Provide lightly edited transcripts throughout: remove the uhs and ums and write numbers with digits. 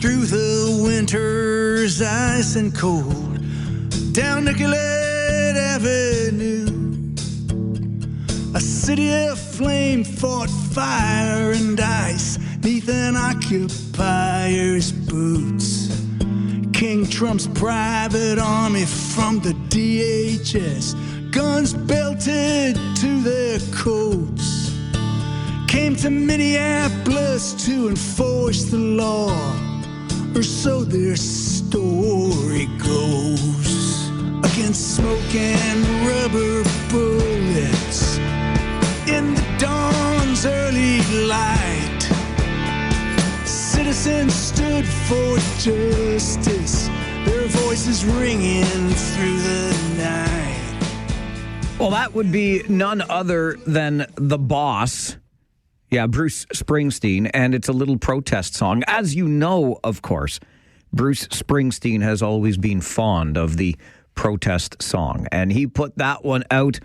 through the winter's ice and cold, down Nicollet Avenue. A city of flame fought fire and ice neath an occupier's boots. King Trump's private army from the DHS, guns belted to their coats, came to Minneapolis to enforce the law, or so their story goes. Against smoke and rubber bullets in the dawn's early light, citizens stood for justice, their voices ringing through the night. Well, that would be none other than the boss. Yeah, Bruce Springsteen, and it's a little protest song. As you know, of course, Bruce Springsteen has always been fond of the protest song, and he put that one out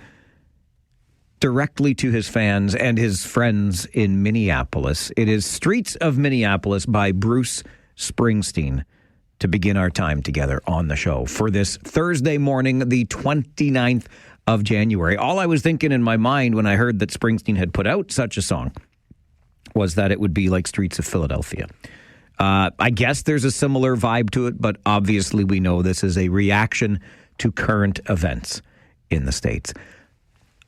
directly to his fans and his friends in Minneapolis. It is Streets of Minneapolis by Bruce Springsteen to begin our time together on the show for this Thursday morning, the 29th of January. All I was thinking in my mind when I heard that Springsteen had put out such a song was that it would be like Streets of Philadelphia. I guess there's a similar vibe to it, but obviously we know this is a reaction to current events in the States.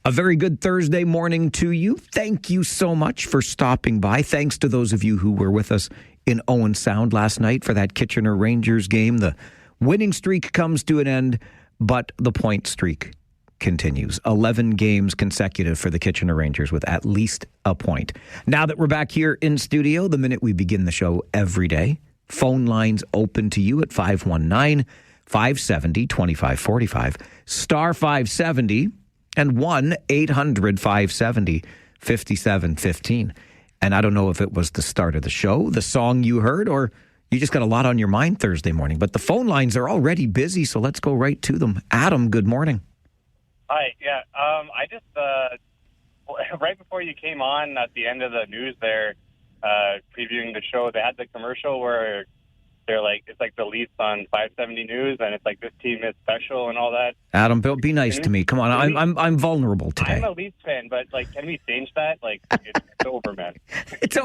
A very good Thursday morning to you. Thank you so much for stopping by. Thanks to those of you who were with us in Owen Sound last night for that Kitchener Rangers game. The winning streak comes to an end, but the point streak continues. 11 games consecutive for the Kitchener Rangers with at least a point. Now that we're back here in studio, the minute we begin the show every day, phone lines open to you at 519-570-2545, star 570, and 1-800-570-5715. And I don't know if it was the start of the show, the song you heard, or you just got a lot on your mind Thursday morning. But the phone lines are already busy, so let's go right to them. Adam, good morning. Hi, yeah. I just, right before you came on at the end of the news there, previewing the show, they had the commercial where they're like, it's like the Leafs on 570 News, and it's like, this team is special and all that. Adam, be nice to me. Come on, I'm vulnerable today. I'm a Leafs fan, but like, can we change that? Like, it's over, man. It's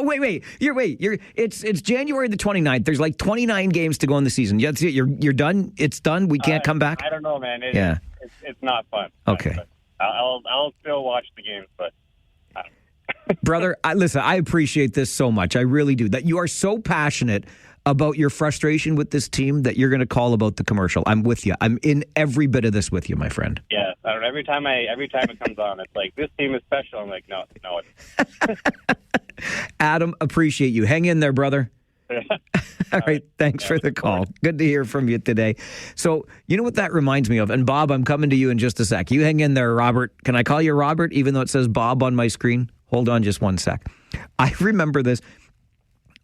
January the 29th. There's like 29 games to go in the season. That's it. You're done. It's done. We can't come back. I don't know, man. Yeah. It's not fun. Okay. But I'll still watch the games, but. Brother, listen, I appreciate this so much. I really do. That you are so passionate about your frustration with this team that you're going to call about the commercial. I'm with you. I'm in every bit of this with you, my friend. Yeah. I don't know, every time it comes on, it's like, this team is special. I'm like, no. Adam, appreciate you. Hang in there, brother. All right. Thanks for the call. Good to hear from you today. So, you know what that reminds me of? And Bob, I'm coming to you in just a sec. You hang in there, Robert. Can I call you Robert, even though it says Bob on my screen? Hold on just one sec. I remember this.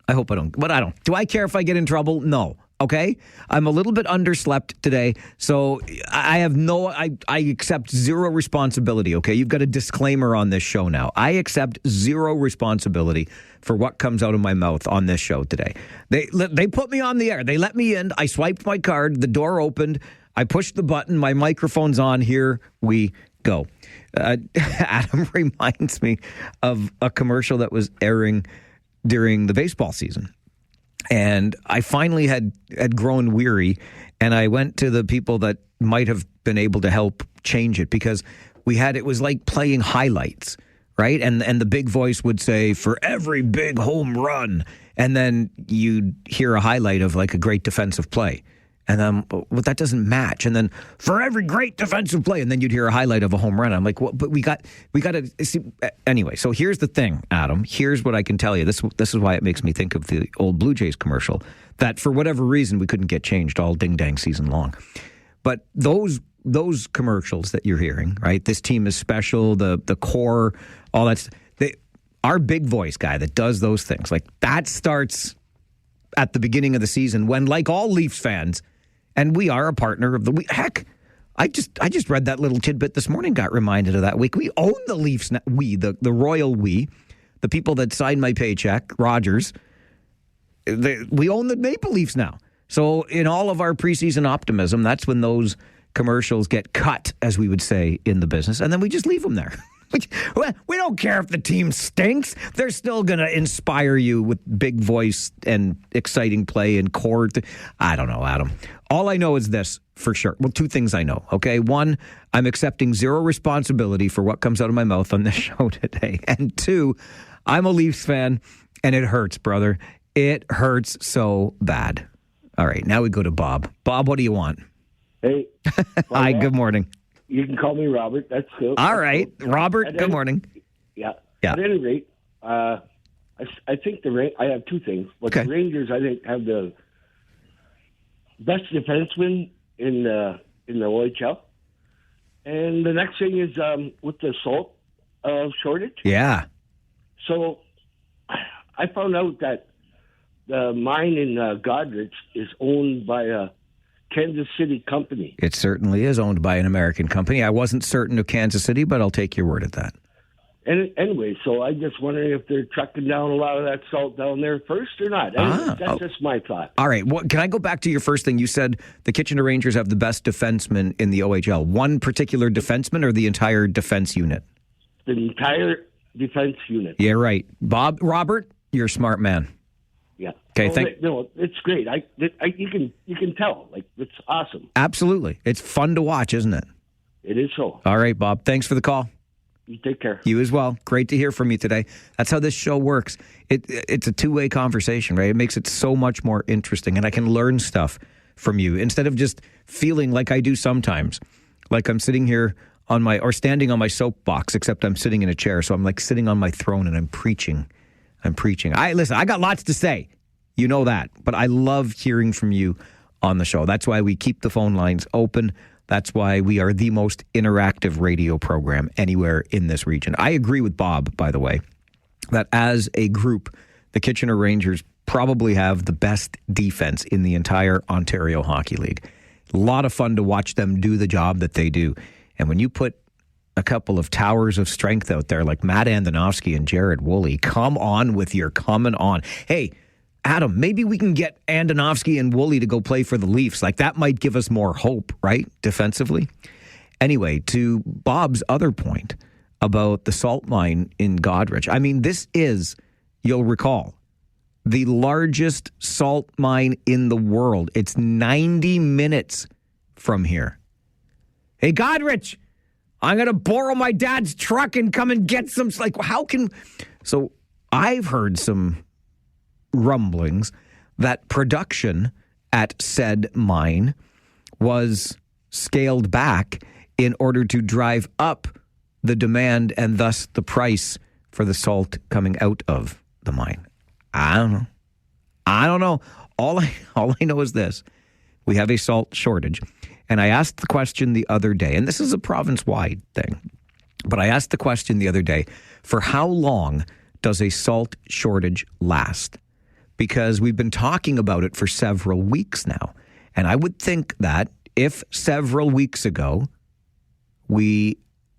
I hope I don't, but I don't. Do I care if I get in trouble? No. Okay? I'm a little bit underslept today, so I accept zero responsibility, okay? You've got a disclaimer on this show now. I accept zero responsibility for what comes out of my mouth on this show today. They put me on the air. They let me in. I swiped my card. The door opened. I pushed the button. My microphone's on. Here we go. Adam reminds me of a commercial that was airing during the baseball season. And I finally had grown weary, and I went to the people that might have been able to help change it, because it was like playing highlights, right? And the big voice would say, for every big home run, and then you'd hear a highlight of like a great defensive play. And well, that doesn't match. And then for every great defensive play, and then you'd hear a highlight of a home run. I'm like, well, but we got to see. Anyway, so here's the thing, Adam. Here's what I can tell you. This is why it makes me think of the old Blue Jays commercial that for whatever reason we couldn't get changed all ding dang season long. But those commercials that you're hearing, right? This team is special. The core, all that. Our big voice guy that does those things, like that starts at the beginning of the season when, like all Leafs fans. And we are a partner of the week. Heck, I just read that little tidbit this morning, got reminded of that week. We own the Leafs. The royal we, the people that signed my paycheck, Rogers, we own the Maple Leafs now. So in all of our preseason optimism, that's when those commercials get cut, as we would say in the business, and then we just leave them there. We don't care if the team stinks. They're still going to inspire you with big voice and exciting play and court. I don't know, Adam. All I know is this for sure. Well, two things I know, okay? One, I'm accepting zero responsibility for what comes out of my mouth on this show today. And two, I'm a Leafs fan, and it hurts, brother. It hurts so bad. All right, now we go to Bob. Bob, what do you want? Hey. Hi, good morning. You can call me Robert. That's cool. All right. Robert, good morning. Yeah. Yeah. At any rate, I think I have two things. But Okay. The Rangers, I think, have the best defenseman in the OHL. And the next thing is with the salt shortage. Yeah. So I found out that the mine in Godrich is owned by a Kansas City company. It certainly is owned by an American company. I wasn't certain of Kansas City, but I'll take your word at that. And anyway, so I'm just wondering if they're trucking down a lot of that salt down there first or not. Anyway, that's just my thought. All right. Can I go back to your first thing? You said the Kitchener Rangers have the best defenseman in the OHL. One particular defenseman or the entire defense unit? The entire defense unit. Yeah, right. Robert, you're a smart man. Yeah. Okay, No, it's great. You can tell. Like, it's awesome. Absolutely. It's fun to watch, isn't it? It is so. All right, Bob. Thanks for the call. You take care. You as well. Great to hear from you today. That's how this show works. It's a two-way conversation, right? It makes it so much more interesting, and I can learn stuff from you instead of just feeling like I do sometimes, like I'm sitting here standing on my soapbox, except I'm sitting in a chair, so I'm like sitting on my throne and I'm preaching. Listen, I got lots to say. You know that. But I love hearing from you on the show. That's why we keep the phone lines open. That's why we are the most interactive radio program anywhere in this region. I agree with Bob, by the way, that as a group, the Kitchener Rangers probably have the best defense in the entire Ontario Hockey League. A lot of fun to watch them do the job that they do. And when you put a couple of towers of strength out there like Matt Andonovski and Jared Woolley, come on with your coming on. Hey, Adam, maybe we can get Andonovski and Woolley to go play for the Leafs. Like, that might give us more hope, right, defensively? Anyway, to Bob's other point about the salt mine in Godrich, I mean, this is, you'll recall, the largest salt mine in the world. It's 90 minutes from here. Hey, Godrich, I'm going to borrow my dad's truck and come and get some. Like, so I've heard some rumblings that production at said mine was scaled back in order to drive up the demand and thus the price for the salt coming out of the mine. I don't know. All I know is this. We have a salt shortage. And I asked the question the other day, and this is a province-wide thing, but I asked the question the other day, for how long does a salt shortage last? Because we've been talking about it for several weeks now. And I would think that if several weeks ago we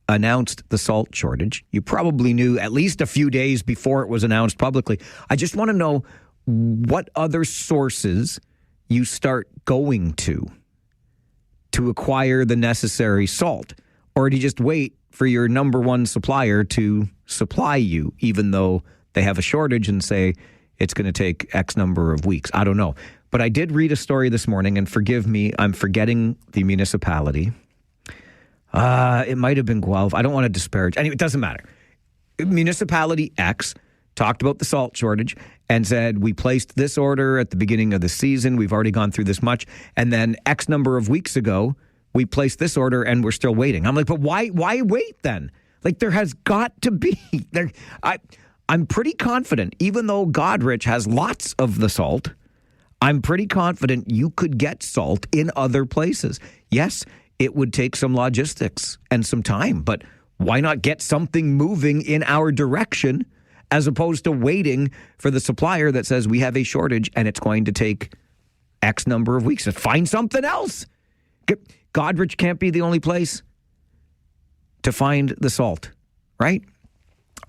announced the salt shortage, you probably knew at least a few days before it was announced publicly. I just want to know what other sources you start going to acquire the necessary salt, or do you just wait for your number one supplier to supply you, even though they have a shortage and say it's going to take X number of weeks? I don't know. But I did read a story this morning, and forgive me, I'm forgetting the municipality. It might have been Guelph. I don't want to disparage. Anyway, it doesn't matter. Municipality X talked about the salt shortage and said, we placed this order at the beginning of the season. We've already gone through this much. And then X number of weeks ago, we placed this order and we're still waiting. I'm like, but why wait then? Like, there has got to be. I'm pretty confident, even though Godrich has lots of the salt, I'm pretty confident you could get salt in other places. Yes, it would take some logistics and some time, but why not get something moving in our direction as opposed to waiting for the supplier that says we have a shortage and it's going to take X number of weeks to find something else? Godrich can't be the only place to find the salt, right?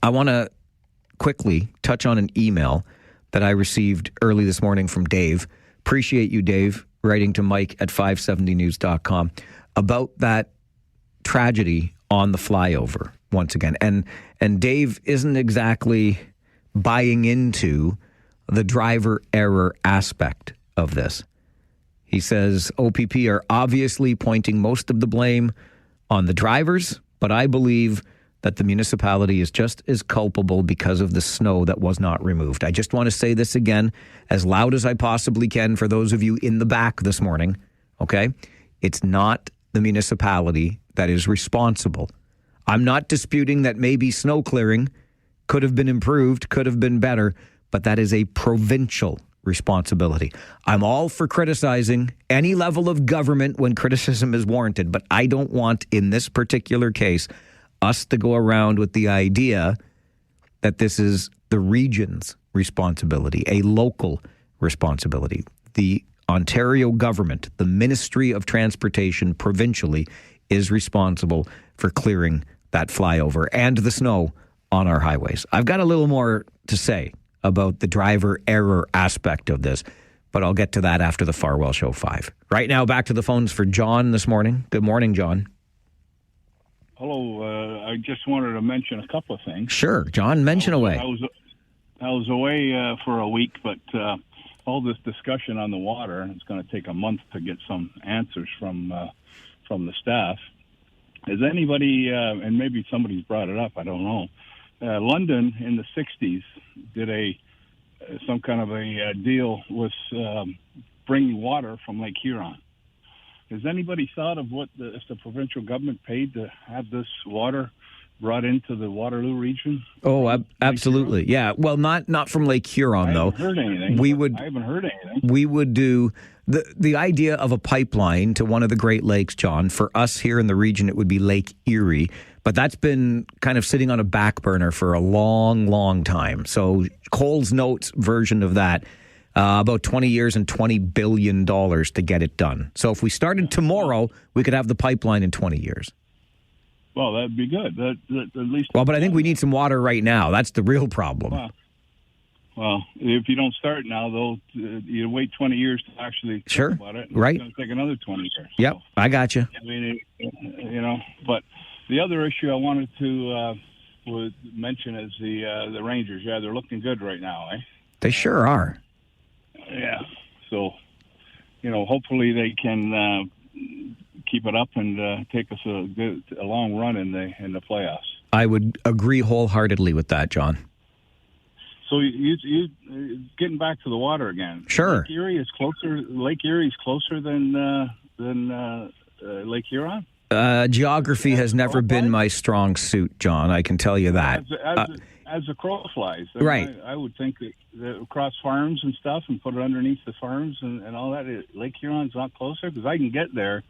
I want to quickly touch on an email that I received early this morning from Dave. Appreciate you, Dave, writing to Mike at 570news.com about that tragedy on the flyover once again. And Dave isn't exactly buying into the driver error aspect of this. He says OPP are obviously pointing most of the blame on the drivers, but I believe that the municipality is just as culpable because of the snow that was not removed. I just want to say this again as loud as I possibly can for those of you in the back this morning, okay? It's not the municipality that is responsible. I'm not disputing that maybe snow clearing could have been improved, could have been better, but that is a provincial responsibility. I'm all for criticizing any level of government when criticism is warranted, but I don't want, in this particular case, us to go around with the idea that this is the region's responsibility, a local responsibility. The Ontario government, the Ministry of Transportation provincially, is responsible for clearing that flyover and the snow on our highways. I've got a little more to say about the driver error aspect of this, but I'll get to that after the Farwell Show 5. Right now, back to the phones for John this morning. Good morning, John. Hello. I just wanted to mention a couple of things. Sure, John, mention away. I was away for a week, but all this discussion on the water, and it's going to take a month to get some answers from the staff. Has anybody, and maybe somebody's brought it up, I don't know, London in the 60s did some kind of a deal with bringing water from Lake Huron. Has anybody thought of if the provincial government paid to have this water brought into the Waterloo region? Oh, absolutely. Yeah. Well, not from Lake Huron, though. I haven't heard anything. I haven't heard anything. We would do the idea of a pipeline to one of the Great Lakes, John. For us here in the region, it would be Lake Erie. But that's been kind of sitting on a back burner for a long, long time. So Cole's Notes version of that, about 20 years and $20 billion to get it done. So if we started tomorrow, we could have the pipeline in 20 years. Well, that'd be good. That at least. Well, but I think we need some water right now. That's the real problem. Well, if you don't start now, though, you wait 20 years to actually talk about it. Right. It's going to take another 20 years. Yep, so, I got you. I mean, but the other issue I wanted to mention is the Rangers. Yeah, they're looking good right now, eh? They sure are. Yeah. So, hopefully they can keep it up and take us a long run in the playoffs. I would agree wholeheartedly with that, John. So you getting back to the water again? Sure. Lake Erie is closer. Lake Erie is closer than Lake Huron. Geography has never been my strong suit, John. I can tell you that. As a crow flies, right? I would think that across farms and stuff, and put it underneath the farms and all that. Lake Huron's not closer because I can get there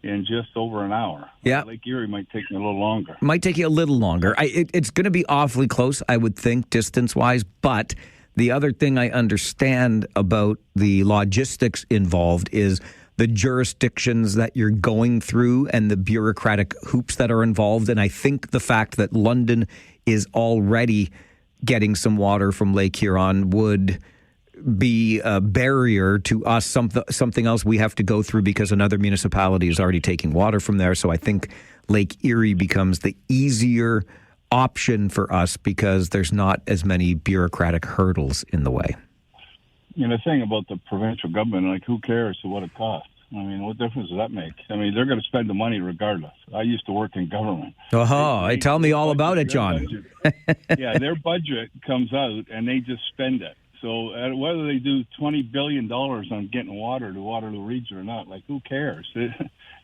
in just over an hour. Yeah. Lake Erie might take me a little longer. Might take you a little longer. It's going to be awfully close, I would think, distance-wise. But the other thing I understand about the logistics involved is the jurisdictions that you're going through and the bureaucratic hoops that are involved. And I think the fact that London is already getting some water from Lake Huron would be a barrier to us, something else we have to go through because another municipality is already taking water from there. So I think Lake Erie becomes the easier option for us because there's not as many bureaucratic hurdles in the way. The thing about the provincial government, who cares what it costs? I mean, what difference does that make? I mean, they're going to spend the money regardless. I used to work in government. Tell me all about it, John. Yeah, their budget comes out and they just spend it. So whether they do $20 billion on getting water to Waterloo region or not, who cares? They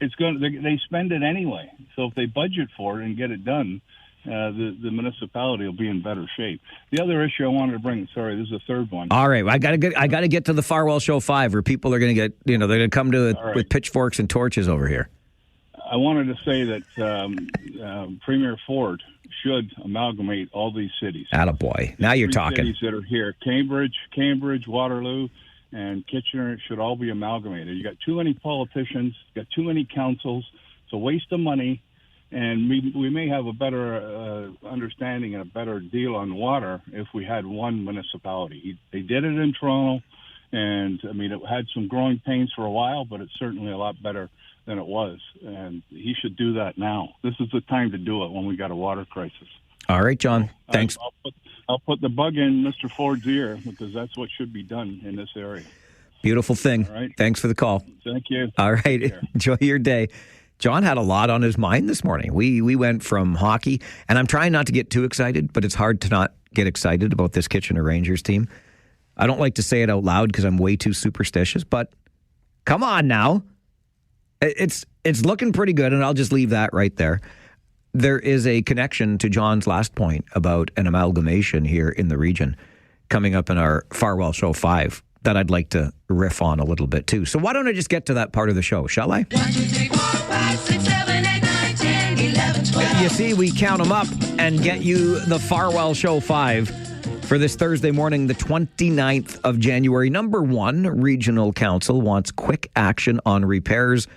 spend it anyway. So if they budget for it and get it done, the municipality will be in better shape. The other issue I wanted to bring, sorry, this is the third one. All right, I got to get to the Farwell Show 5 where people are going to get, they're going to come to it with pitchforks and torches over here. I wanted to say that Premier Ford should amalgamate all these cities. Attaboy. Now you're talking. Cities that are here, Cambridge, Waterloo, and Kitchener should all be amalgamated. You got too many politicians, you got too many councils. It's a waste of money. And we may have a better understanding and a better deal on water if we had one municipality. They did it in Toronto, and I mean, it had some growing pains for a while, but it's certainly a lot better than it was. And he should do that now. This is the time to do it when we got a water crisis. All right, John. Thanks. I'll put the bug in Mr. Ford's ear because that's what should be done in this area. Beautiful thing. All right. Thanks for the call. Thank you. All right. Enjoy your day. John had a lot on his mind this morning. We went from hockey, and I'm trying not to get too excited, but it's hard to not get excited about this Kitchener Rangers team. I don't like to say it out loud because I'm way too superstitious, but come on now. It's looking pretty good, and I'll just leave that right there. There is a connection to John's last point about an amalgamation here in the region coming up in our Farwell Show 5 that I'd like to riff on a little bit too. So why don't I just get to that part of the show, shall I? 1, 2, 3, 4, 5, 6, 7, 8, 9, 10, 11, 12. You see, we count them up and get you the Farwell Show 5 for this Thursday morning, the 29th of January. Number 1, Regional Council wants quick action on repairs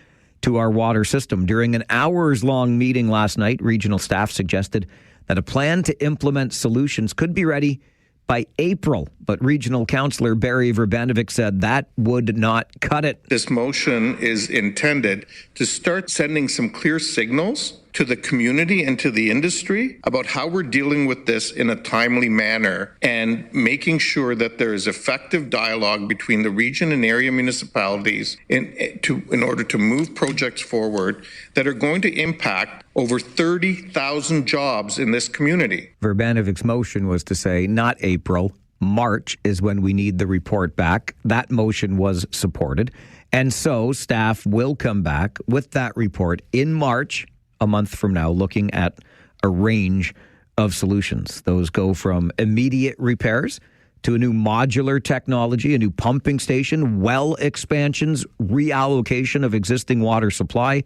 to our water system. During an hours-long meeting last night, regional staff suggested that a plan to implement solutions could be ready by April, but Regional Councillor Barry Verbanovic said that would not cut it. This motion is intended to start sending some clear signals to the community and to the industry about how we're dealing with this in a timely manner and making sure that there is effective dialogue between the region and area municipalities in order to move projects forward that are going to impact over 30,000 jobs in this community. Verbanovic's motion was to say not April, March is when we need the report back. That motion was supported. And so staff will come back with that report in March, a month from now, looking at a range of solutions. Those go from immediate repairs to a new modular technology, a new pumping station, well expansions, reallocation of existing water supply,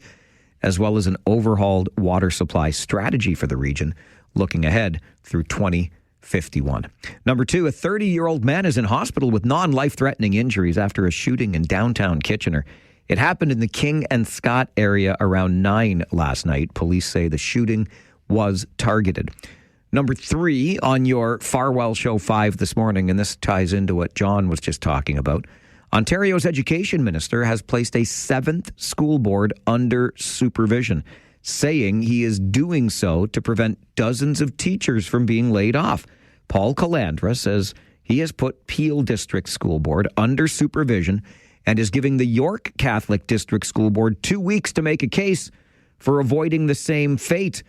as well as an overhauled water supply strategy for the region looking ahead through 2051. Number 2, a 30-year-old man is in hospital with non-life-threatening injuries after a shooting in downtown Kitchener. It happened in the King and Scott area around 9 last night. Police say the shooting was targeted. Number 3 on your Farwell Show 5 this morning, and this ties into what John was just talking about. Ontario's education minister has placed a 7th school board under supervision, saying he is doing so to prevent dozens of teachers from being laid off. Paul Calandra says he has put Peel District School Board under supervision and is giving the York Catholic District School Board 2 weeks to make a case for avoiding the same fate.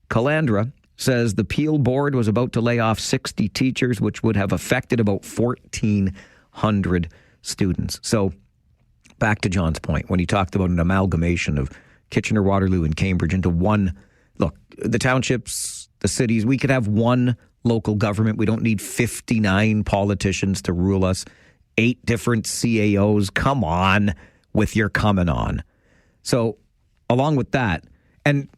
Calandra says the Peel Board was about to lay off 60 teachers, which would have affected about 1,400 students. So back to John's point, when he talked about an amalgamation of Kitchener, Waterloo, and Cambridge into one. Look, the townships, the cities, we could have one local government. We don't need 59 politicians to rule us. 8 different CAOs. Come on with your coming on. So along with that, and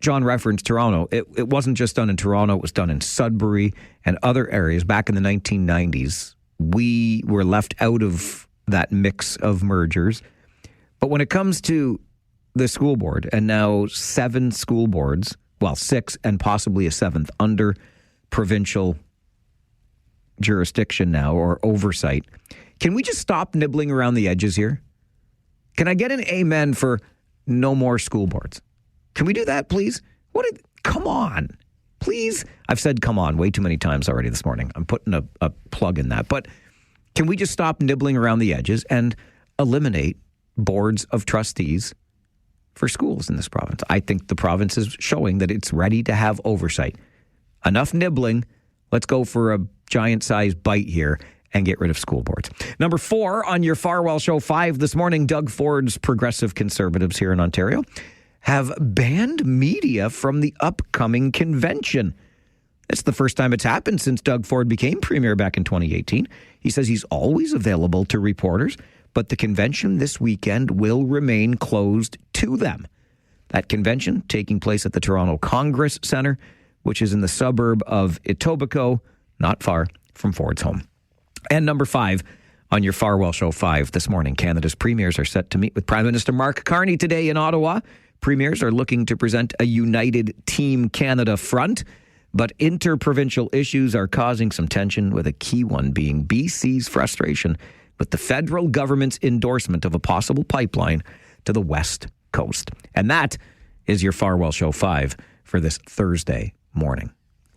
John referenced Toronto, it wasn't just done in Toronto, it was done in Sudbury and other areas. Back in the 1990s, we were left out of that mix of mergers. But when it comes to the school board, and now 7 school boards, well, 6 and possibly a 7th under provincial jurisdiction now, or oversight. Can we just stop nibbling around the edges here? Can I get an amen for no more school boards? Can we do that, please? Come on, please. I've said come on way too many times already this morning. I'm putting a plug in that. But can we just stop nibbling around the edges and eliminate boards of trustees for schools in this province? I think the province is showing that it's ready to have oversight. Enough nibbling. Let's go for a giant-sized bite here and get rid of school boards. Number 4 on your Farwell Show 5 this morning, Doug Ford's Progressive Conservatives here in Ontario have banned media from the upcoming convention. It's the first time it's happened since Doug Ford became premier back in 2018. He says he's always available to reporters, but the convention this weekend will remain closed to them. That convention taking place at the Toronto Congress Centre, which is in the suburb of Etobicoke, not far from Ford's home. And number 5 on your Farwell Show 5 this morning, Canada's premiers are set to meet with Prime Minister Mark Carney today in Ottawa. Premiers are looking to present a united Team Canada front, but interprovincial issues are causing some tension, with a key one being BC's frustration with the federal government's endorsement of a possible pipeline to the West Coast. And that is your Farwell Show 5 for this Thursday morning.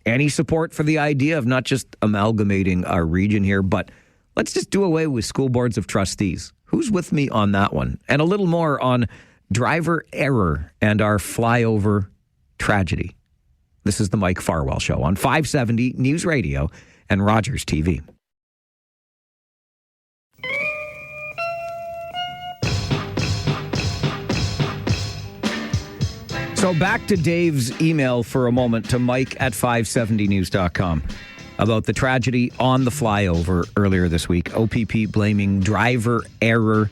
Any support for the idea of not just amalgamating our region here, but let's just do away with school boards of trustees? Who's with me on that one? And a little more on driver error and our flyover tragedy. This is the Mike Farwell Show on 570 News Radio and Rogers TV. So back to Dave's email for a moment to Mike at 570news.com about the tragedy on the flyover earlier this week. OPP blaming driver error.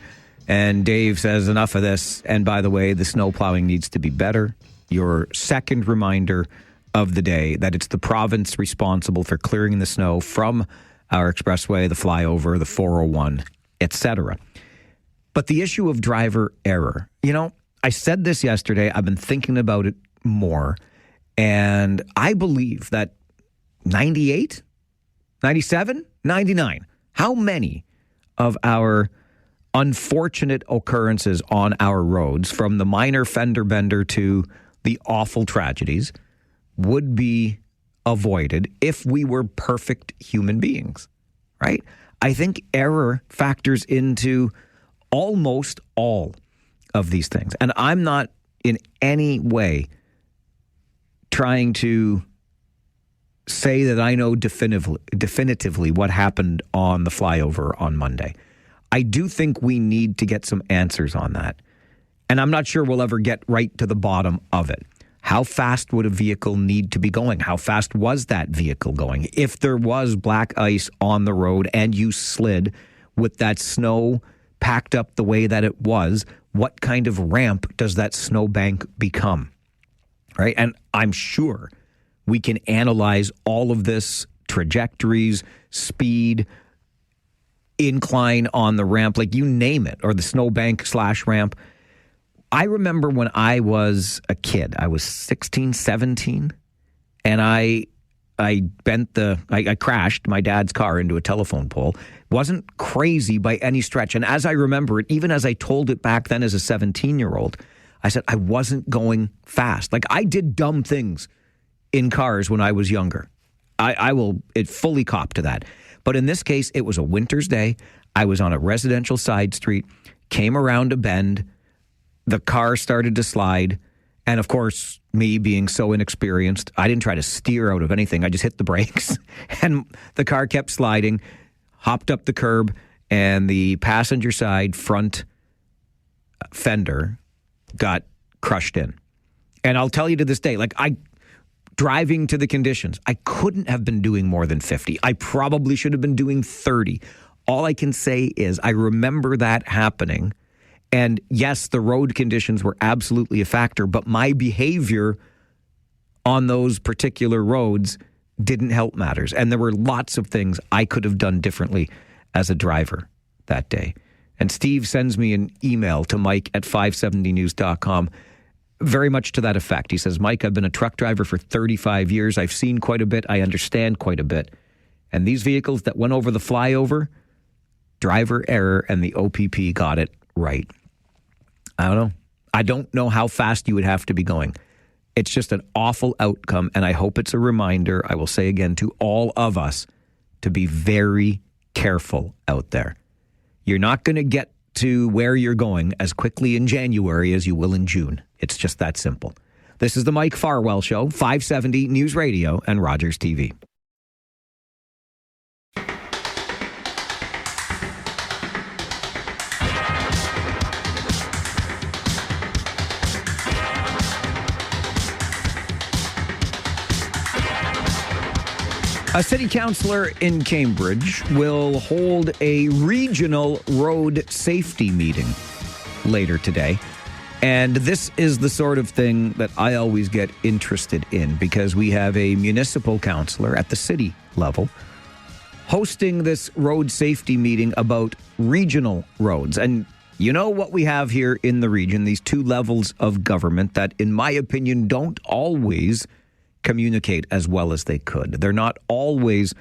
And Dave says, enough of this. And by the way, the snow plowing needs to be better. Your second reminder of the day that it's the province responsible for clearing the snow from our expressway, the flyover, the 401, etc. But the issue of driver error, I said this yesterday. I've been thinking about it more. And I believe that 98, 97, 99, how many of our unfortunate occurrences on our roads, from the minor fender bender to the awful tragedies, would be avoided if we were perfect human beings, right? I think error factors into almost all of these things. And I'm not in any way trying to say that I know definitively what happened on the flyover on Monday. I do think we need to get some answers on that. And I'm not sure we'll ever get right to the bottom of it. How fast would a vehicle need to be going? How fast was that vehicle going? If there was black ice on the road and you slid with that snow packed up the way that it was, what kind of ramp does that snowbank become? Right? And I'm sure we can analyze all of this, trajectories, speed, incline on the ramp, like you name it, or the snowbank / ramp. I remember when I was a kid, I was 16, 17, and I crashed my dad's car into a telephone pole. Wasn't crazy by any stretch. And as I remember it, even as I told it back then as a 17-year-old, I said I wasn't going fast. Like, I did dumb things in cars when I was younger. I will fully cop to that. But in this case, it was a winter's day. I was on a residential side street, came around a bend. The car started to slide. And of course, me being so inexperienced, I didn't try to steer out of anything. I just hit the brakes and the car kept sliding, hopped up the curb, and the passenger side front fender got crushed in. And I'll tell you to this day, driving to the conditions, I couldn't have been doing more than 50. I probably should have been doing 30. All I can say is I remember that happening. And yes, the road conditions were absolutely a factor, but my behavior on those particular roads didn't help matters. And there were lots of things I could have done differently as a driver that day. And Steve sends me an email to Mike at 570news.com, very much to that effect. He says, Mike, I've been a truck driver for 35 years. I've seen quite a bit. I understand quite a bit. And these vehicles that went over the flyover, driver error, and the OPP got it right. I don't know. I don't know how fast you would have to be going. It's just an awful outcome, and I hope it's a reminder, I will say again, to all of us to be very careful out there. You're not going to get to where you're going as quickly in January as you will in June. It's just that simple. This is the Mike Farwell Show, 570 News Radio and Rogers TV. A city councillor in Cambridge will hold a regional road safety meeting later today. And this is the sort of thing that I always get interested in, because we have a municipal councillor at the city level hosting this road safety meeting about regional roads. And You know what we have here in the region, these two levels of government that, in my opinion, don't always communicate as well as they could. They're not always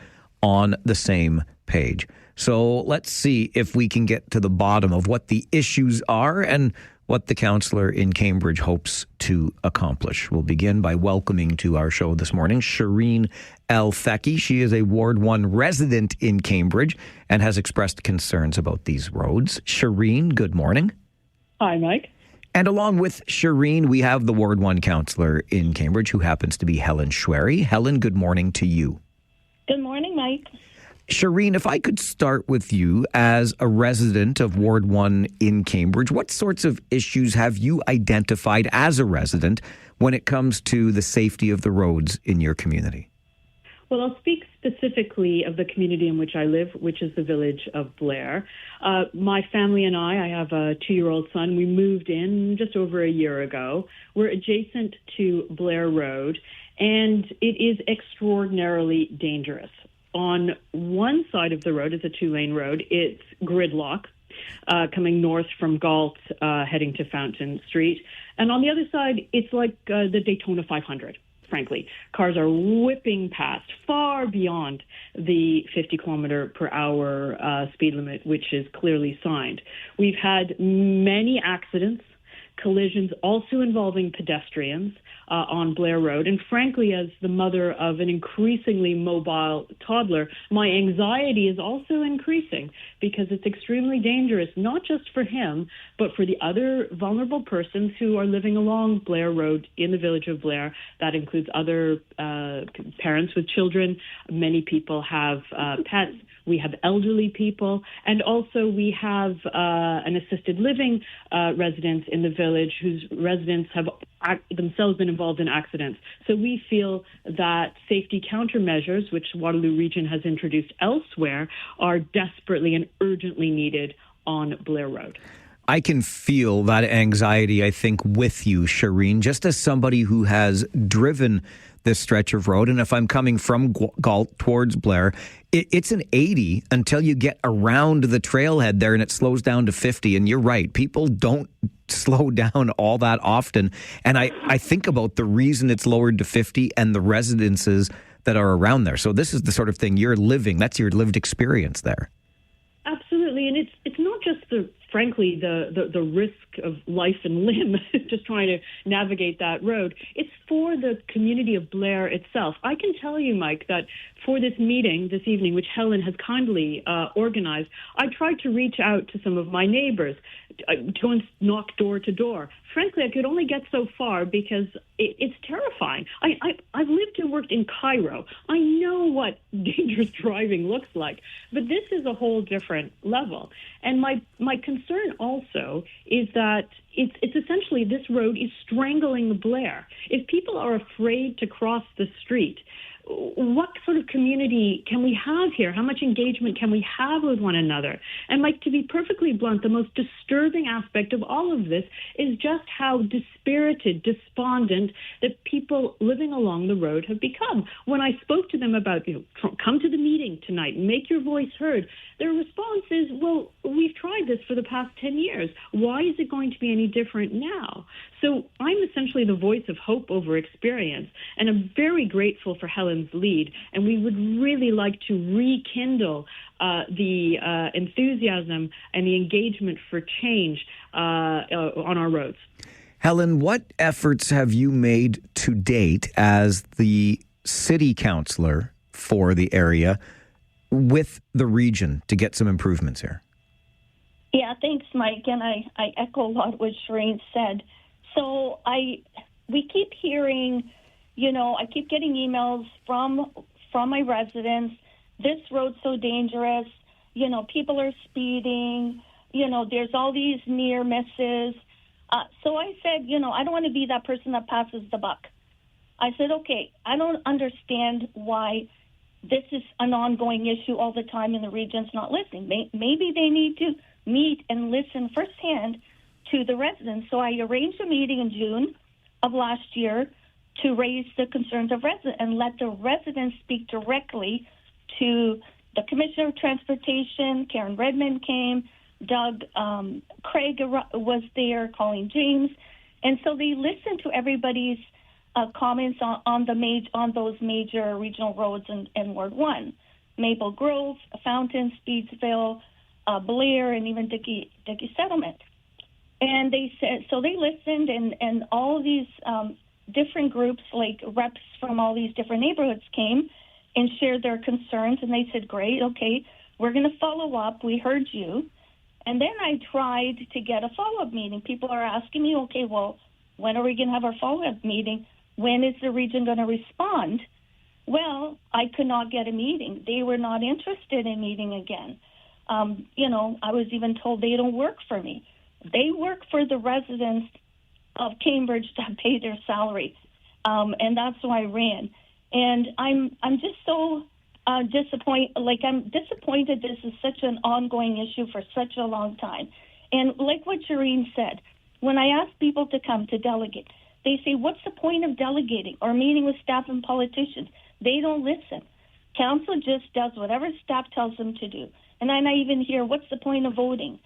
on the same page. So let's see if we can get to the bottom of what the issues are and what the councillor in Cambridge hopes to accomplish. We'll begin by welcoming to our show this morning Shireen El-Feki. She is a Ward 1 resident in Cambridge and has expressed concerns about these roads. Shireen, good morning. Hi, Mike. And along with Shireen, we have the Ward 1 councillor in Cambridge, who happens to be Helen Schwery. Helen, good morning to you. Good morning, Mike. Shireen, if I could start with you as a resident of Ward 1 in Cambridge, what sorts of issues have you identified as a resident when it comes to the safety of the roads in your community? Well, I'll speak specifically of the community in which I live, which is the village of Blair. My family and I have a 2-year-old son. We moved in just over a year ago. We're adjacent to Blair Road, and it is extraordinarily dangerous. On one side of the road is a 2-lane road. It's gridlock coming north from Galt, heading to Fountain Street. And on the other side, it's like the Daytona 500, frankly. Cars are whipping past far beyond the 50 kilometer per hour speed limit, which is clearly signed. We've had many accidents, collisions also involving pedestrians on Blair Road. And frankly, as the mother of an increasingly mobile toddler, my anxiety is also increasing because it's extremely dangerous, not just for him, but for the other vulnerable persons who are living along Blair Road in the village of Blair. That includes other parents with children. Many people have pets. We have elderly people, and also we have an assisted living residents in the village whose residents have themselves been involved in accidents. So we feel that safety countermeasures, which Waterloo Region has introduced elsewhere, are desperately and urgently needed on Blair Road. I can feel that anxiety, I think, with you, Shireen, just as somebody who has driven this stretch of road. And if I'm coming from Galt towards Blair, it's an 80 until you get around the trailhead there and it slows down to 50. And you're right, people don't slow down all that often. And I think about the reason it's lowered to 50 and the residences that are around there. So this is the sort of thing you're living. That's your lived experience there. Absolutely. And it's not just frankly, the risk of life and limb, just trying to navigate that road. It's for the community of Blair itself. I can tell you, Mike, that for this meeting this evening, which Helen has kindly organized, I tried to reach out to some of my neighbors, to go and knock door to door. Frankly, I could only get so far because it's terrifying. I've lived and worked in Cairo. I know what dangerous driving looks like, but this is a whole different level. And my concern also is that it's essentially this road is strangling Blair. If people are afraid to cross the street, what sort of community can we have here? How much engagement can we have with one another? And Mike, to be perfectly blunt, the most disturbing aspect of all of this is just how dispirited, despondent that people living along the road have become. When I spoke to them about, come to the meeting tonight, make your voice heard, their response is, well, we've tried this for the past 10 years. Why is it going to be any different now? So I'm essentially the voice of hope over experience, and I'm very grateful for Helen's lead, and we would really like to rekindle the enthusiasm and the engagement for change on our roads. Helen, what efforts have you made to date as the city councillor for the area with the region to get some improvements here? Yeah, thanks, Mike, and I echo a lot of what Shireen said. So we keep hearing, I keep getting emails from my residents. This road's so dangerous. People are speeding. There's all these near misses. So I said, I don't want to be that person that passes the buck. I said, okay, I don't understand why this is an ongoing issue all the time and the region's not listening. Maybe they need to meet and listen firsthand to the residents. So I arranged a meeting in June of last year to raise the concerns of residents and let the residents speak directly to the Commissioner of Transportation. Karen Redmond came, Doug, Craig was there, calling James, and so they listened to everybody's comments on those major regional roads in Ward 1, Maple Grove, Fountain, Speedsville, Blair, and even Dickey Settlement. And they said, so they listened, and all of these different groups, like reps from all these different neighborhoods, came and shared their concerns, and they said, great, okay, we're going to follow up. We heard you. And then I tried to get a follow-up meeting. People are asking me, okay, well, when are we going to have our follow-up meeting? When is the region going to respond? Well, I could not get a meeting. They were not interested in meeting again. I was even told they don't work for me. They work for the residents of Cambridge that pay their salary, and that's why I ran. And I'm just so disappointed. Like, I'm disappointed this is such an ongoing issue for such a long time. And like what Shireen said, when I ask people to come to delegate, they say, what's the point of delegating or meeting with staff and politicians? They don't listen. Council just does whatever staff tells them to do. And then I even hear, what's the point of voting?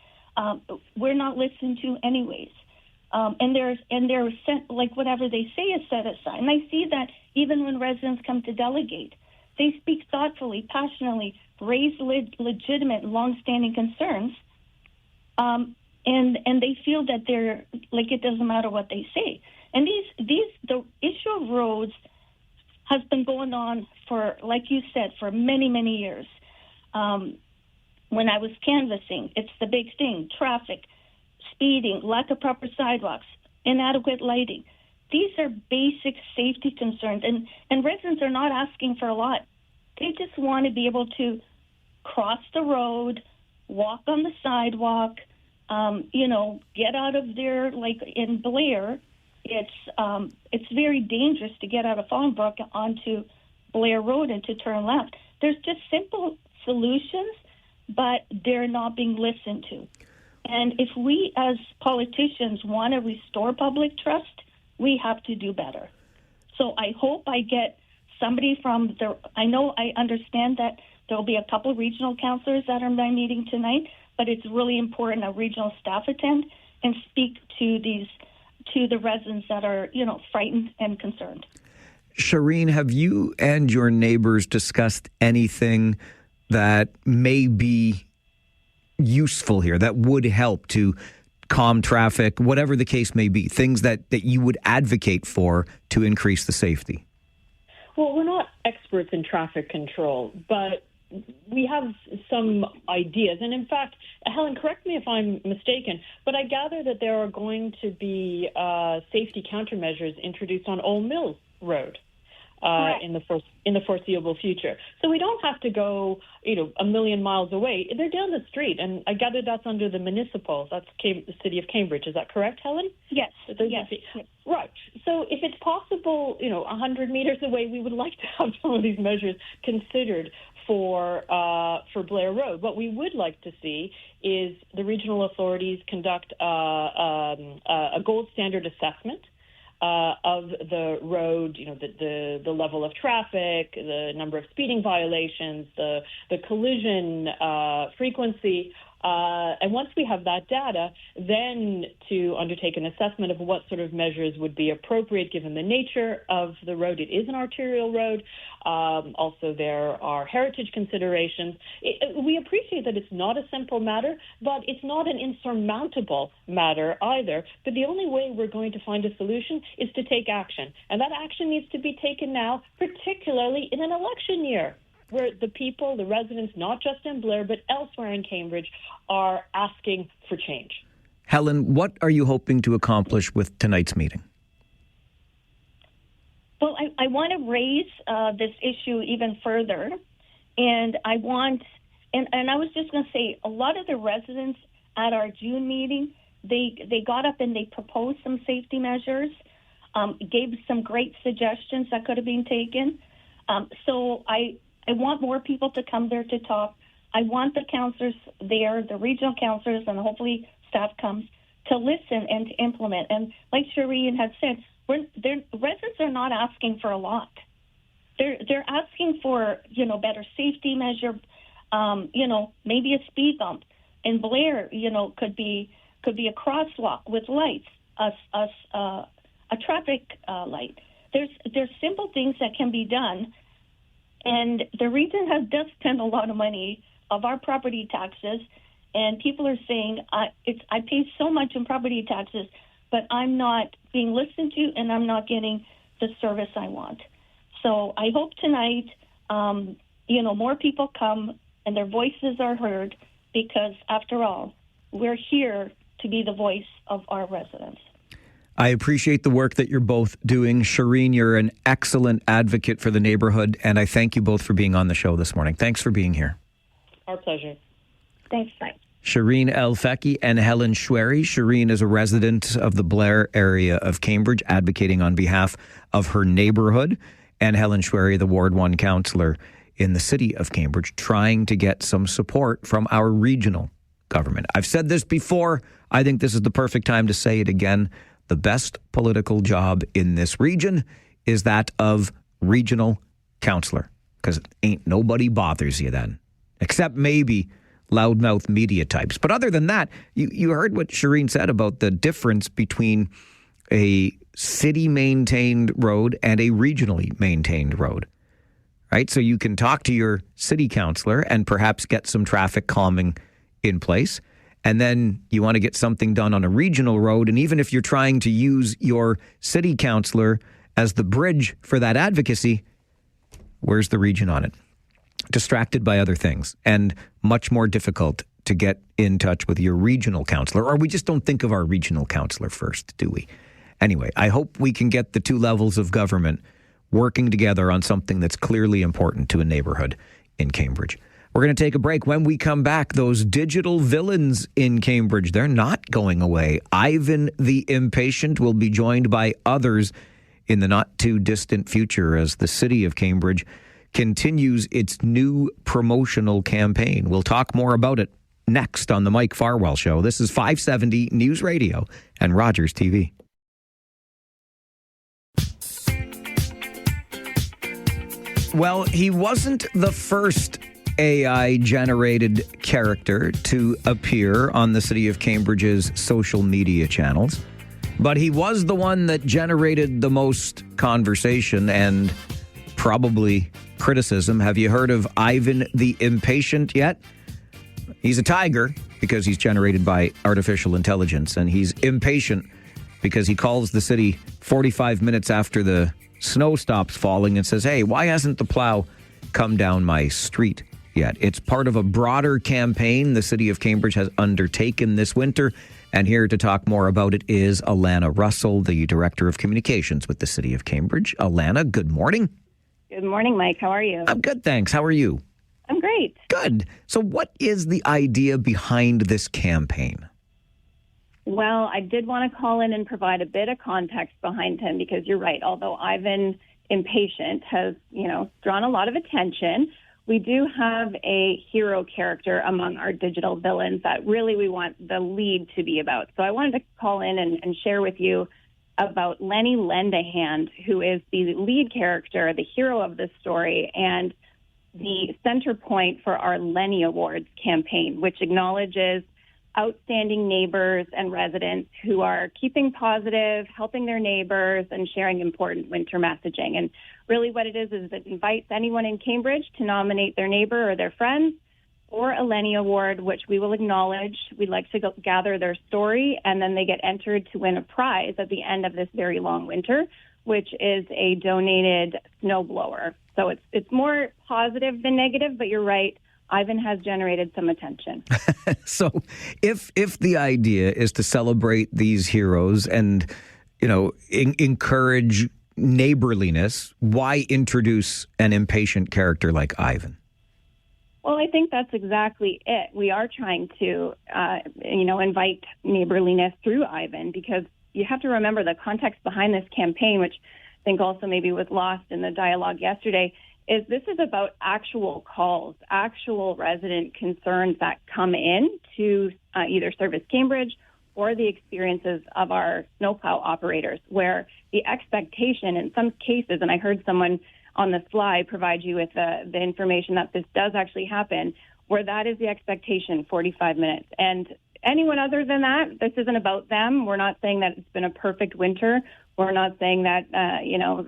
We're not listened to anyways. And they're sent, like whatever they say is set aside. And I see that even when residents come to delegate, they speak thoughtfully, passionately, raise legitimate, long-standing concerns, and they feel that they're like it doesn't matter what they say. And the issue of roads has been going on for, like you said, for many, many years. When I was canvassing, it's the big thing: traffic, speeding, lack of proper sidewalks, inadequate lighting. These are basic safety concerns, and residents are not asking for a lot. They just want to be able to cross the road, walk on the sidewalk, get out of there. Like in Blair, it's very dangerous to get out of Fallbrook onto Blair Road and to turn left. There's just simple solutions, but they're not being listened to. And if we as politicians want to restore public trust, we have to do better. So I hope I get somebody from I understand that there will be a couple of regional councillors that are in my meeting tonight, but it's really important that regional staff attend and speak to the residents that are, frightened and concerned. Shireen, have you and your neighbors discussed anything that may be useful here, that would help to calm traffic, whatever the case may be, things that you would advocate for to increase the safety? Well, we're not experts in traffic control, but we have some ideas. And in fact, Helen, correct me if I'm mistaken, but I gather that there are going to be safety countermeasures introduced on Old Mill Road in the foreseeable future. So we don't have to go, a million miles away. They're down the street, and I gather that's under the municipal. That's the city of Cambridge. Is that correct, Helen? Yes. Yes. Right. So if it's possible, 100 meters away, we would like to have some of these measures considered for Blair Road. What we would like to see is the regional authorities conduct a gold standard assessment of the road, the level of traffic, the number of speeding violations, the collision frequency. And once we have that data, then to undertake an assessment of what sort of measures would be appropriate given the nature of the road. It is an arterial road. Also, there are heritage considerations. We appreciate that it's not a simple matter, but it's not an insurmountable matter either. But the only way we're going to find a solution is to take action. And that action needs to be taken now, particularly in an election year, where the people, the residents, not just in Blair, but elsewhere in Cambridge, are asking for change. Helen, what are you hoping to accomplish with tonight's meeting? Well, I want to raise this issue even further. And I want, and I was just going to say, a lot of the residents at our June meeting, they got up and they proposed some safety measures, gave some great suggestions that could have been taken. So I want more people to come there to talk. I want the councillors there, the regional councillors, and hopefully staff comes to listen and to implement. And like Shireen had said, residents are not asking for a lot. They're asking for, better safety measure, maybe a speed bump. in Blair, could be a crosswalk with lights, a traffic light. There's simple things that can be done, and the region does spend a lot of money of our property taxes, and people are saying I pay so much in property taxes, but I'm not being listened to, and I'm not getting the service I want. So I hope tonight, more people come and their voices are heard, because after all, we're here to be the voice of our residents. I appreciate the work that you're both doing. Shireen, you're an excellent advocate for the neighborhood, and I thank you both for being on the show this morning. Thanks for being here. Our pleasure. Thanks, Mike. Shireen El-Feki and Helen Schwery. Shireen is a resident of the Blair area of Cambridge, advocating on behalf of her neighborhood, and Helen Schwery, the Ward 1 councillor in the city of Cambridge, trying to get some support from our regional government. I've said this before. I think this is the perfect time to say it again. The best political job in this region is that of regional councillor, because ain't nobody bothers you then, except maybe loudmouth media types. But other than that, you heard what Shireen said about the difference between a city-maintained road and a regionally maintained road, right? So you can talk to your city councillor and perhaps get some traffic calming in place. And then you want to get something done on a regional road. And even if you're trying to use your city councillor as the bridge for that advocacy, where's the region on it? Distracted by other things, and much more difficult to get in touch with your regional councillor. Or we just don't think of our regional councillor first, do we? Anyway, I hope we can get the two levels of government working together on something that's clearly important to a neighborhood in Cambridge. We're going to take a break. When we come back, those digital villains in Cambridge, they're not going away. Ivan the Impatient will be joined by others in the not too distant future as the city of Cambridge continues its new promotional campaign. We'll talk more about it next on the Mike Farwell Show. This is 570 News Radio and Rogers TV. Well, he wasn't the first AI-generated character to appear on the City of Cambridge's social media channels, but he was the one that generated the most conversation and probably criticism. Have you heard of Ivan the Impatient yet? He's a tiger because he's generated by artificial intelligence, and he's impatient because he calls the city 45 minutes after the snow stops falling and says, "Hey, why hasn't the plow come down my street yet?" It's part of a broader campaign the city of Cambridge has undertaken this winter. And here to talk more about it is Alana Russell, the Director of Communications with the city of Cambridge. Alana, good morning. Good morning, Mike. How are you? I'm good, thanks. How are you? I'm great. Good. So what is the idea behind this campaign? Well, I did want to call in and provide a bit of context behind him, because you're right. Although Ivan Impatient has, drawn a lot of attention, we do have a hero character among our digital villains that really we want the lead to be about. So I wanted to call in and share with you about Lenny Lendahand, who is the lead character, the hero of this story, and the center point for our Lenny Awards campaign, which acknowledges outstanding neighbors and residents who are keeping positive, helping their neighbors, and sharing important winter messaging. And really what it is it invites anyone in Cambridge to nominate their neighbor or their friends for a Lenny Award, which we will acknowledge. We'd like to gather their story, and then they get entered to win a prize at the end of this very long winter, which is a donated snowblower. So it's more positive than negative, but you're right. Ivan has generated some attention. So if the idea is to celebrate these heroes and, encourage neighborliness, why introduce an impatient character like Ivan? Well, I think that's exactly it. We are trying to, invite neighborliness through Ivan, because you have to remember the context behind this campaign, which I think also maybe was lost in the dialogue yesterday, is this is about actual calls, actual resident concerns that come in to either Service Cambridge or the experiences of our snowplow operators, where the expectation in some cases, and I heard someone on the slide provide you with the information that this does actually happen, where that is the expectation, 45 minutes. And anyone other than that, this isn't about them. We're not saying that it's been a perfect winter. We're not saying that,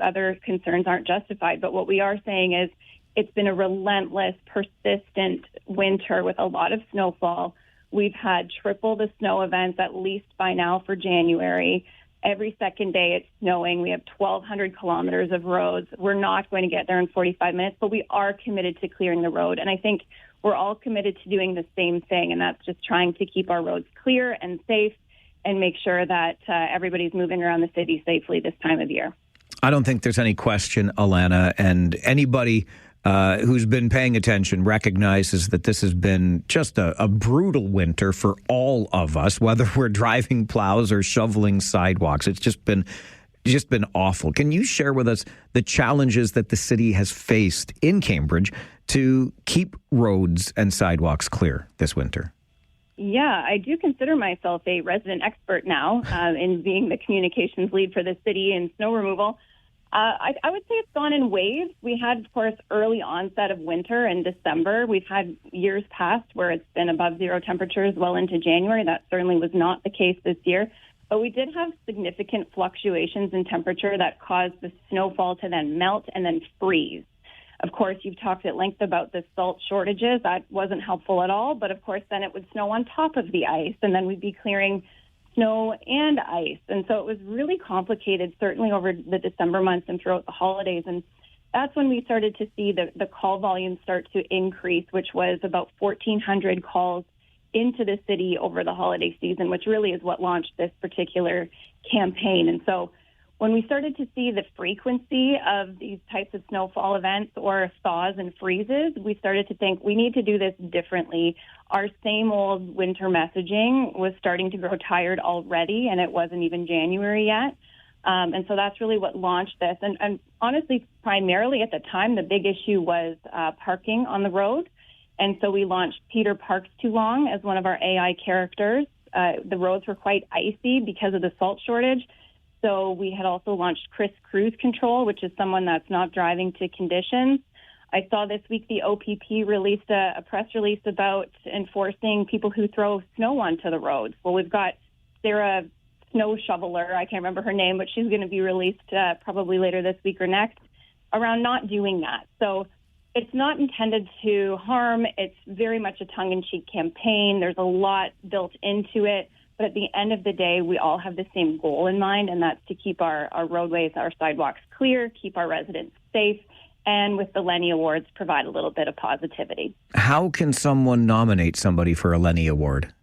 other concerns aren't justified. But what we are saying is it's been a relentless, persistent winter with a lot of snowfall. We've had triple the snow events, at least by now, for January. Every second day it's snowing. We have 1,200 kilometers of roads. We're not going to get there in 45 minutes, but we are committed to clearing the road. And I think we're all committed to doing the same thing, and that's just trying to keep our roads clear and safe and make sure that everybody's moving around the city safely this time of year. I don't think there's any question, Alana, and anybody who's been paying attention recognizes that this has been just a brutal winter for all of us, whether we're driving plows or shoveling sidewalks. It's just been awful. Can you share with us the challenges that the city has faced in Cambridge to keep roads and sidewalks clear this winter? Yeah, I do consider myself a resident expert now in being the communications lead for the city and snow removal. I would say it's gone in waves. We had, of course, early onset of winter in December. We've had years past where it's been above zero temperatures well into January. That certainly was not the case this year. But we did have significant fluctuations in temperature that caused the snowfall to then melt and then freeze. Of course, you've talked at length about the salt shortages. That wasn't helpful at all. But, of course, then it would snow on top of the ice, and then we'd be clearing snow and ice. And so it was really complicated, certainly over the December months and throughout the holidays. And that's when we started to see the call volume start to increase, which was about 1,400 calls into the city over the holiday season, which really is what launched this particular campaign. And so when we started to see the frequency of these types of snowfall events or thaws and freezes, we started to think we need to do this differently. Our same old winter messaging was starting to grow tired already, and it wasn't even January yet. And so that's really what launched this. And honestly, primarily at the time, the big issue was parking on the road. And so we launched Peter Parks Too Long as one of our AI characters. The roads were quite icy because of the salt shortage. So we had also launched Chris Cruise Control, which is someone that's not driving to conditions. I saw this week the OPP released a press release about enforcing people who throw snow onto the roads. Well, we've got Sarah Snow Shoveler, I can't remember her name, but she's going to be released probably later this week or next, around not doing that. So it's not intended to harm. It's very much a tongue-in-cheek campaign. There's a lot built into it. But at the end of the day, we all have the same goal in mind, and that's to keep our roadways, our sidewalks clear, keep our residents safe, and with the Lenny Awards, provide a little bit of positivity. How can someone nominate somebody for a Lenny Award?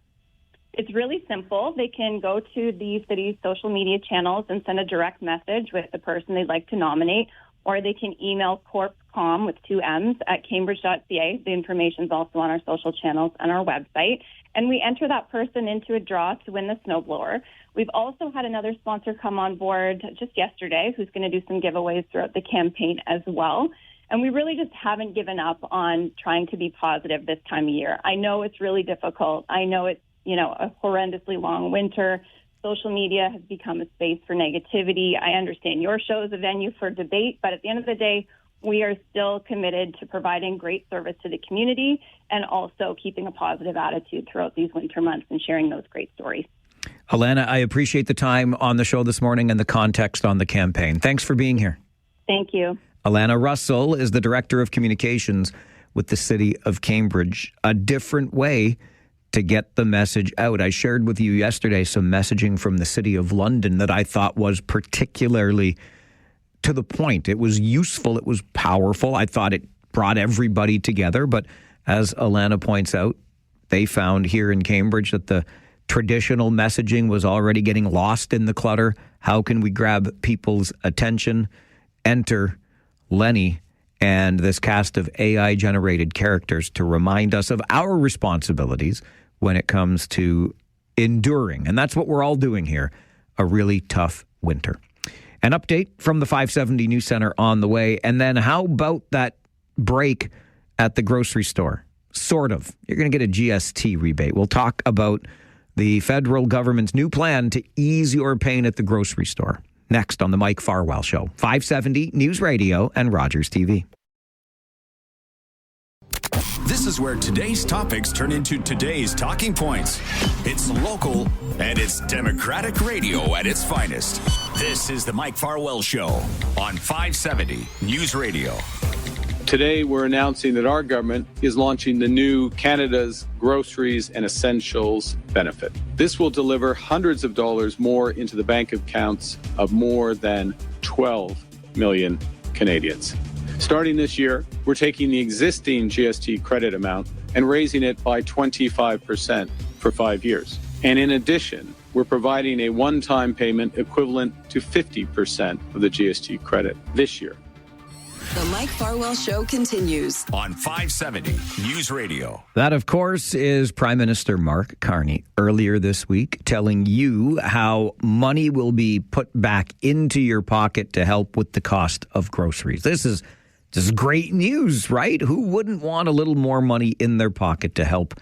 It's really simple. They can go to the city's social media channels and send a direct message with the person they'd like to nominate, or they can email corpcom with 2 M's at cambridge.ca. The information's also on our social channels and our website. And we enter that person into a draw to win the snowblower. We've also had another sponsor come on board just yesterday who's going to do some giveaways throughout the campaign as well. And we really just haven't given up on trying to be positive this time of year. I know it's really difficult. I know it's, a horrendously long winter. Social media has become a space for negativity. I understand your show is a venue for debate, but at the end of the day, we are still committed to providing great service to the community and also keeping a positive attitude throughout these winter months and sharing those great stories. Alana, I appreciate the time on the show this morning and the context on the campaign. Thanks for being here. Thank you. Alana Russell is the Director of Communications with the City of Cambridge. A different way to get the message out. I shared with you yesterday some messaging from the City of London that I thought was particularly to the point. It was useful. It was powerful. I thought it brought everybody together. But as Alana points out, they found here in Cambridge that the traditional messaging was already getting lost in the clutter. How can we grab people's attention? Enter Lenny and this cast of AI-generated characters to remind us of our responsibilities when it comes to enduring. And that's what we're all doing here, a really tough winter. An update from the 570 News Center on the way. And then how about that break at the grocery store? Sort of. You're going to get a GST rebate. We'll talk about the federal government's new plan to ease your pain at the grocery store. Next on the Mike Farwell Show. 570 News Radio and Rogers TV. This is where today's topics turn into today's talking points. It's local and it's Democratic radio at its finest. This is the Mike Farwell Show on 570 News Radio. Today, we're announcing that our government is launching the new Canada's Groceries and Essentials benefit. This will deliver hundreds of dollars more into the bank accounts of more than 12 million Canadians. Starting this year, we're taking the existing GST credit amount and raising it by 25% for 5 years. And in addition, we're providing a one-time payment equivalent to 50% of the GST credit this year. The Mike Farwell Show continues on 570 News Radio. That, of course, is Prime Minister Mark Carney earlier this week telling you how money will be put back into your pocket to help with the cost of groceries. This is great news, right? Who wouldn't want a little more money in their pocket to help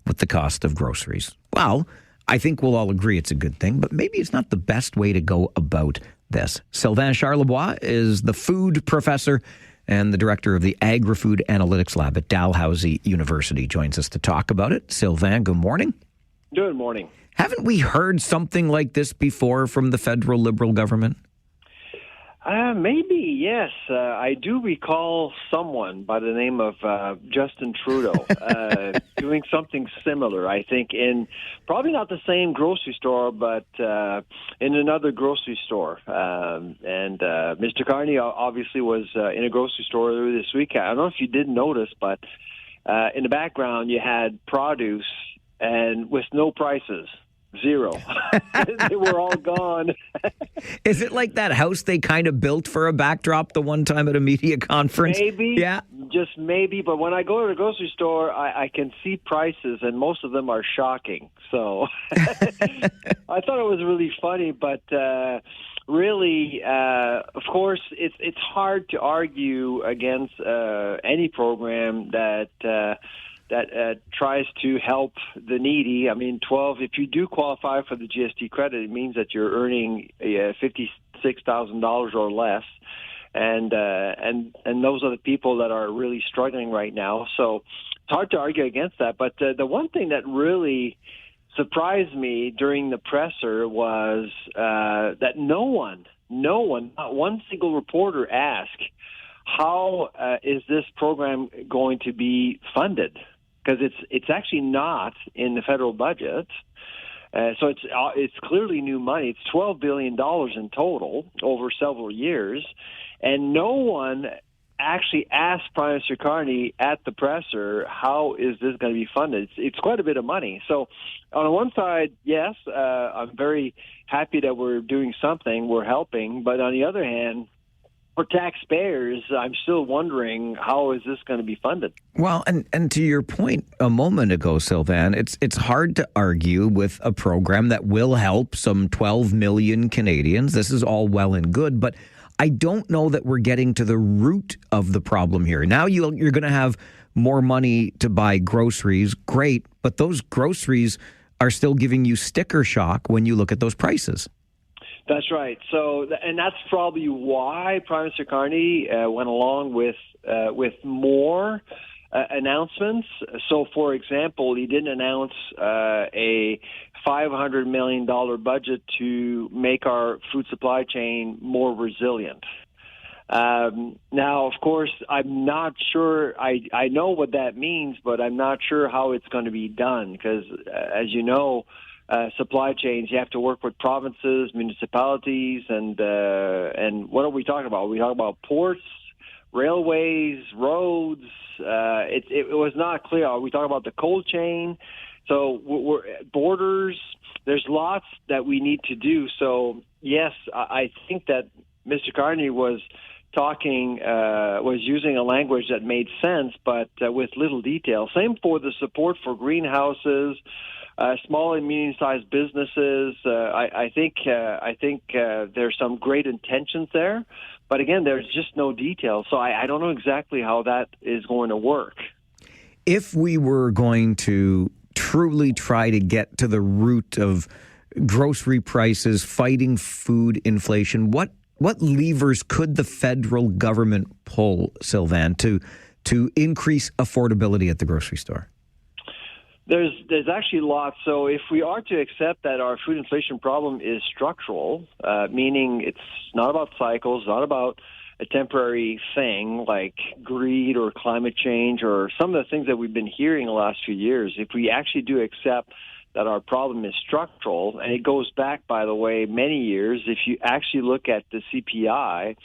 with the cost of groceries? Well, I think we'll all agree it's a good thing, but maybe it's not the best way to go about this. Sylvain Charlebois is the food professor and the director of the Agri-Food Analytics Lab at Dalhousie University. Joins us to talk about it. Sylvain, good morning. Good morning. Haven't we heard something like this before from the federal Liberal government? Maybe, yes. I do recall someone by the name of Justin Trudeau doing something similar, I think, in probably not the same grocery store, but in another grocery store. And Mr. Carney obviously was in a grocery store earlier this week. I don't know if you did notice, but in the background you had produce and with no prices. Zero. They were all gone. Is it like that house they kind of built for a backdrop the one time at a media conference? Maybe. Yeah. Just maybe. But when I go to the grocery store, I can see prices, and most of them are shocking. So I thought it was really funny, but really, of course, it's hard to argue against any program that tries to help the needy. I mean, if you do qualify for the GST credit, it means that you're earning $56,000 or less, and those are the people that are really struggling right now. So it's hard to argue against that. But the one thing that really surprised me during the presser was that no one, not one single reporter asked, how is this program going to be funded? Because it's actually not in the federal budget, so it's clearly new money. It's $12 billion in total over several years, and no one actually asked Prime Minister Carney at the presser, how is this going to be funded? It's quite a bit of money. So on the one side, yes, I'm very happy that we're doing something, we're helping, but on the other hand, for taxpayers, I'm still wondering, how is this going to be funded? Well, and to your point a moment ago, Sylvain, it's hard to argue with a program that will help some 12 million Canadians. This is all well and good, but I don't know that we're getting to the root of the problem here. Now you're going to have more money to buy groceries, great, but those groceries are still giving you sticker shock when you look at those prices. That's right. So, and that's probably why Prime Minister Carney went along with more announcements. So, for example, he didn't announce a $500 million budget to make our food supply chain more resilient. Now, of course, I'm not sure. I know what that means, but I'm not sure how it's going to be done because, as you know, supply chains, you have to work with provinces, municipalities, and what are we talking about? We talk about ports, railways, roads. It was not clear. Are we talking about the cold chain? So we're borders. There's lots that we need to do. So yes, I think that Mr. Carney was using a language that made sense, but with little detail. Same for the support for greenhouses. Small and medium-sized businesses. I think there's some great intentions there, but again, there's just no detail. So I don't know exactly how that is going to work. If we were going to truly try to get to the root of grocery prices, fighting food inflation, what levers could the federal government pull, Sylvain, to to increase affordability at the grocery store? There's actually lots. So if we are to accept that our food inflation problem is structural, meaning it's not about cycles, not about a temporary thing like greed or climate change or some of the things that we've been hearing the last few years, if we actually do accept that our problem is structural, and it goes back, by the way, many years, if you actually look at the CPI,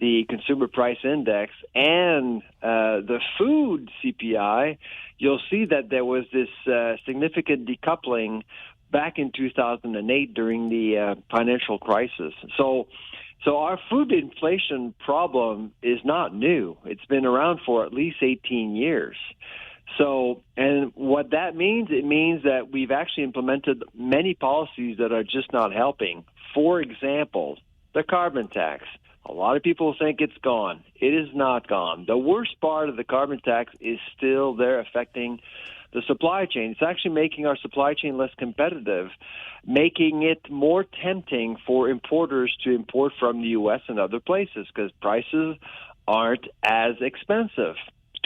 the Consumer Price Index, and the food CPI, you'll see that there was this significant decoupling back in 2008 during the financial crisis. So our food inflation problem is not new. It's been around for at least 18 years. So, and what that means, it means that we've actually implemented many policies that are just not helping. For example, the carbon tax. A lot of people think it's gone. It is not gone. The worst part of the carbon tax is still there affecting the supply chain. It's actually making our supply chain less competitive, making it more tempting for importers to import from the U.S. and other places because prices aren't as expensive.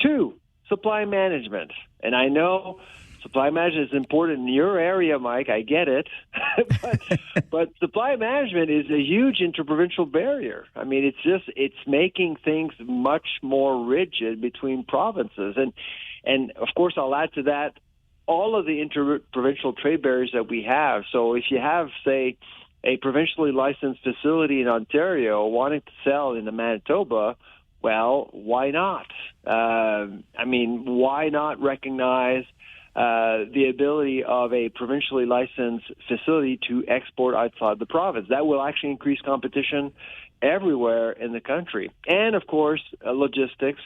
2, supply management. And I know supply management is important in your area, Mike. I get it. but supply management is a huge interprovincial barrier. I mean, it's making things much more rigid between provinces. And of course, I'll add to that all of the interprovincial trade barriers that we have. So if you have, say, a provincially licensed facility in Ontario wanting to sell in Manitoba, well, why not? Why not recognize the ability of a provincially licensed facility to export outside the province? That will actually increase competition everywhere in the country. And, of course, logistics,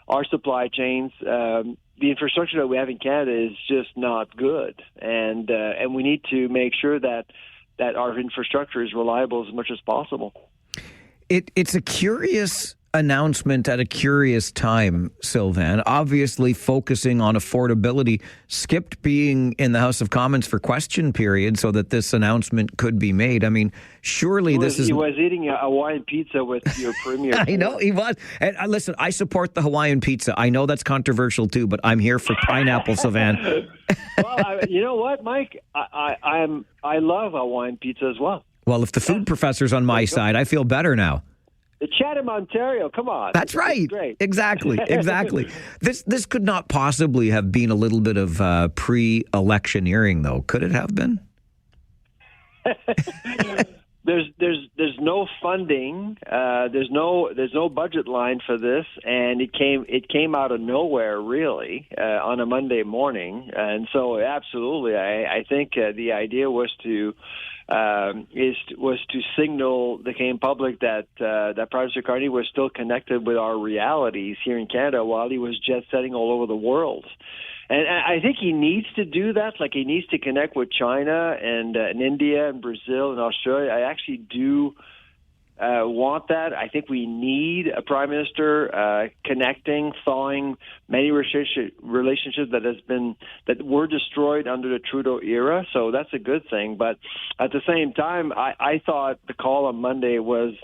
our supply chains, the infrastructure that we have in Canada is just not good. And we need to make sure that our infrastructure is reliable as much as possible. It's a curious announcement at a curious time, Sylvain, obviously focusing on affordability, skipped being in the House of Commons for question period so that this announcement could be made. I mean, surely He was eating a Hawaiian pizza with your premier. I know, he was. And listen, I support the Hawaiian pizza. I know that's controversial too, but I'm here for pineapple, Sylvain. Well, you know what, Mike? I love Hawaiian pizza as well. Well, if the food professor's on my side, I feel better now. The Chatham, Ontario, come on. That's right. Great. Exactly. This could not possibly have been a little bit of pre-electioneering, though. Could it have been? There's no funding. There's no budget line for this, and it came out of nowhere, really, on a Monday morning. And so, absolutely, I think the idea was to signal the Canadian public that Prime Minister Carney was still connected with our realities here in Canada while he was jet setting all over the world. And I think he needs to do that. Like, he needs to connect with China and India and Brazil and Australia. I actually do want that. I think we need a prime minister connecting, thawing many relationships that were destroyed under the Trudeau era. So that's a good thing. But at the same time, I thought the call on Monday was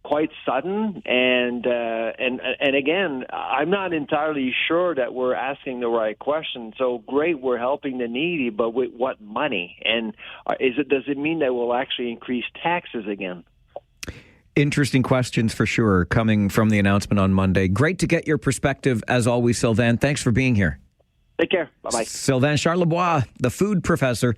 quite sudden, and again, I'm not entirely sure that we're asking the right question. So great, we're helping the needy, but with what money? And does it mean that we'll actually increase taxes again? Interesting questions for sure coming from the announcement on Monday. Great to get your perspective as always, Sylvain. Thanks for being here. Take care. Bye-bye. Sylvain Charlebois, the food professor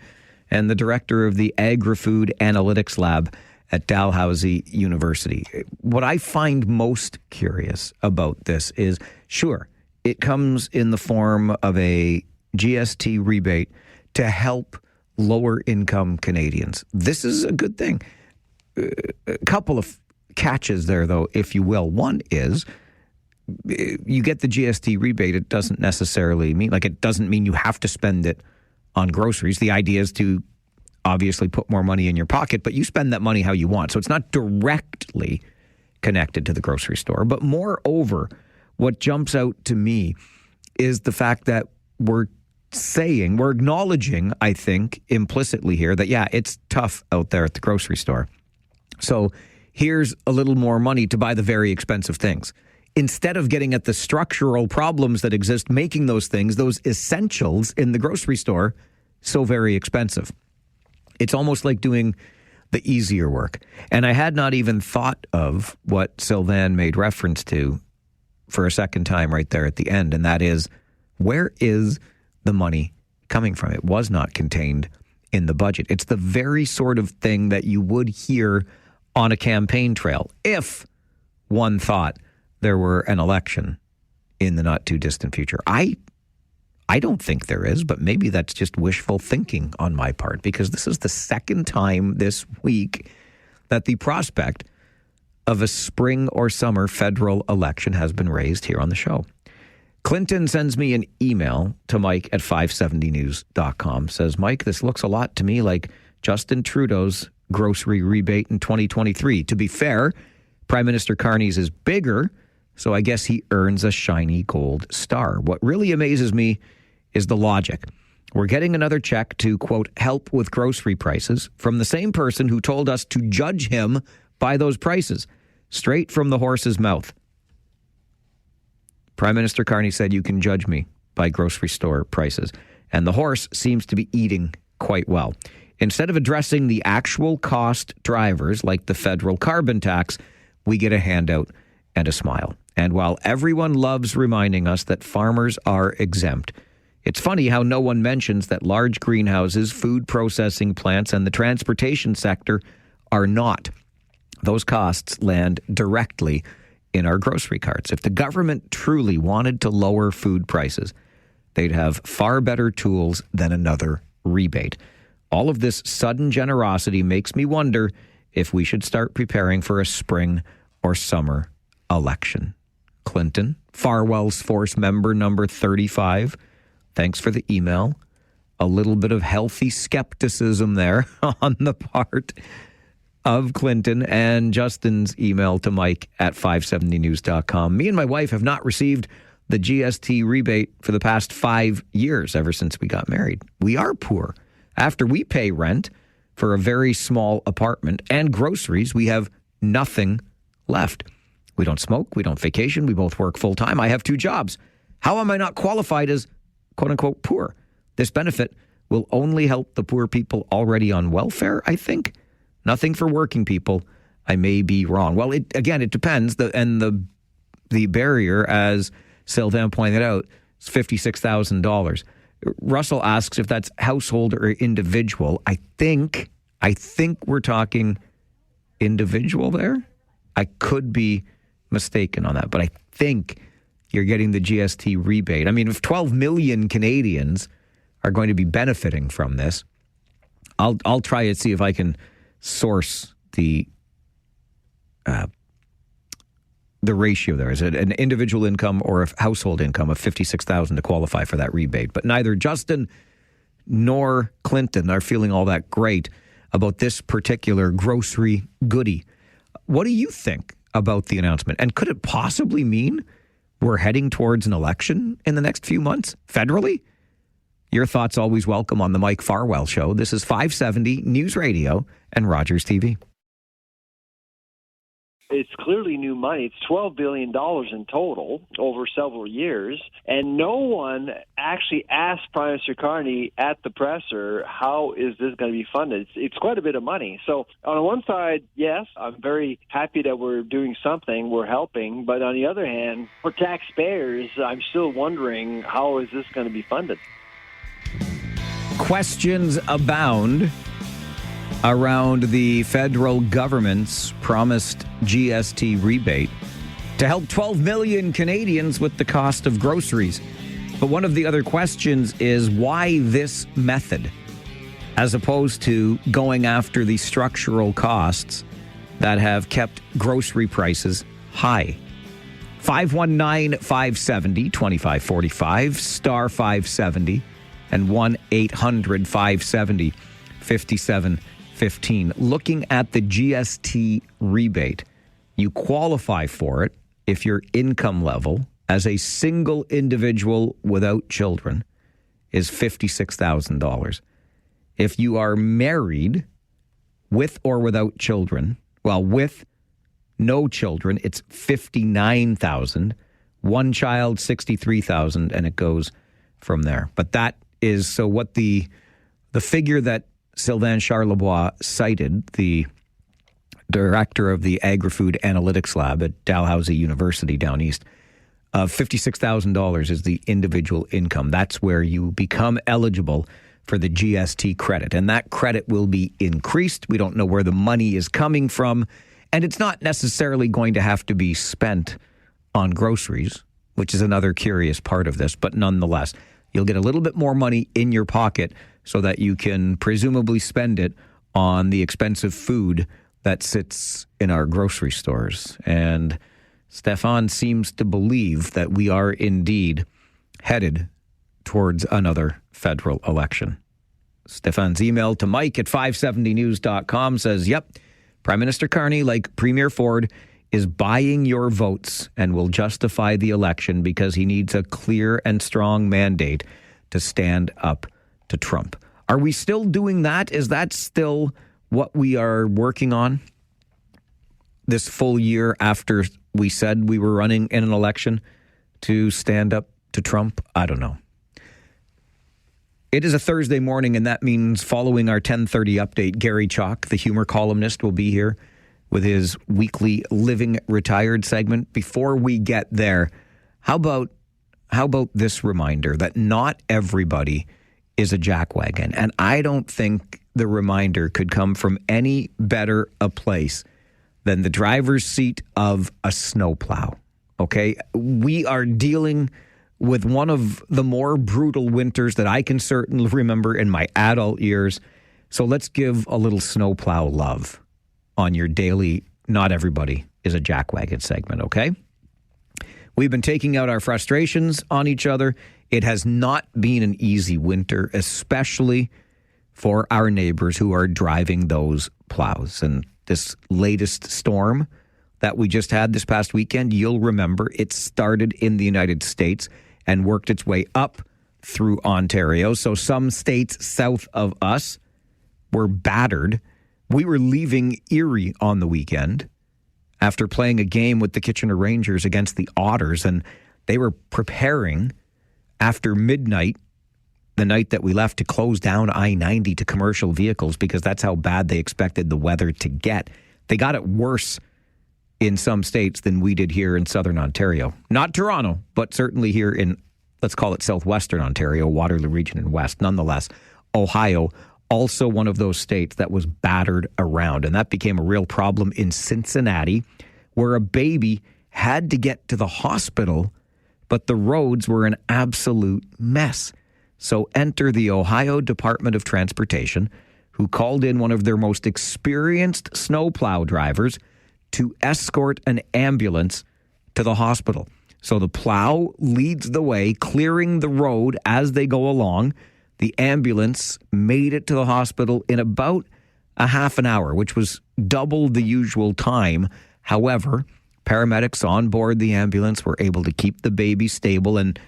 and the director of the Agri-Food Analytics Lab at Dalhousie University. What I find most curious about this is, sure, it comes in the form of a GST rebate to help lower income Canadians. This is a good thing. A couple of catches there, though, if you will. One is, you get the GST rebate, it doesn't necessarily mean, it doesn't mean you have to spend it on groceries. The idea is to obviously put more money in your pocket, but you spend that money how you want. So it's not directly connected to the grocery store. But moreover, what jumps out to me is the fact that we're acknowledging, I think, implicitly here that, yeah, it's tough out there at the grocery store. So here's a little more money to buy the very expensive things. instead of getting at the structural problems that exist, making those things, those essentials in the grocery store, so very expensive. It's almost like doing the easier work. And I had not even thought of what Sylvain made reference to for a second time right there at the end, and that is, where is the money coming from? It was not contained in the budget. It's the very sort of thing that you would hear on a campaign trail if one thought there were an election in the not too distant future. I don't think there is, but maybe that's just wishful thinking on my part, because this is the second time this week that the prospect of a spring or summer federal election has been raised here on the show. Clinton sends me an email to Mike at 570news.com. Says, Mike, this looks a lot to me like Justin Trudeau's grocery rebate in 2023. To be fair, Prime Minister Carney's is bigger, so I guess he earns a shiny gold star. What really amazes me is the logic. We're getting another check to, quote, help with grocery prices from the same person who told us to judge him by those prices, straight from the horse's mouth. Prime Minister Carney said, you can judge me by grocery store prices. And the horse seems to be eating quite well. Instead of addressing the actual cost drivers like the federal carbon tax, we get a handout and a smile. And while everyone loves reminding us that farmers are exempt, it's funny how no one mentions that large greenhouses, food processing plants, and the transportation sector are not. Those costs land directly in our grocery carts. If the government truly wanted to lower food prices, they'd have far better tools than another rebate. All of this sudden generosity makes me wonder if we should start preparing for a spring or summer election. Clinton, Farwell's Force member number 35. Thanks for the email. A little bit of healthy skepticism there on the part of Clinton, and Justin's email to Mike at 570news.com. Me and my wife have not received the GST rebate for the past 5 years, ever since we got married. We are poor. After we pay rent for a very small apartment and groceries, we have nothing left. We don't smoke. We don't vacation. We both work full time. I have 2 jobs. How am I not qualified as quote unquote poor? This benefit will only help the poor people already on welfare, I think. Nothing for working people. I may be wrong. Well, it depends. The barrier, as Sylvain pointed out, is $56,000. Russell asks if that's household or individual. I think we're talking individual there. I could be mistaken on that, but I think you're getting the GST rebate. I mean, if 12 million Canadians are going to be benefiting from this, I'll try to see if I can source the ratio there. Is it an individual income or a household income of $56,000 to qualify for that rebate? But neither Justin nor Clinton are feeling all that great about this particular grocery goodie. What do you think about the announcement? And could it possibly mean we're heading towards an election in the next few months, federally? Your thoughts always welcome on the Mike Farwell Show. This is 570 News Radio and Rogers TV. It's clearly new money. It's $12 billion in total over several years. And no one actually asked Prime Minister Carney at the presser, how is this going to be funded? It's quite a bit of money. So on the one side, yes, I'm very happy that we're doing something, we're helping. But on the other hand, for taxpayers, I'm still wondering, how is this going to be funded? Questions abound around the federal government's promised GST rebate to help 12 million Canadians with the cost of groceries. But one of the other questions is, why this method, as opposed to going after the structural costs that have kept grocery prices high? 519-570-2545, star 570, and 1-800-570-5715. Looking at the GST rebate, you qualify for it if your income level as a single individual without children is $56,000. If you are married with or without children, well, with no children, it's $59,000. One child, $63,000, and it goes from there. But that is, so what the figure that Sylvain Charlebois cited, the director of the Agri-Food Analytics Lab at Dalhousie University down east, $56,000 is the individual income. That's where you become eligible for the GST credit. And that credit will be increased. We don't know where the money is coming from. And it's not necessarily going to have to be spent on groceries, which is another curious part of this. But nonetheless, you'll get a little bit more money in your pocket so that you can presumably spend it on the expensive food that sits in our grocery stores. And Stefan seems to believe that we are indeed headed towards another federal election. Stefan's email to Mike at 570news.com says, yep, Prime Minister Carney, like Premier Ford, is buying your votes and will justify the election because he needs a clear and strong mandate to stand up to Trump. Are we still doing that? Is that still what we are working on this full year after we said we were running in an election to stand up to Trump? I don't know. It is a Thursday morning, and that means following our 10:30 update, Gary Chalk, the humor columnist, will be here with his weekly Living Retired segment. Before we get there, how about this reminder that not everybody is a jackwagon? And I don't think the reminder could come from any better a place than the driver's seat of a snowplow. Okay? We are dealing with one of the more brutal winters that I can certainly remember in my adult years. So let's give a little snowplow love on your daily Not Everybody is a Jackwagon segment, okay? We've been taking out our frustrations on each other. It has not been an easy winter, especially for our neighbors who are driving those plows. And this latest storm that we just had this past weekend, you'll remember it started in the United States and worked its way up through Ontario. So some states south of us were battered. We were leaving Erie on the weekend after playing a game with the Kitchener Rangers against the Otters, and they were preparing after midnight, the night that we left, to close down I-90 to commercial vehicles because that's how bad they expected the weather to get. They got it worse in some states than we did here in southern Ontario. Not Toronto, but certainly here in, let's call it southwestern Ontario, Waterloo Region and West. Nonetheless, Ohio, also one of those states that was battered around. And that became a real problem in Cincinnati, where a baby had to get to the hospital, but the roads were an absolute mess. So enter the Ohio Department of Transportation, who called in one of their most experienced snowplow drivers to escort an ambulance to the hospital. So the plow leads the way, clearing the road as they go along. The ambulance made it to the hospital in about a half an hour, which was double the usual time. However, paramedics on board the ambulance were able to keep the baby stable. And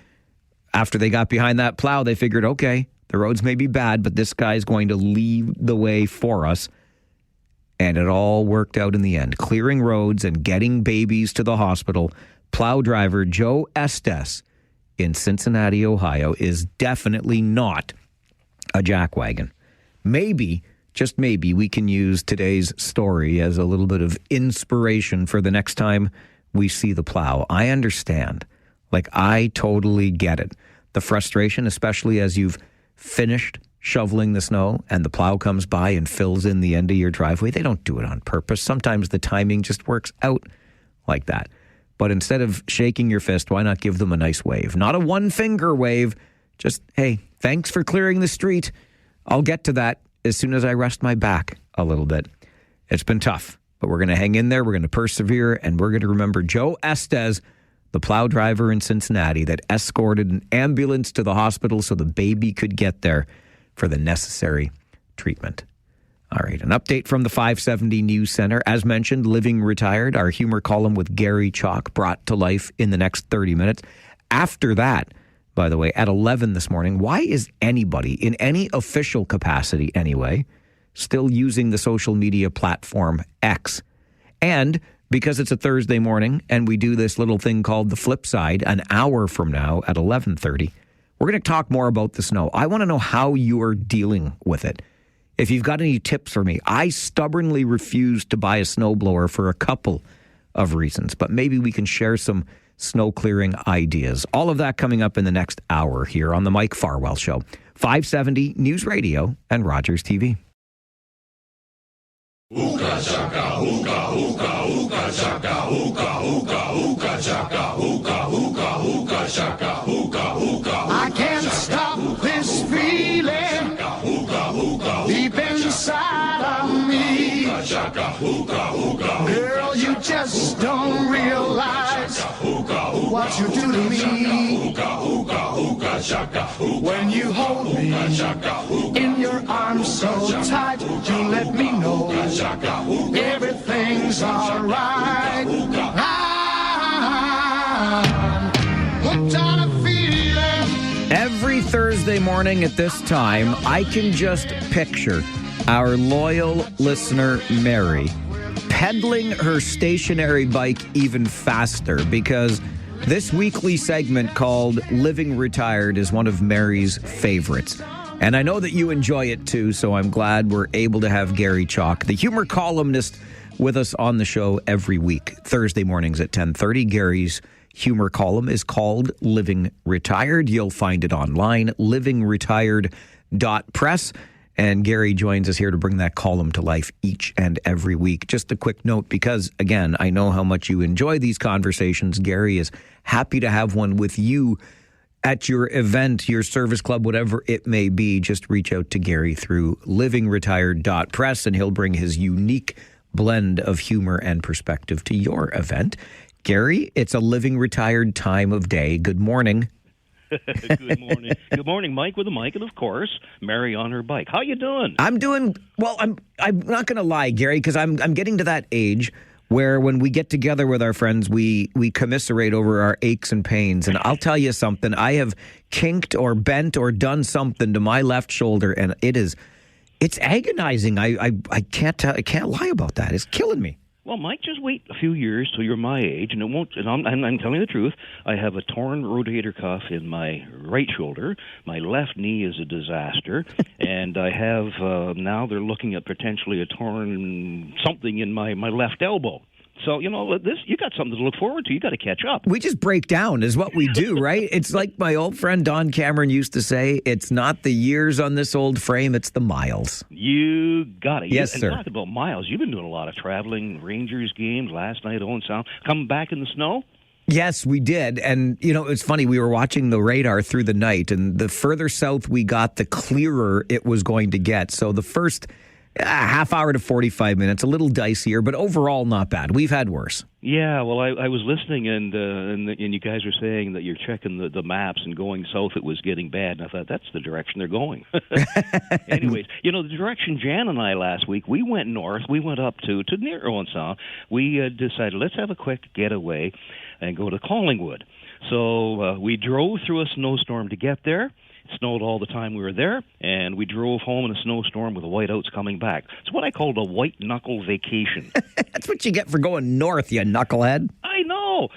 after they got behind that plow, they figured, okay, the roads may be bad, but this guy's going to lead the way for us. And it all worked out in the end. Clearing roads and getting babies to the hospital. Plow driver Joe Estes in Cincinnati, Ohio, is definitely not a jackwagon. Maybe, just maybe, we can use today's story as a little bit of inspiration for the next time we see the plow. I understand. Like, I totally get it. The frustration, especially as you've finished shoveling the snow and the plow comes by and fills in the end of your driveway. They don't do it on purpose. Sometimes the timing just works out like that. But instead of shaking your fist, why not give them a nice wave? Not a one-finger wave. Just, hey, thanks for clearing the street. I'll get to that as soon as I rest my back a little bit. It's been tough, but we're going to hang in there. We're going to persevere, and we're going to remember Joe Estes, the plow driver in Cincinnati that escorted an ambulance to the hospital so the baby could get there for the necessary treatment. All right, an update from the 570 News Center. As mentioned, Living Retired, our humor column with Gary Chalk, brought to life in the next 30 minutes. After that, by the way, at 11 this morning, why is anybody, in any official capacity anyway, still using the social media platform X? And because it's a Thursday morning and we do this little thing called the Flipside an hour from now at 11:30. We're going to talk more about the snow. I want to know how you're dealing with it. If you've got any tips for me. I stubbornly refuse to buy a snowblower for a couple of reasons, but maybe we can share some snow clearing ideas. All of that coming up in the next hour here on the Mike Farwell Show. 570 News Radio and Rogers TV. Hookah chaka, hookah, hookah, hookah chaka, hookah, hookah, hookah chaka, hookah, hookah, hookah chaka, hookah, hookah. I can't stop this feeling deep inside of me. Girl, you just don't realize what you do to me. When you hold me in your arms so tight, you let me know everything's alright. I'm hooked on a feeling. Every Thursday morning at this time, I can just picture our loyal listener, Mary, pedaling her stationary bike even faster because this weekly segment called Living Retired is one of Mary's favorites. And I know that you enjoy it too, so I'm glad we're able to have Gary Chalk, the humor columnist, with us on the show every week. Thursday mornings at 10:30. Gary's humor column is called Living Retired. You'll find it online, livingretired.press. And Gary joins us here to bring that column to life each and every week. Just a quick note, because, again, I know how much you enjoy these conversations. Gary is happy to have one with you at your event, your service club, whatever it may be. Just reach out to Gary through livingretired.press, and he'll bring his unique blend of humor and perspective to your event. Gary, it's a Living Retired time of day. Good morning. Good morning. Good morning, Mike with a mic, and of course, Mary on her bike. How you doing? I'm doing well. I'm not going to lie, Gary, because I'm getting to that age where when we get together with our friends, we commiserate over our aches and pains. And I'll tell you something. I have kinked or bent or done something to my left shoulder, and it's agonizing. I can't lie about that. It's killing me. Well, Mike, just wait a few years till you're my age, and it won't. And I'm telling you the truth. I have a torn rotator cuff in my right shoulder. My left knee is a disaster, and I have now they're looking at potentially a torn something in my left elbow. So, you got something to look forward to. You got to catch up. We just break down is what we do, right? It's like my old friend Don Cameron used to say, it's not the years on this old frame, it's the miles. You got it. Yes, sir. And talk about miles. You've been doing a lot of traveling, Rangers games, last night, Owen Sound. Coming back in the snow? Yes, we did. And, it's funny. We were watching the radar through the night, and the further south we got, the clearer it was going to get. So the first half hour to 45 minutes, a little dicier, but overall not bad. We've had worse. Yeah, well, I was listening, and you guys were saying that you're checking the maps and going south. It was getting bad, and I thought that's the direction they're going. Anyways, the direction Jan and I last week, we went north. We went up to near Owen Sound. We decided let's have a quick getaway and go to Collingwood. So we drove through a snowstorm to get there. It snowed all the time we were there, and we drove home in a snowstorm with the whiteouts coming back. It's what I called a white-knuckle vacation. That's what you get for going north, you knucklehead. I know.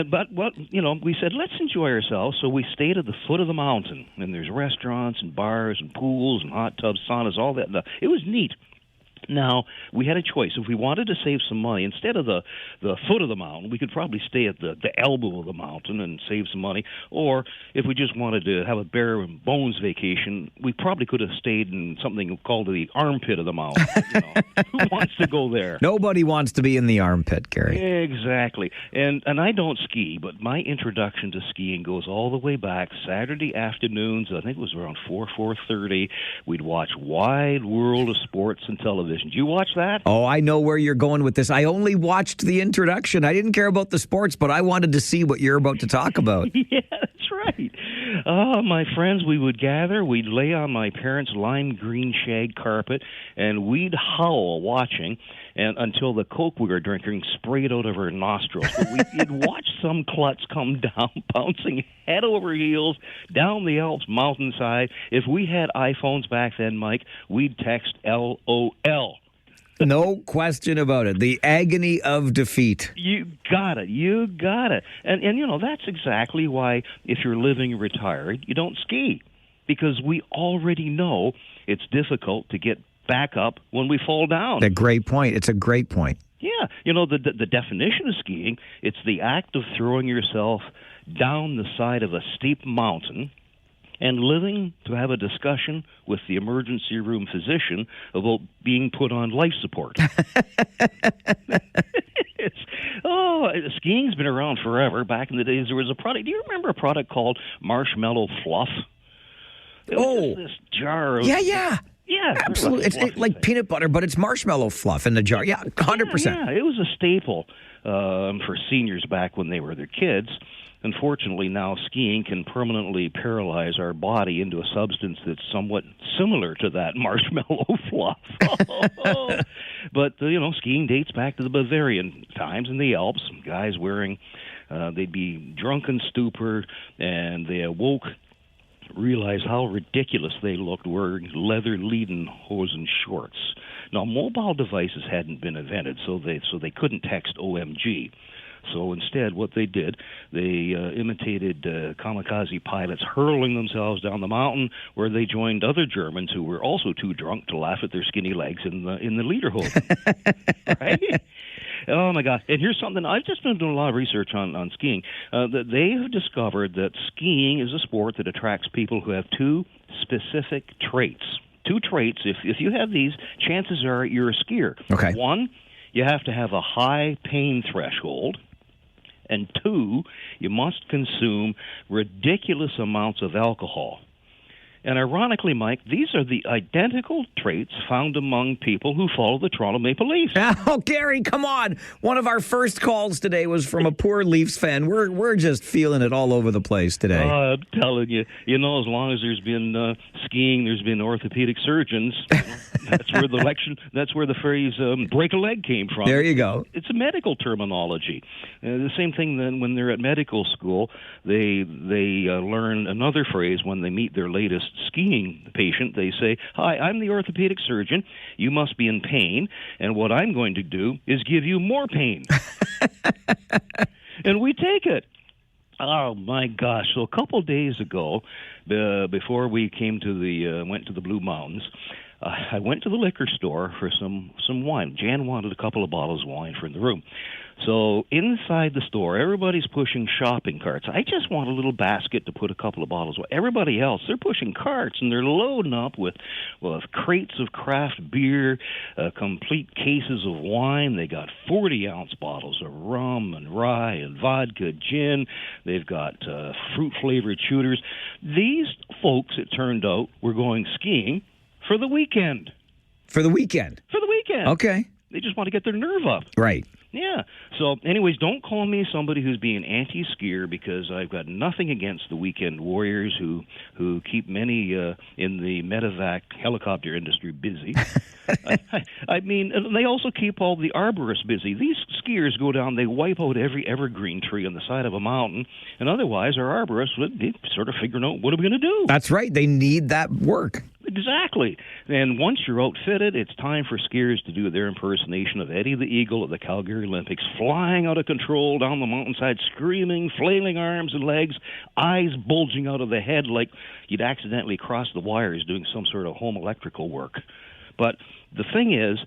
But we said, let's enjoy ourselves, so we stayed at the foot of the mountain, and there's restaurants and bars and pools and hot tubs, saunas, all that. It was neat. Now, we had a choice. If we wanted to save some money, instead of the foot of the mountain, we could probably stay at the elbow of the mountain and save some money. Or if we just wanted to have a bare and bones vacation, we probably could have stayed in something called the armpit of the mountain. Who wants to go there? Nobody wants to be in the armpit, Gary. Exactly. And I don't ski, but my introduction to skiing goes all the way back Saturday afternoons. I think it was around 4:30. We'd watch Wide World of Sports and Television. Did you watch that? Oh, I know where you're going with this. I only watched the introduction. I didn't care about the sports, but I wanted to see what you're about to talk about. Yeah, that's right. My friends, we would gather. We'd lay on my parents' lime green shag carpet, and we'd howl watching until the Coke we were drinking sprayed out of our nostrils. But we'd watch some klutz come down, bouncing head over heels down the Alps mountainside. If we had iPhones back then, Mike, we'd text LOL. No question about it. The agony of defeat. You got it. And that's exactly why if you're living retired, you don't ski. Because we already know it's difficult to get back up when we fall down. A great point. It's a great point. Yeah. The definition of skiing, it's the act of throwing yourself down the side of a steep mountain and living to have a discussion with the emergency room physician about being put on life support. Skiing's been around forever. Back in the days, there was a product. Do you remember a product called Marshmallow Fluff? It was just this jar of... Yeah, absolutely. It's like peanut butter, but it's marshmallow fluff in the jar. Yeah, 100%. Yeah, it was a staple for seniors back when they were their kids. Unfortunately, now skiing can permanently paralyze our body into a substance that's somewhat similar to that marshmallow fluff. But, skiing dates back to the Bavarian times in the Alps. Guys wearing, they'd be drunken stupor, and they awoke, realized how ridiculous they looked wearing leather lederhosen shorts. Now, mobile devices hadn't been invented, so they couldn't text OMG. So instead, what they did, they imitated kamikaze pilots hurling themselves down the mountain, where they joined other Germans who were also too drunk to laugh at their skinny legs in the lederhosen. Right? Oh, my God. And here's something. I've just been doing a lot of research on skiing. That they have discovered that skiing is a sport that attracts people who have two specific traits. Two traits. If you have these, chances are you're a skier. Okay. One, you have to have a high pain threshold. And two, you must consume ridiculous amounts of alcohol. And ironically, Mike, these are the identical traits found among people who follow the Toronto Maple Leafs. Oh, Gary, come on. One of our first calls today was from a poor Leafs fan. We're just feeling it all over the place today. I'm telling you, as long as there's been skiing, there's been orthopedic surgeons. That's where the phrase break a leg came from. There you go. It's a medical terminology. The same thing then when they're at medical school, they learn another phrase when they meet their latest skiing patient. They say, "Hi, I'm the orthopedic surgeon. You must be in pain, and what I'm going to do is give you more pain." And we take it. Oh my gosh! So a couple days ago, before we came to went to the Blue Mountains, I went to the liquor store for some wine. Jan wanted a couple of bottles of wine for in the room. So inside the store, everybody's pushing shopping carts. I just want a little basket to put a couple of bottles. Everybody else, they're pushing carts, and they're loading up with crates of craft beer, complete cases of wine. They got 40-ounce bottles of rum and rye and vodka, gin. They've got fruit-flavored shooters. These folks, it turned out, were going skiing for the weekend. For the weekend? For the weekend. Okay. They just want to get their nerve up. Right. Yeah. So, anyways, don't call me somebody who's being anti-skier, because I've got nothing against the weekend warriors who keep many in the medevac helicopter industry busy. I mean, they also keep all the arborists busy. These skiers go down, they wipe out every evergreen tree on the side of a mountain, and otherwise our arborists would be sort of figuring out, what are we going to do? That's right. They need that work. Exactly. And once you're outfitted, it's time for skiers to do their impersonation of Eddie the Eagle at the Calgary Olympics, flying out of control down the mountainside, screaming, flailing arms and legs, eyes bulging out of the head like you'd accidentally crossed the wires doing some sort of home electrical work. But the thing is,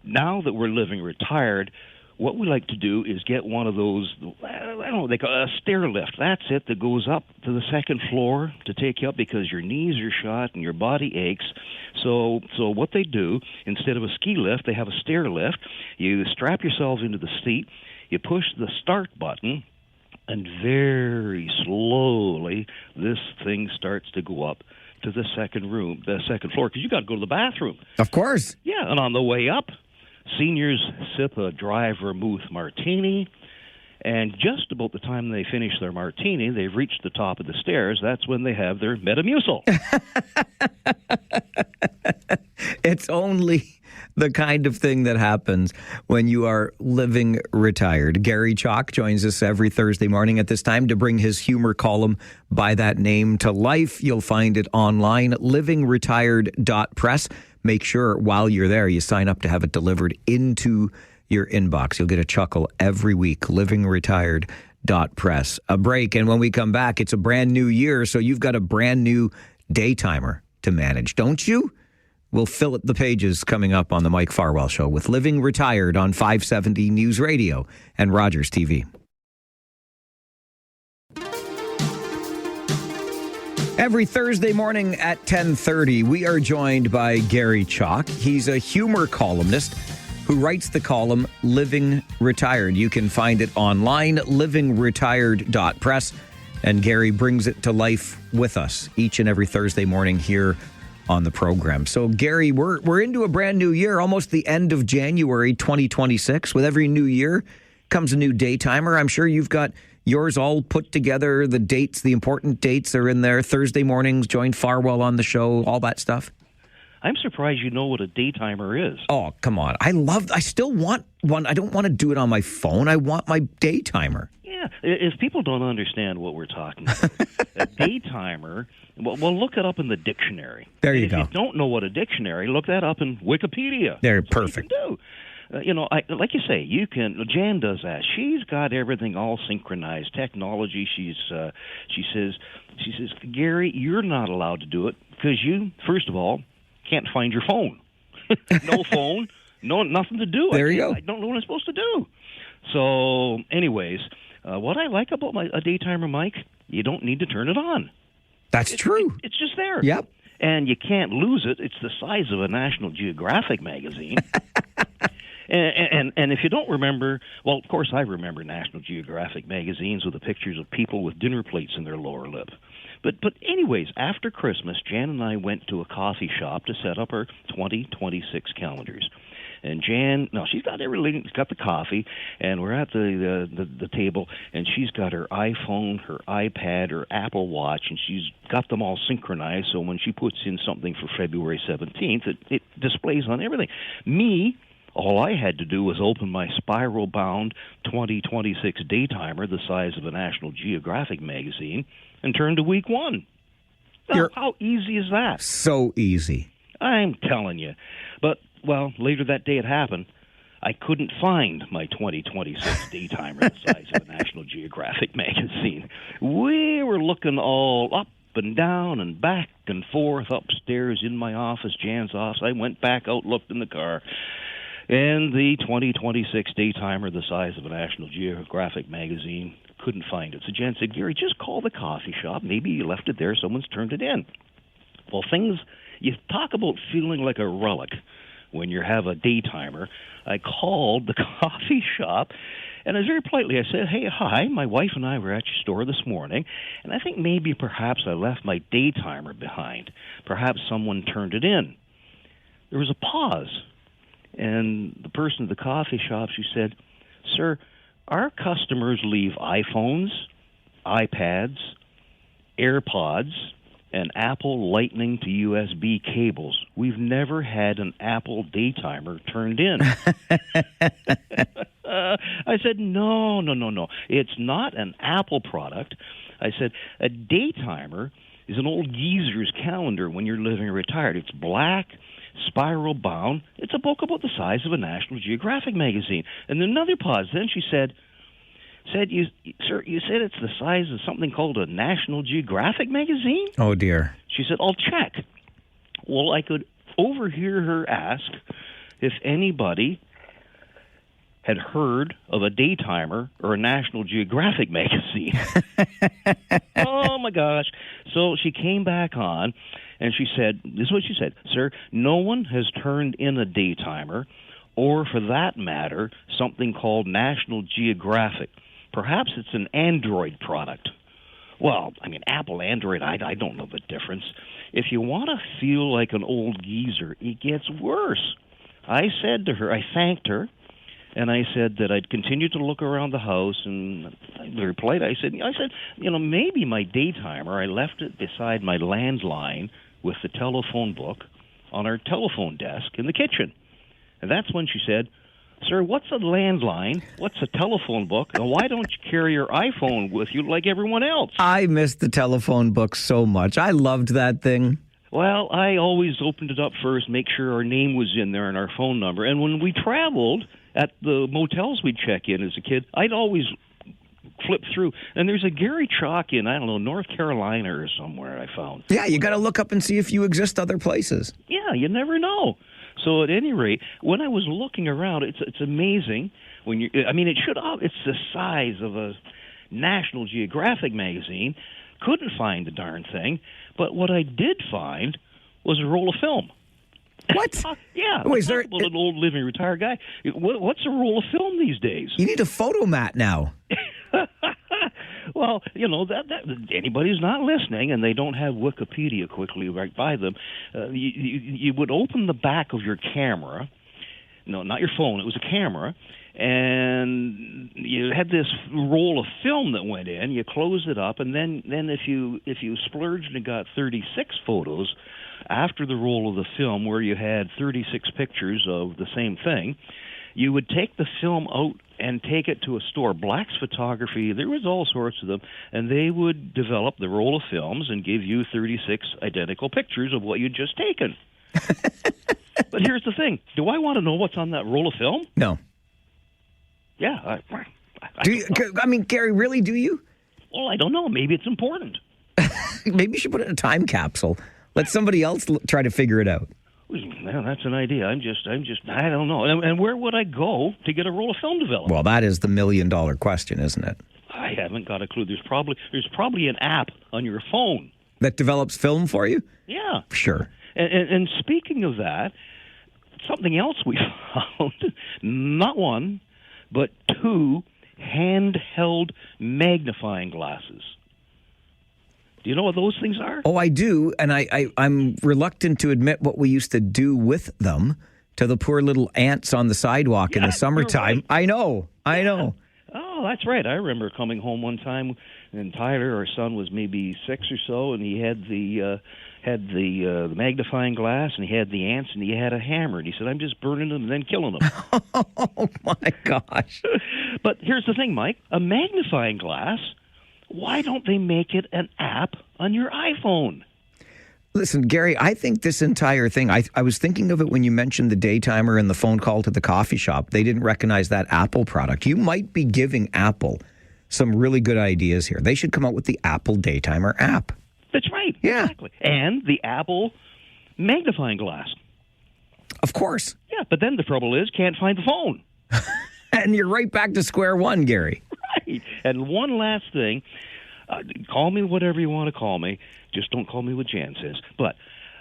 now that we're living retired, what we like to do is get one of those, I don't know, they call a stair lift. That's it, that goes up to the second floor to take you up because your knees are shot and your body aches. So what they do, instead of a ski lift, they have a stair lift. You strap yourselves into the seat, you push the start button, and very slowly this thing starts to go up to the second floor, because you got to go to the bathroom. Of course. Yeah, and on the way up, seniors sip a dry vermouth martini, and just about the time they finish their martini, they've reached the top of the stairs. That's when they have their Metamucil. It's only the kind of thing that happens when you are living retired. Gary Chalk joins us every Thursday morning at this time to bring his humor column by that name to life. You'll find it online, livingretired.press. make sure while you're there, you sign up to have it delivered into your inbox. You'll get a chuckle every week. livingretired.press. A break, and when we come back, it's a brand new year, so you've got a brand new day timer to manage, don't you? We'll fill the pages coming up on the Mike Farwell Show with Living Retired on 570 News Radio and Rogers TV. Every Thursday morning at 10:30, we are joined by Gary Chalk. He's a humor columnist who writes the column Living Retired. You can find it online, livingretired.press, and Gary brings it to life with us each and every Thursday morning here on the program. So, Gary, we're into a brand new year, almost the end of January 2026. With every new year comes a new day timer. I'm sure you've got yours all put together. The dates, the important dates are in there. Thursday mornings, join Farwell on the show, all that stuff. I'm surprised you know what a day timer is. Oh, come on. I still want one. I don't want to do it on my phone. I want my day timer. Yeah, if people don't understand what we're talking about, a day timer, well, look it up in the dictionary. There you go. If you don't know what a dictionary, look that up in Wikipedia. They're perfect. Like you say, you can. Jan does that. She's got everything all synchronized. Technology. She says, Gary, you're not allowed to do it because you, first of all, can't find your phone. No phone, nothing to do. There you go. I don't know what I'm supposed to do. So, anyways, what I like about a day timer, Mike, you don't need to turn it on. That's true. It's just there. Yep. And you can't lose it. It's the size of a National Geographic magazine. And if you don't remember, well, of course I remember National Geographic magazines with the pictures of people with dinner plates in their lower lip. But anyways, after Christmas, Jan and I went to a coffee shop to set up our 2026 calendars. And Jan, she's got everything. She's got the coffee, and we're at the table, and she's got her iPhone, her iPad, her Apple Watch, and she's got them all synchronized. So when she puts in something for February 17th, it displays on everything. Me, all I had to do was open my spiral-bound 2026 day timer, the size of a National Geographic magazine, and turn to week one. Now, how easy is that? So easy. I'm telling you. But, well, later that day it happened. I couldn't find my 2026 day timer the size of a National Geographic magazine. We were looking all up and down and back and forth upstairs in my office, Jan's office. I went back out, looked in the car. And the 2026 day timer the size of a National Geographic magazine, couldn't find it. So Jan said, Gary, just call the coffee shop. Maybe you left it there. Someone's turned it in. Well, you talk about feeling like a relic when you have a day timer. I called the coffee shop, and very politely I said, hey, hi, my wife and I were at your store this morning, and I think maybe perhaps I left my day timer behind. Perhaps someone turned it in. There was a pause. And the person at the coffee shop, she said, sir, our customers leave iPhones, iPads, AirPods, and Apple Lightning to USB cables. We've never had an Apple day timer turned in. I said, no. It's not an Apple product. I said, a day timer is an old geezer's calendar when you're living retired. It's black, spiral bound. It's a book about the size of a National Geographic magazine. And then another pause. Then she said, sir, you said it's the size of something called a National Geographic magazine? Oh, dear. She said, I'll check. Well, I could overhear her ask if anybody had heard of a day timer or a National Geographic magazine. Oh, my gosh. So she came back on, and she said, this is what she said, sir, no one has turned in a day timer, or for that matter, something called National Geographic. Perhaps it's an Android product. Well, I mean, Apple, Android, I don't know the difference. If you want to feel like an old geezer, it gets worse. I said to her, I thanked her, and I said that I'd continue to look around the house, and very polite, I said, maybe my day timer, I left it beside my landline with the telephone book on our telephone desk in the kitchen. And that's when she said, sir, what's a landline? What's a telephone book? And why don't you carry your iPhone with you like everyone else? I miss the telephone book so much. I loved that thing. Well, I always opened it up first, make sure our name was in there and our phone number. And when we traveled at the motels we'd check in as a kid, I'd always flip through. And there's a Gary Chalk in, I don't know, North Carolina or somewhere I found. Yeah, you got to look up and see if you exist other places. Yeah, you never know. So at any rate, when I was looking around, it's amazing. When you, I mean, it's the size of a National Geographic magazine. Couldn't find the darn thing. But what I did find was a roll of film. What? Yeah. Oh, is there an old living retired guy? What's a roll of film these days? You need a photo mat now. Well, you know, that anybody's not listening and they don't have Wikipedia quickly right by them, you would open the back of your camera. No, not your phone. It was a camera. And you had this roll of film that went in. You closed it up, and then if you splurged and got 36 photos after the roll of the film, where you had 36 pictures of the same thing, you would take the film out and take it to a store, Black's Photography. There was all sorts of them, and they would develop the roll of films and give you 36 identical pictures of what you'd just taken. But here's the thing: do I want to know what's on that roll of film? No. Yeah. Do you? I mean, Gary, really? Do you? Well, I don't know. Maybe it's important. Maybe you should put it in a time capsule. Let somebody else try to figure it out. Well, that's an idea. I don't know. And where would I go to get a roll of film developed? Well, that is the $1 million question, isn't it? I haven't got a clue. There's probably an app on your phone that develops film for you. Yeah. Sure. And speaking of that, something else we found, not one, but 2 handheld magnifying glasses. Do you know what those things are? Oh, I do, and I'm reluctant to admit what we used to do with them to the poor little ants on the sidewalk in the summertime. Right. I know. Oh, that's right. I remember coming home one time, and Tyler, our son, was maybe 6 or so, and he had the magnifying glass, and he had the ants, and he had a hammer, and he said, "I'm just burning them and then killing them." Oh my gosh! But here's the thing, Mike: a magnifying glass. Why don't they make it an app on your iPhone? Listen, Gary, I think this entire thing, I was thinking of it when you mentioned the daytimer and the phone call to the coffee shop. They didn't recognize that Apple product. You might be giving Apple some really good ideas here. They should come out with the Apple Daytimer app. That's right. Yeah. Exactly. And the Apple magnifying glass. Of course. Yeah, but then the trouble is, can't find the phone. And you're right back to square one, Gary. Right. And one last thing. Call me whatever you want to call me. Just don't call me what Jan says. But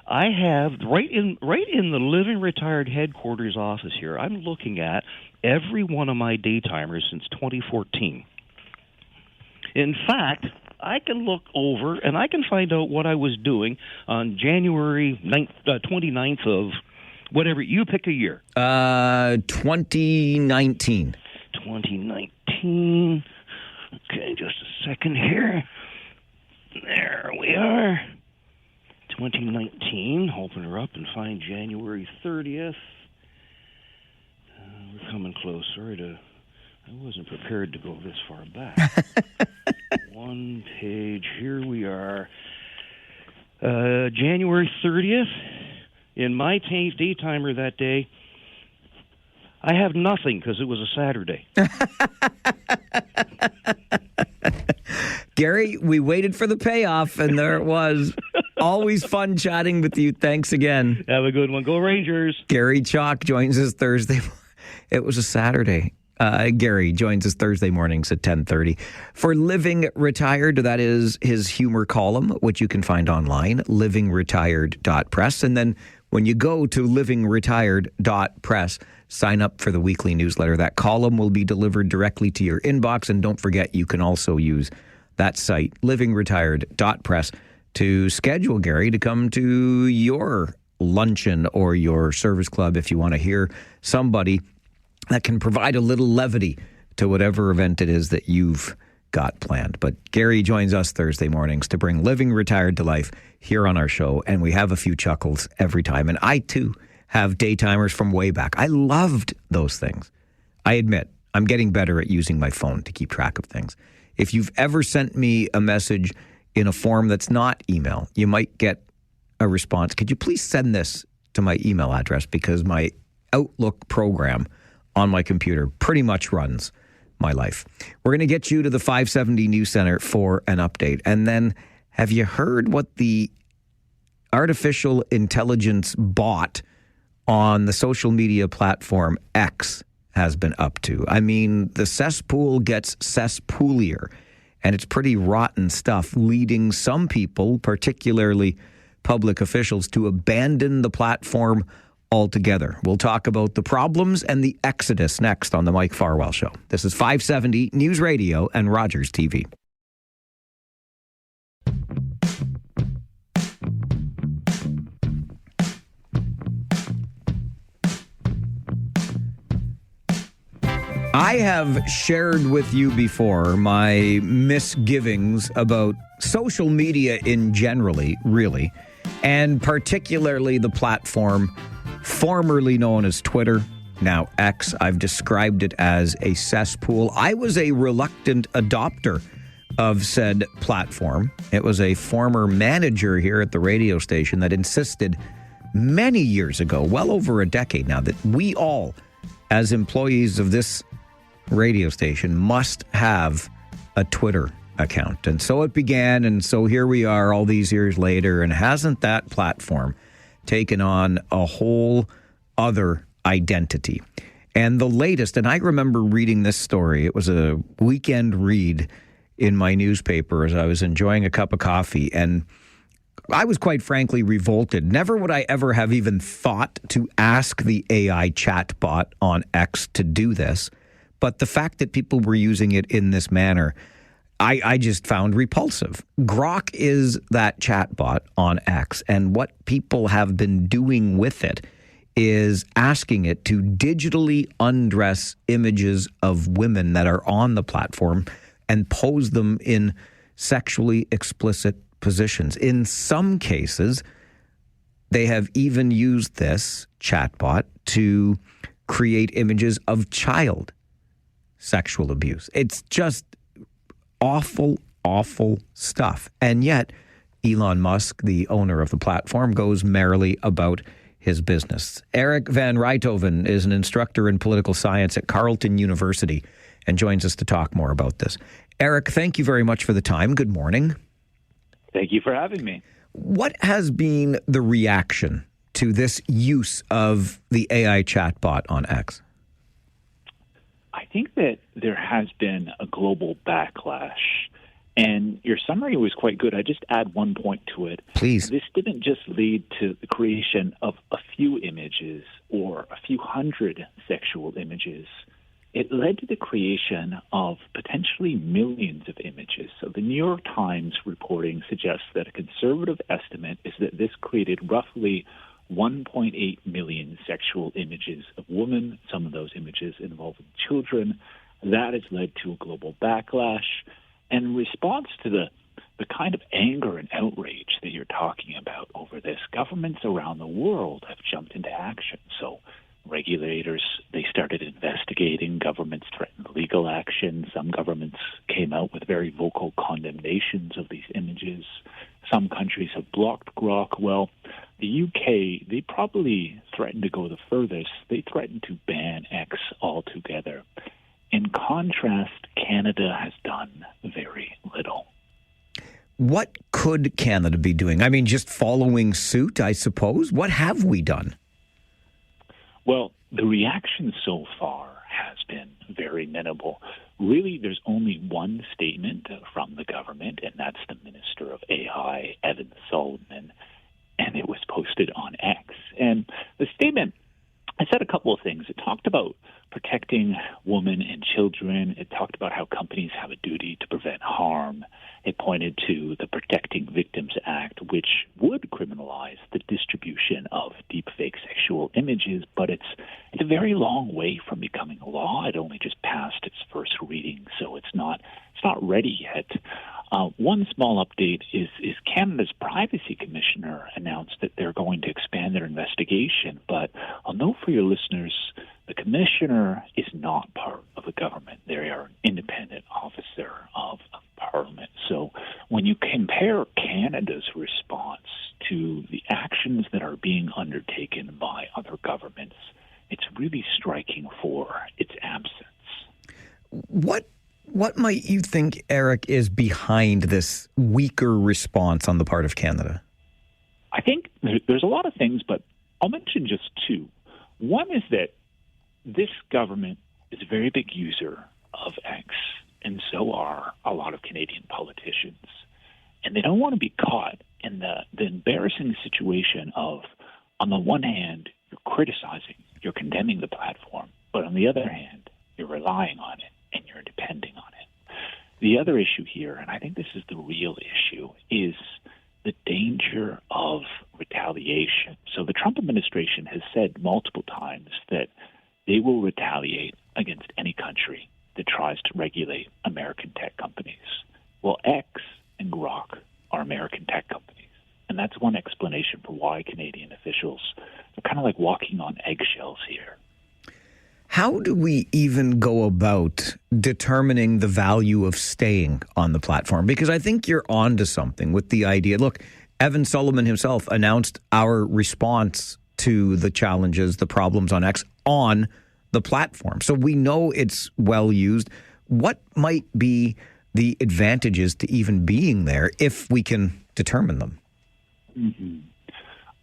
I have, right in the Living Retired headquarters office here, I'm looking at every one of my daytimers since 2014. In fact, I can look over and I can find out what I was doing on January 29th of whatever. You pick a year. 2019. 2019. Okay, just a second here. There we are. 2019. Open her up and find January 30th. We're coming close. I wasn't prepared to go this far back. One page. Here we are. January 30th. In my daytimer that day, I have nothing because it was a Saturday. Gary, we waited for the payoff, and there it was. Always fun chatting with you. Thanks again. Have a good one. Go Rangers. Gary Chalk joins us Thursday. It was a Saturday. Gary joins us Thursday mornings at 10:30 for Living Retired. That is his humor column, which you can find online, livingretired.press. And then when you go to livingretired.press, sign up for the weekly newsletter. That column will be delivered directly to your inbox. And don't forget, you can also use that site, livingretired.press, to schedule Gary to come to your luncheon or your service club if you want to hear somebody that can provide a little levity to whatever event it is that you've got planned. But Gary joins us Thursday mornings to bring Living Retired to life here on our show, and we have a few chuckles every time. And I, too, have daytimers from way back. I loved those things. I admit, I'm getting better at using my phone to keep track of things. If you've ever sent me a message in a form that's not email, you might get a response, could you please send this to my email address, because my Outlook program on my computer pretty much runs my life. We're going to get you to the 570 News Center for an update. And then, have you heard what the artificial intelligence bot on the social media platform X has been up to? I mean, the cesspool gets cesspoolier, and it's pretty rotten stuff, leading some people, particularly public officials, to abandon the platform altogether. We'll talk about the problems and the exodus next on the Mike Farwell Show. This is 570 News Radio and Rogers TV. I have shared with you before my misgivings about social media in generally, really, and particularly the platform formerly known as Twitter, now X. I've described it as a cesspool. I was a reluctant adopter of said platform. It was a former manager here at the radio station that insisted many years ago, well over a decade now, that we all, as employees of this radio station, must have a Twitter account. And so it began, and so here we are all these years later, and hasn't that platform taken on a whole other identity? And the latest, and I remember reading this story, it was a weekend read in my newspaper as I was enjoying a cup of coffee, and I was quite frankly revolted. Never would I ever have even thought to ask the AI chatbot on X to do this. But the fact that people were using it in this manner, I just found repulsive. Grok is that chatbot on X, and what people have been doing with it is asking it to digitally undress images of women that are on the platform and pose them in sexually explicit positions. In some cases, they have even used this chatbot to create images of child sexual abuse. It's just awful, awful stuff. And yet, Elon Musk, the owner of the platform, goes merrily about his business. Eric Van Rijthoven is an instructor in political science at Carleton University and joins us to talk more about this. Eric, thank you very much for the time. Good morning. Thank you for having me. What has been the reaction to this use of the AI chatbot on X? I think that there has been a global backlash, and your summary was quite good. I just add one point to it. Please. This didn't just lead to the creation of a few images or a few hundred sexual images. It led to the creation of potentially millions of images. So the New York Times reporting suggests that a conservative estimate is that this created roughly 1.8 million sexual images of women, some of those images involving children. That has led to a global backlash. And in response to the kind of anger and outrage that you're talking about over this, governments around the world have jumped into action. So regulators, they started investigating. Governments threatened legal action. Some governments came out with very vocal condemnations of these images. Some countries have blocked Grok. Well, the UK, they probably threatened to go the furthest. They threatened to ban X altogether. In contrast, Canada has done very little. What could Canada be doing? I mean, just following suit, I suppose. What have we done? Well, the reaction so far has been very minimal. Really, there's only one statement from the government, and that's the Minister of AI, Evan Solomon, and it was posted on X. And the statement, it said a couple of things. It talked about protecting women and children. It talked about how companies have a duty to prevent harm. It pointed to the Protecting Victims Act, which would criminalize the distribution of deepfake sexual images, but it's a very long way from becoming a law. It only just passed its first reading, so it's not ready yet. One small update is Canada's Privacy Commissioner announced that they're going to expand their investigation, but I'll note for your listeners, the commissioner is not part of the government. They are an independent officer of Parliament. So when you compare Canada's response to the being undertaken by other governments. It's really striking for its absence. What might you think, Eric, is behind this weaker response on the part of Canada? I think there's a lot of things, but I'll mention just two. One is that this government is a very big user of X, and so are a lot of Canadian politicians. And they don't want to be caught in the embarrassing situation of, on the one hand, you're criticizing, you're condemning the platform, but on the other hand, you're relying on it and you're depending on it. The other issue here, and I think this is the real issue, is the danger of retaliation. So the Trump administration has said multiple times that they will retaliate against any country that tries to regulate American tech companies. Well, X and Grok are American tech companies. And that's one explanation for why Canadian officials are kind of like walking on eggshells here. How do we even go about determining the value of staying on the platform? Because I think you're onto something with the idea. Look, Evan Sullivan himself announced our response to the challenges, the problems on X on the platform. So we know it's well used. What might be the advantages to even being there if we can determine them? Mm-hmm.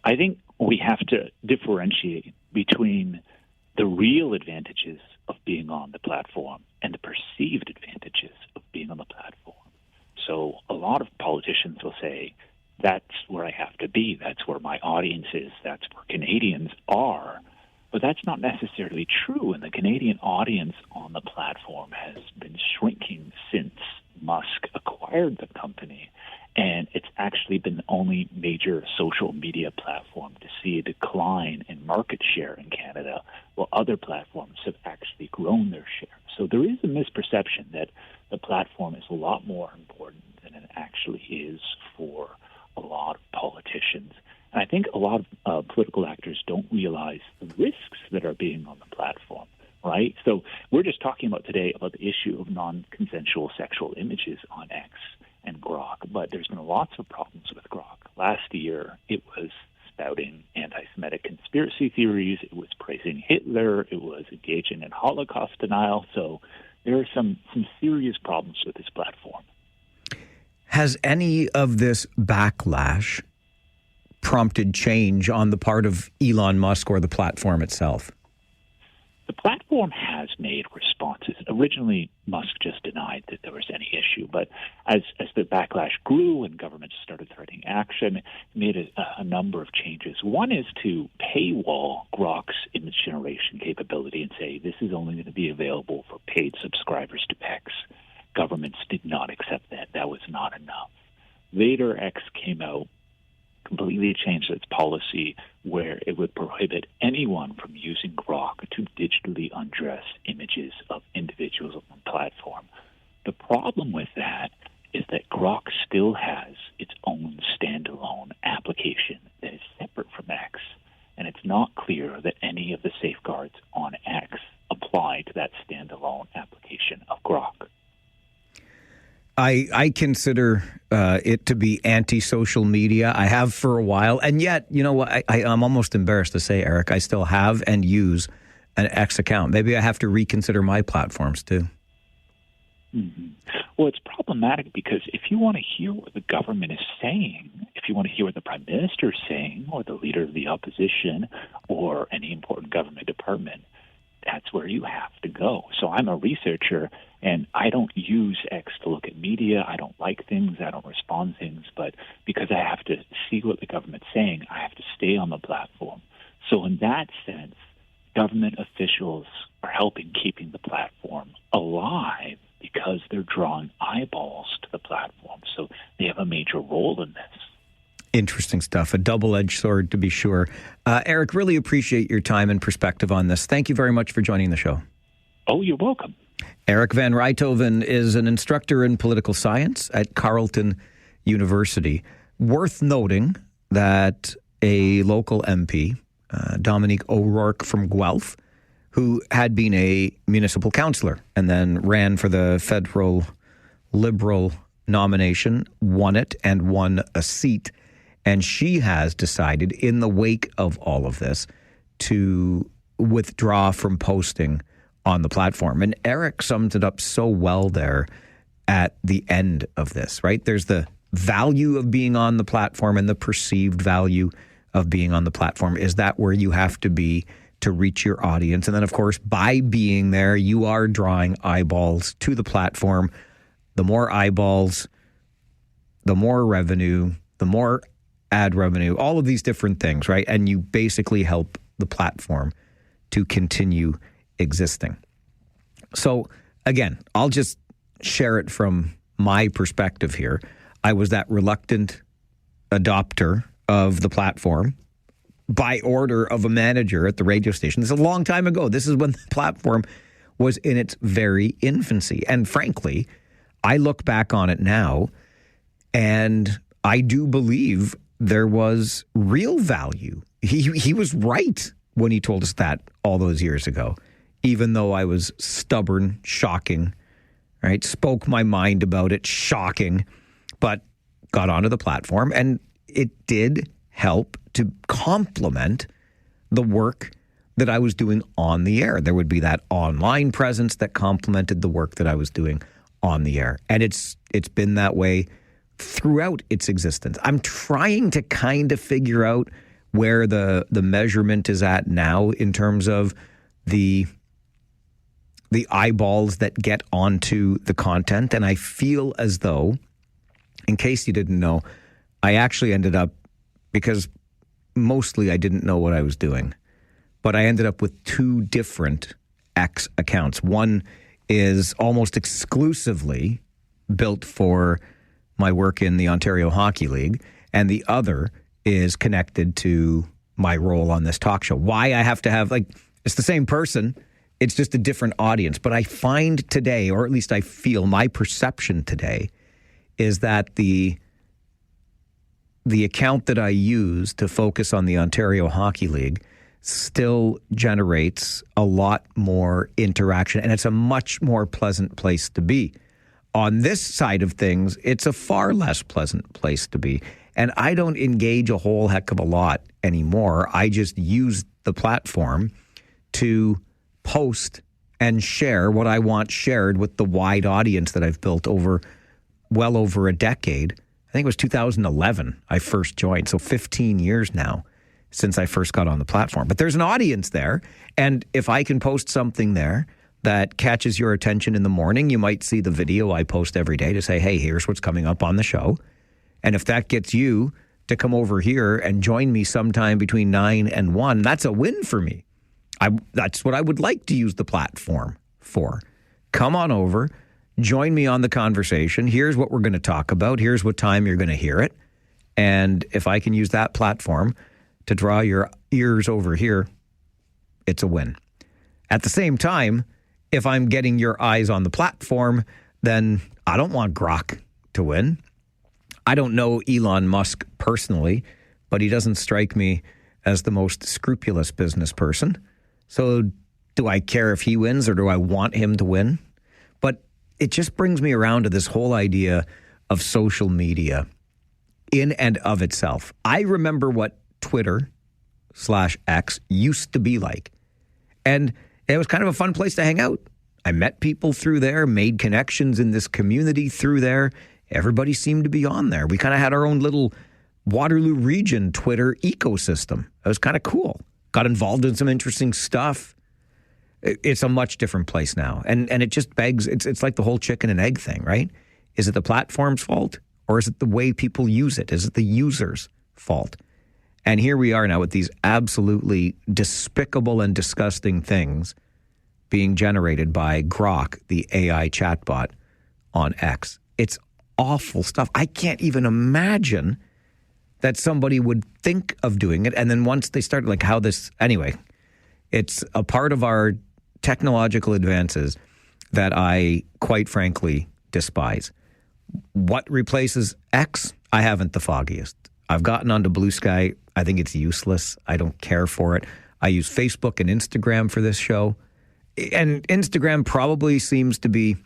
I think we have to differentiate between the real advantages of being on the platform and the perceived advantages of being on the platform. So a lot of politicians will say, that's where I have to be, that's where my audience is, that's where Canadians are. But that's not necessarily true, and the Canadian audience on the platform has been shrinking since Musk acquired the company. And it's actually been the only major social media platform to see a decline in market share in Canada, while other platforms have actually grown their share. So there is a misperception that the platform is a lot more important than it actually is for a lot of politicians. And I think a lot of political actors don't realize the risks that are being on the platform, right? So we're just talking about today about the issue of non-consensual sexual images on X and Grok, but there's been lots of problems with Grok. Last year, it was spouting anti-Semitic conspiracy theories, it was praising Hitler, it was engaging in Holocaust denial, so there are some serious problems with this platform. Has any of this backlash prompted change on the part of Elon Musk or the platform itself? The platform has made responses. Originally, Musk just denied that there was any issue, but as the backlash grew and governments started threatening action, it made a number of changes. One is to paywall Grok's image generation capability and say this is only going to be available for paid subscribers to X. Governments did not accept that. That was not enough. Later, X came out, completely changed its policy where it would prohibit anyone from using Grok to digitally undress images of individuals on the platform. The problem with that is that Grok still has its own standalone application that is separate from X, and it's not clear that any of the safeguards on X apply to that standalone application of Grok. I consider it to be anti-social media. I have for a while. And yet, you know what, I'm almost embarrassed to say, Eric, I still have and use an X account. Maybe I have to reconsider my platforms too. Mm-hmm. Well, it's problematic because if you want to hear what the government is saying, if you want to hear what the prime minister is saying or the leader of the opposition or any important government department, that's where you have to go. So I'm a researcher, and I don't use X to look at media. I don't like things. I don't respond to things. But because I have to see what the government's saying, I have to stay on the platform. So in that sense, government officials are helping keeping the platform alive because they're drawing eyeballs to the platform. So they have a major role in this. Interesting stuff. A double-edged sword, to be sure. Eric, really appreciate your time and perspective on this. Thank you very much for joining the show. Oh, you're welcome. Eric van Rijthoven is an instructor in political science at Carleton University. Worth noting that a local MP, Dominique O'Rourke from Guelph, who had been a municipal councillor and then ran for the federal Liberal nomination, won it and won a seat. And she has decided, in the wake of all of this, to withdraw from posting on the platform. And Eric summed it up so well there at the end of this, right? There's the value of being on the platform and the perceived value of being on the platform. Is that where you have to be to reach your audience? And then, of course, by being there, you are drawing eyeballs to the platform. The more eyeballs, the more revenue, the more ad revenue, all of these different things, right? And you basically help the platform to continue existing. So again, I'll just share it from my perspective here. I was that reluctant adopter of the platform by order of a manager at the radio station. This is a long time ago. This is when the platform was in its very infancy. And frankly, I look back on it now and I do believe there was real value. He was right when he told us that all those years ago, even though I was stubborn, shocking, right? Spoke my mind about it, shocking, but got onto the platform, and it did help to complement the work that I was doing on the air. There would be that online presence that complemented the work that I was doing on the air. And it's been that way throughout its existence. I'm trying to kind of figure out where the measurement is at now in terms of the eyeballs that get onto the content. And I feel as though, in case you didn't know, I actually ended up, because mostly I didn't know what I was doing, but I ended up with 2 different X accounts. One is almost exclusively built for my work in the Ontario Hockey League, and the other is connected to my role on this talk show. Why I have to have, it's the same person, it's just a different audience. But I find today, or at least I feel, my perception today is that the account that I use to focus on the Ontario Hockey League still generates a lot more interaction, and it's a much more pleasant place to be. On this side of things, it's a far less pleasant place to be. And I don't engage a whole heck of a lot anymore. I just use the platform to post and share what I want shared with the wide audience that I've built over well over a decade. I think it was 2011 I first joined, so 15 years now since I first got on the platform. But there's an audience there, and if I can post something there that catches your attention in the morning, you might see the video I post every day to say, hey, here's what's coming up on the show. And if that gets you to come over here and join me sometime between 9 and 1, that's a win for me. That's what I would like to use the platform for. Come on over, join me on the conversation. Here's what we're going to talk about. Here's what time you're going to hear it. And if I can use that platform to draw your ears over here, it's a win. At the same time, if I'm getting your eyes on the platform, then I don't want Grok to win. I don't know Elon Musk personally, but he doesn't strike me as the most scrupulous business person. So do I care if he wins, or do I want him to win? But it just brings me around to this whole idea of social media in and of itself. I remember what Twitter/X used to be like. And it was kind of a fun place to hang out. I met people through there, made connections in this community through there. Everybody seemed to be on there. We kind of had our own little Waterloo Region Twitter ecosystem. It was kind of cool. Got involved in some interesting stuff. It's a much different place now. And it just begs, it's like the whole chicken and egg thing, right? Is it the platform's fault, or is it the way people use it? Is it the user's fault? And here we are now with these absolutely despicable and disgusting things being generated by Grok, the AI chatbot on X. It's awful stuff. I can't even imagine that somebody would think of doing it. And then once they start, anyway, it's a part of our technological advances that I, quite frankly, despise. What replaces X? I haven't the foggiest. I've gotten onto Blue Sky. I think it's useless. I don't care for it. I use Facebook and Instagram for this show. And Instagram probably seems to be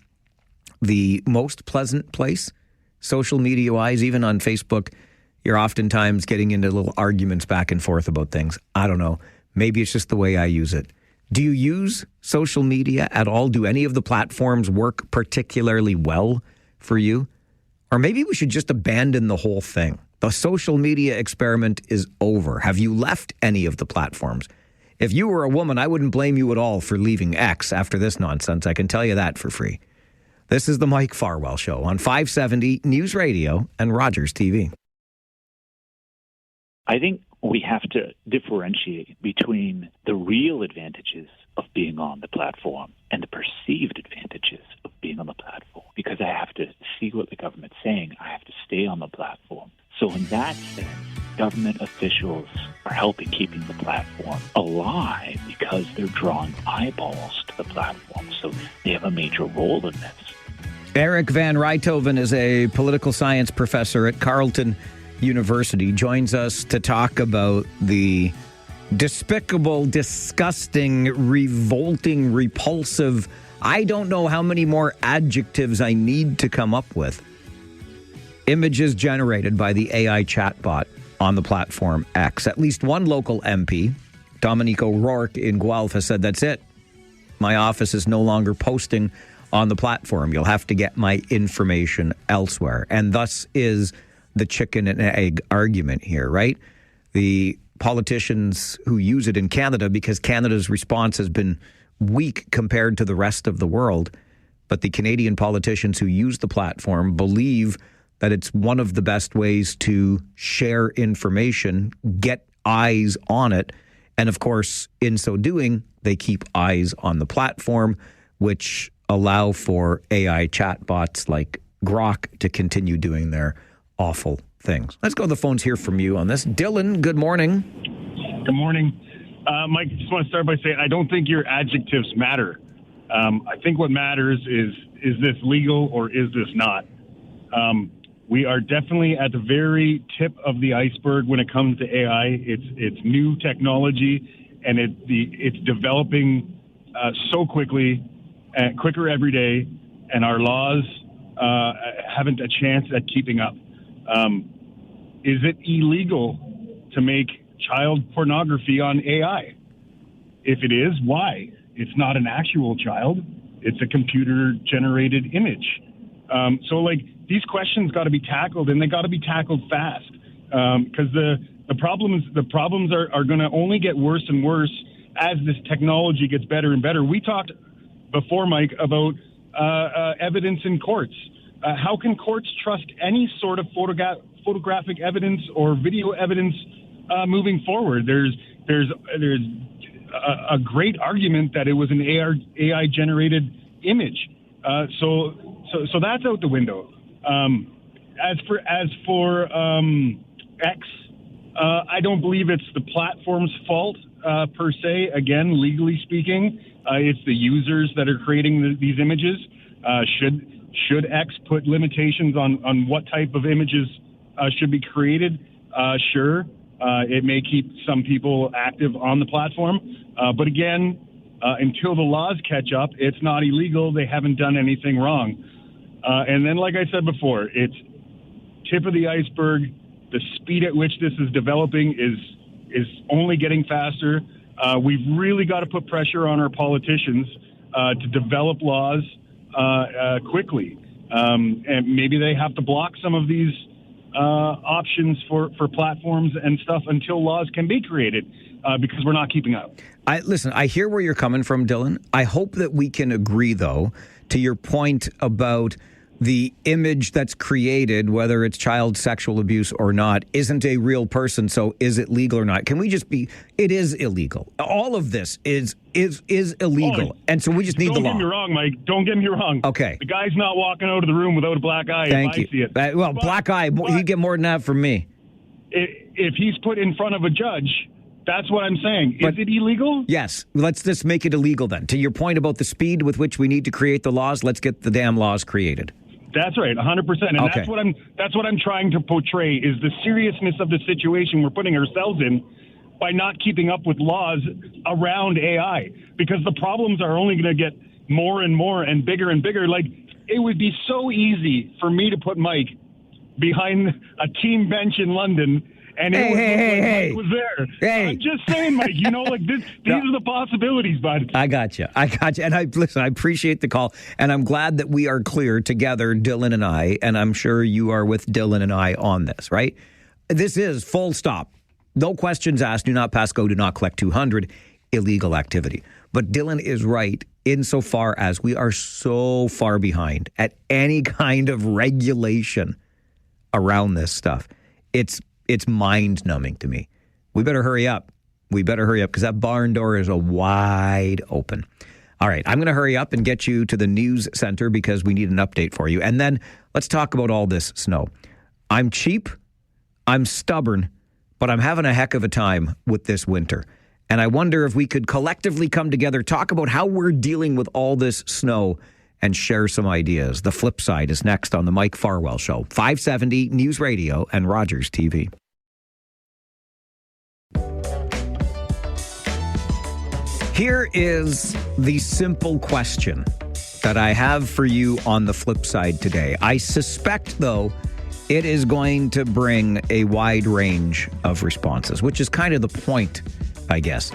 the most pleasant place, social media-wise. Even on Facebook, you're oftentimes getting into little arguments back and forth about things. I don't know. Maybe it's just the way I use it. Do you use social media at all? Do any of the platforms work particularly well for you? Or maybe we should just abandon the whole thing. The social media experiment is over. Have you left any of the platforms? If you were a woman, I wouldn't blame you at all for leaving X after this nonsense. I can tell you that for free. This is the Mike Farwell Show on 570 News Radio and Rogers TV. I think we have to differentiate between the real advantages of being on the platform and the perceived advantages of being on the platform, because I have to see what the government's saying. I have to stay on the platform. So in that sense, government officials are helping keeping the platform alive because they're drawing eyeballs to the platform. So they have a major role in this. Eric Van Rijthoven is a political science professor at Carleton University, joins us to talk about the despicable, disgusting, revolting, repulsive, I don't know how many more adjectives I need to come up with, images generated by the AI chatbot on the platform X. At least one local MP, Dominique O'Rourke in Guelph, has said, that's it. My office is no longer posting on the platform. You'll have to get my information elsewhere. And thus is the chicken and egg argument here, right? The politicians who use it in Canada, because Canada's response has been weak compared to the rest of the world, but the Canadian politicians who use the platform believe that it's one of the best ways to share information, get eyes on it, and of course, in so doing, they keep eyes on the platform, which allow for AI chatbots like Grok to continue doing their awful things. Let's go to the phones, hear from you on this. Dylan, good morning. Good morning. Mike, just want to start by saying I don't think your adjectives matter. I think what matters is this legal or is this not? We are definitely at the very tip of the iceberg when it comes to AI. It's new technology, and it's developing so quickly, quicker every day, and our laws haven't a chance at keeping up. Is it illegal to make child pornography on AI? If it is, why? It's not an actual child. It's a computer-generated image. So, these questions got to be tackled, and they got to be tackled fast, because the problems are going to only get worse and worse as this technology gets better and better. We talked before, Mike, about evidence in courts. How can courts trust any sort of photographic evidence or video evidence moving forward? There's a great argument that it was an AI generated image. So that's out the window. As for X, I don't believe it's the platform's fault per se. Again, legally speaking, it's the users that are creating these images. Should X put limitations on what type of images should be created? Sure. It may keep some people active on the platform. But again, until the laws catch up, it's not illegal. They haven't done anything wrong. And then, like I said before, it's tip of the iceberg. The speed at which this is developing is only getting faster. We've really got to put pressure on our politicians to develop laws quickly. And maybe they have to block some of these options for platforms and stuff until laws can be created, because we're not keeping up. Listen, I hear where you're coming from, Dylan. I hope that we can agree, though, to your point about the image that's created, whether it's child sexual abuse or not, isn't a real person. So is it legal or not? Can we just be, it is illegal. All of this is illegal. And so we just need the law. Don't get me wrong, Mike. Don't get me wrong. Okay. The guy's not walking out of the room without a black eye. Thank you. I see it. Black eye, he'd get more than that from me. If he's put in front of a judge, that's what I'm saying. Is it illegal? Yes. Let's just make it illegal then. To your point about the speed with which we need to create the laws, let's get the damn laws created. That's right, 100%. And okay. That's what I'm trying to portray, is the seriousness of the situation we're putting ourselves in by not keeping up with laws around AI, because the problems are only going to get more and more and bigger and bigger. Like, it would be so easy for me to put Mike behind a team bench in London, and it Mike was there. Hey. I'm just saying, Mike, these are the possibilities, bud. I got you. And I appreciate the call, and I'm glad that we are clear together, Dylan and I, and I'm sure you are with Dylan and I on this, right? This is full stop. No questions asked, do not pass go, do not collect 200, illegal activity. But Dylan is right insofar as we are so far behind at any kind of regulation around this stuff. It's mind-numbing to me. We better hurry up. Because that barn door is wide open. All right, I'm going to hurry up and get you to the news center because we need an update for you. And then let's talk about all this snow. I'm cheap, I'm stubborn, but I'm having a heck of a time with this winter. And I wonder if we could collectively come together, talk about how we're dealing with all this snow, and share some ideas. The Flipside is next on the Mike Farwell Show, 570 News Radio and Rogers TV. Here is the simple question that I have for you on the Flipside today. I suspect, though, it is going to bring a wide range of responses, which is kind of the point, I guess.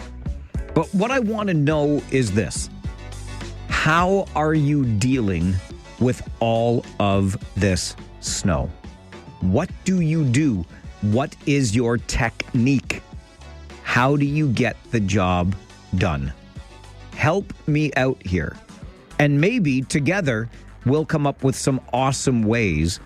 But what I want to know is this. How are you dealing with all of this snow? What do you do? What is your technique? How do you get the job done? Help me out here. And maybe together we'll come up with some awesome ways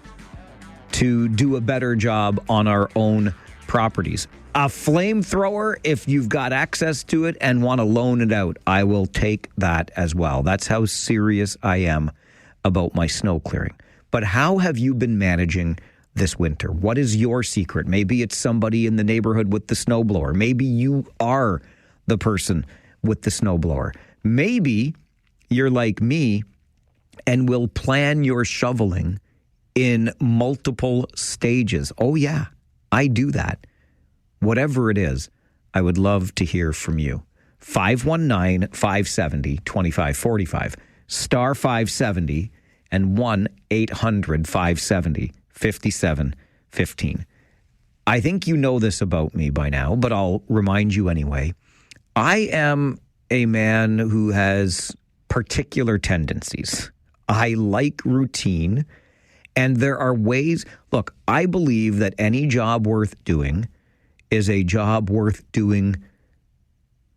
to do a better job on our own properties. A flamethrower, if you've got access to it and want to loan it out, I will take that as well. That's how serious I am about my snow clearing. But how have you been managing this winter? What is your secret? Maybe it's somebody in the neighborhood with the snowblower. Maybe you are the person with the snowblower. Maybe you're like me and will plan your shoveling in multiple stages. Oh, yeah, I do that. Whatever it is, I would love to hear from you. 519-570-2545, star 570, and 1-800-570-5715. I think you know this about me by now, but I'll remind you anyway. I am a man who has particular tendencies. I like routine, and there are ways. Look, I believe that any job worth doing is a job worth doing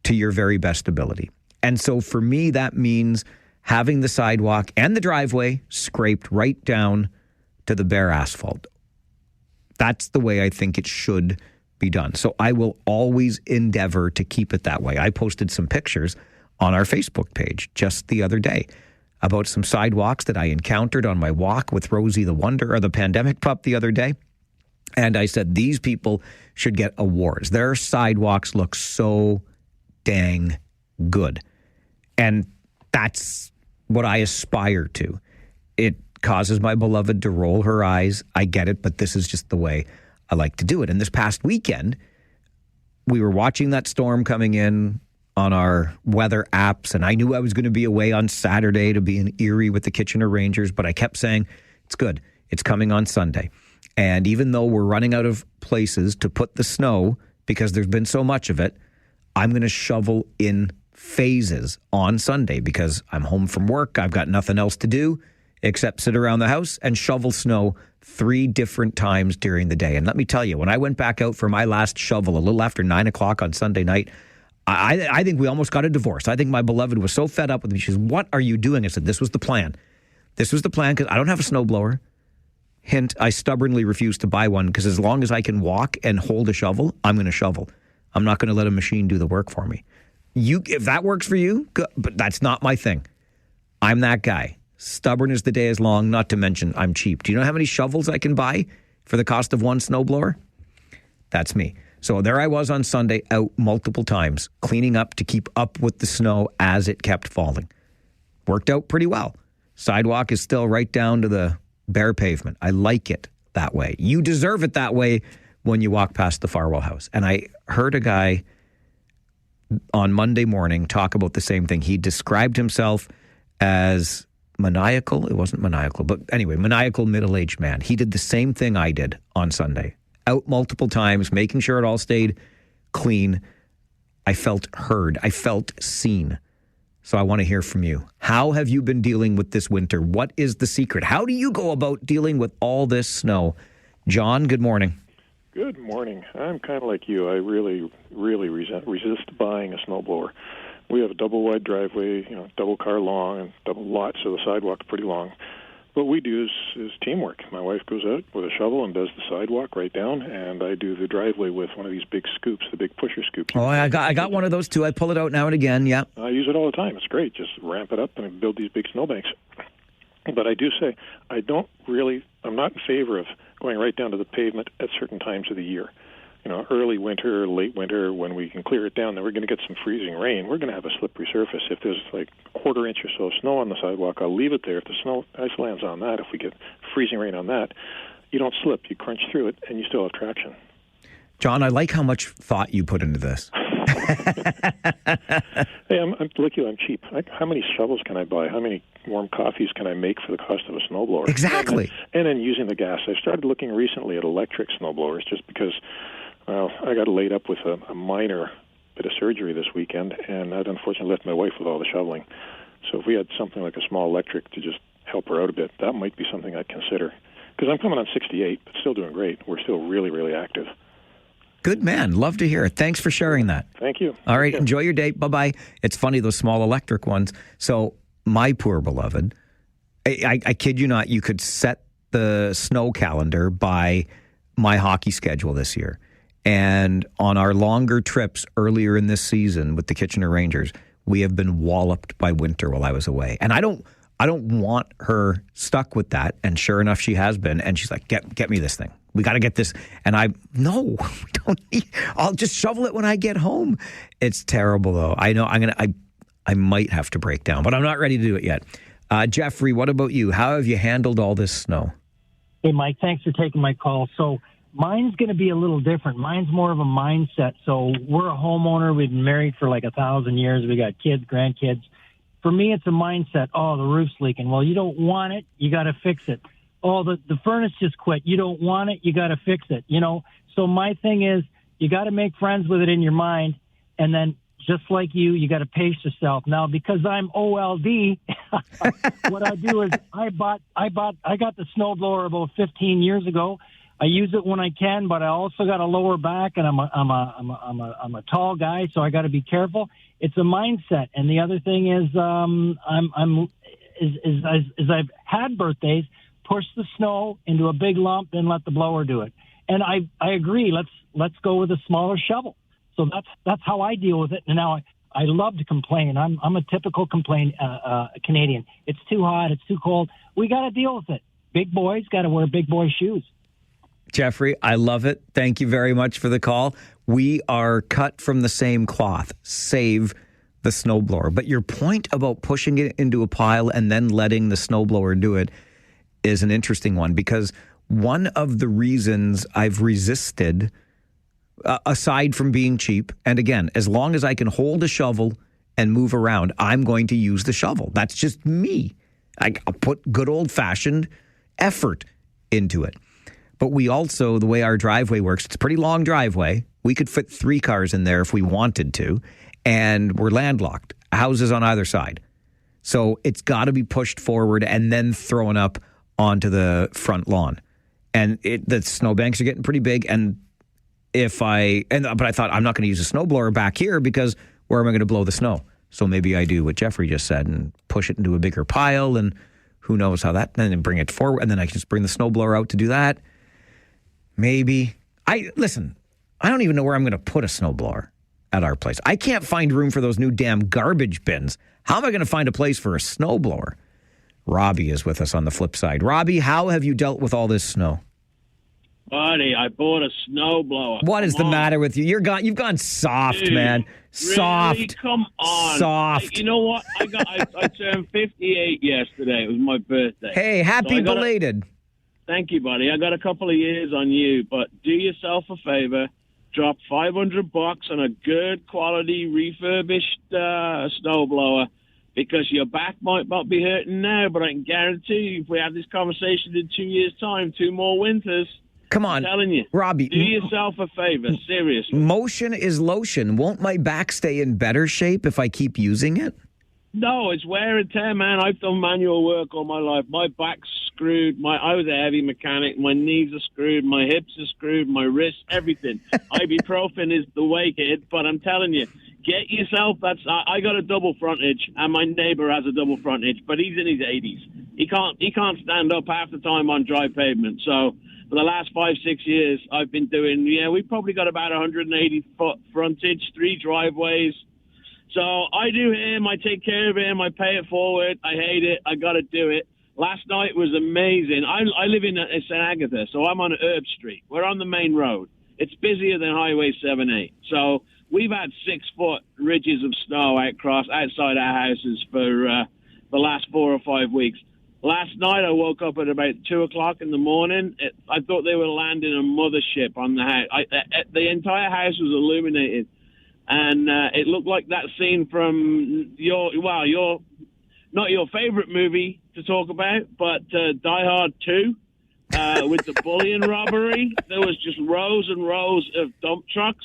to your very best ability. And so for me, that means having the sidewalk and the driveway scraped right down to the bare asphalt. That's the way I think it should be done. So I will always endeavor to keep it that way. I posted some pictures on our Facebook page just the other day about some sidewalks that I encountered on my walk with Rosie the Wonder, or the pandemic pup, the other day. And I said, these people should get awards. Their sidewalks look so dang good. And that's what I aspire to. It causes my beloved to roll her eyes. I get it, but this is just the way I like to do it. And this past weekend, we were watching that storm coming in on our weather apps, and I knew I was going to be away on Saturday to be in Erie with the Kitchener Rangers, but I kept saying, it's good. It's coming on Sunday. And even though we're running out of places to put the snow, because there's been so much of it, I'm going to shovel in phases on Sunday because I'm home from work. I've got nothing else to do except sit around the house and shovel snow 3 different times during the day. And let me tell you, when I went back out for my last shovel a little after 9 o'clock on Sunday night, I think we almost got a divorce. I think my beloved was so fed up with me. She says, what are you doing? I said, this was the plan. This was the plan because I don't have a snowblower. Hint, I stubbornly refuse to buy one because as long as I can walk and hold a shovel, I'm going to shovel. I'm not going to let a machine do the work for me. If that works for you, good, but that's not my thing. I'm that guy. Stubborn as the day is long, not to mention I'm cheap. Do you know how many shovels I can buy for the cost of one snowblower? That's me. So there I was on Sunday, out multiple times, cleaning up to keep up with the snow as it kept falling. Worked out pretty well. Sidewalk is still right down to the bare pavement. I like it that way. You deserve it that way when you walk past the Farwell house. And I heard a guy on Monday morning talk about the same thing. He described himself as maniacal. It wasn't maniacal, but anyway, maniacal middle-aged man. He did the same thing I did on Sunday. Out multiple times, making sure it all stayed clean. I felt heard. I felt seen. So I want to hear from you. How have you been dealing with this winter? What is the secret? How do you go about dealing with all this snow? John, good morning. Good morning. I'm kind of like you. I really resist buying a snowblower. We have a double-wide driveway, double car long, and double lot, so the sidewalk's pretty long. What we do is teamwork. My wife goes out with a shovel and does the sidewalk right down, and I do the driveway with one of these big scoops, the big pusher scoops. Oh, I got one of those too. I pull it out now and again, yeah. I use it all the time. It's great. Just ramp it up and build these big snowbanks. But I do say I'm not in favor of going right down to the pavement at certain times of the year. Early winter, late winter, when we can clear it down, then we're going to get some freezing rain. We're going to have a slippery surface. If there's like a quarter inch or so of snow on the sidewalk, I'll leave it there. If the snow ice lands on that, if we get freezing rain on that, you don't slip. You crunch through it, and you still have traction. John, I like how much thought you put into this. Hey, I'm like you. I'm cheap. How many shovels can I buy? How many warm coffees can I make for the cost of a snowblower? Exactly. And then using the gas. I started looking recently at electric snowblowers just because, well, I got laid up with a minor bit of surgery this weekend, and that unfortunately left my wife with all the shoveling. So if we had something like a small electric to just help her out a bit, that might be something I'd consider. Because I'm coming on 68, but still doing great. We're still really, really active. Good man. Love to hear it. Thanks for sharing that. Thank you. All right. Enjoy your day. Bye-bye. It's funny, those small electric ones. So my poor beloved, I kid you not, you could set the snow calendar by my hockey schedule this year. And on our longer trips earlier in this season with the Kitchener Rangers, we have been walloped by winter while I was away. And I don't want her stuck with that. And sure enough, she has been. And she's like, get me this thing. We got to get this. And no, we don't need, I'll just shovel it when I get home. It's terrible though. I know I might have to break down, but I'm not ready to do it yet. Jeffrey, what about you? How have you handled all this snow? Hey, Mike, thanks for taking my call. So mine's going to be a little different. Mine's more of a mindset. So we're a homeowner. We've been married for like 1,000 years. We got kids, grandkids. For me, it's a mindset. Oh, the roof's leaking. Well, you don't want it. You got to fix it. Oh, the furnace just quit. You don't want it. You got to fix it. So my thing is you got to make friends with it in your mind. And then just like you got to pace yourself. Now, because I'm OLD, what I do is I got the snowblower about 15 years ago. I use it when I can, but I also got a lower back, and I'm a tall guy, so I got to be careful. It's a mindset, and the other thing is I've had birthdays, push the snow into a big lump, then let the blower do it. And I agree. Let's go with a smaller shovel. So that's how I deal with it. And now I love to complain. I'm a typical Canadian. It's too hot. It's too cold. We got to deal with it. Big boys got to wear big boy shoes. Jeffrey, I love it. Thank you very much for the call. We are cut from the same cloth. Save the snowblower. But your point about pushing it into a pile and then letting the snowblower do it is an interesting one, because one of the reasons I've resisted, aside from being cheap, and again, as long as I can hold a shovel and move around, I'm going to use the shovel. That's just me. I'll put good old-fashioned effort into it. But we also, the way our driveway works, it's a pretty long driveway. We could fit 3 cars in there if we wanted to, and we're landlocked, houses on either side. So it's got to be pushed forward and then thrown up onto the front lawn. And the snowbanks are getting pretty big, but I thought I'm not going to use a snowblower back here because where am I going to blow the snow? So maybe I do what Jeffrey just said and push it into a bigger pile, and who knows how that, and then bring it forward, and then I can just bring the snowblower out to do that. Maybe. I don't even know where I'm going to put a snowblower at our place. I can't find room for those new damn garbage bins. How am I going to find a place for a snowblower? Robbie is with us on the flip side. Robbie, how have you dealt with all this snow? Buddy, I bought a snowblower. What is the matter with you? You've gone soft, dude, man. Soft. Really? Come on. Soft. You know what? I turned 58 yesterday. It was my birthday. Hey, happy belated. Thank you, buddy. I got a couple of years on you, but do yourself a favor. Drop $500 on a good quality refurbished snowblower, because your back might not be hurting now, but I can guarantee you if we have this conversation in 2 years' time, 2 more winters, Come on, I'm telling you, Robbie. Do yourself a favor, seriously. Motion is lotion. Won't my back stay in better shape if I keep using it? No, it's wear and tear, man. I've done manual work all my life. My back's screwed. I was a heavy mechanic. My knees are screwed. My hips are screwed. My wrists, everything. Ibuprofen is the way, kid. But I'm telling you, get yourself. I got a double frontage, and my neighbor has a double frontage, but he's in his 80s. He can't stand up half the time on dry pavement. So for the last 5-6 years, I've been doing. We've probably got about 180 foot frontage, 3 driveways. So I do him, I take care of him, I pay it forward, I hate it, I got to do it. Last night was amazing. I live in St. Agatha, so I'm on Herb Street. We're on the main road. It's busier than Highway 78. So we've had 6-foot ridges of snow outside our houses for the last 4 or 5 weeks. Last night I woke up at about 2 o'clock in the morning. I thought they were landing a mothership on the house. The entire house was illuminated. And it looked like that scene from your not your favorite movie to talk about, but Die Hard 2 with the bullion robbery. There was just rows and rows of dump trucks,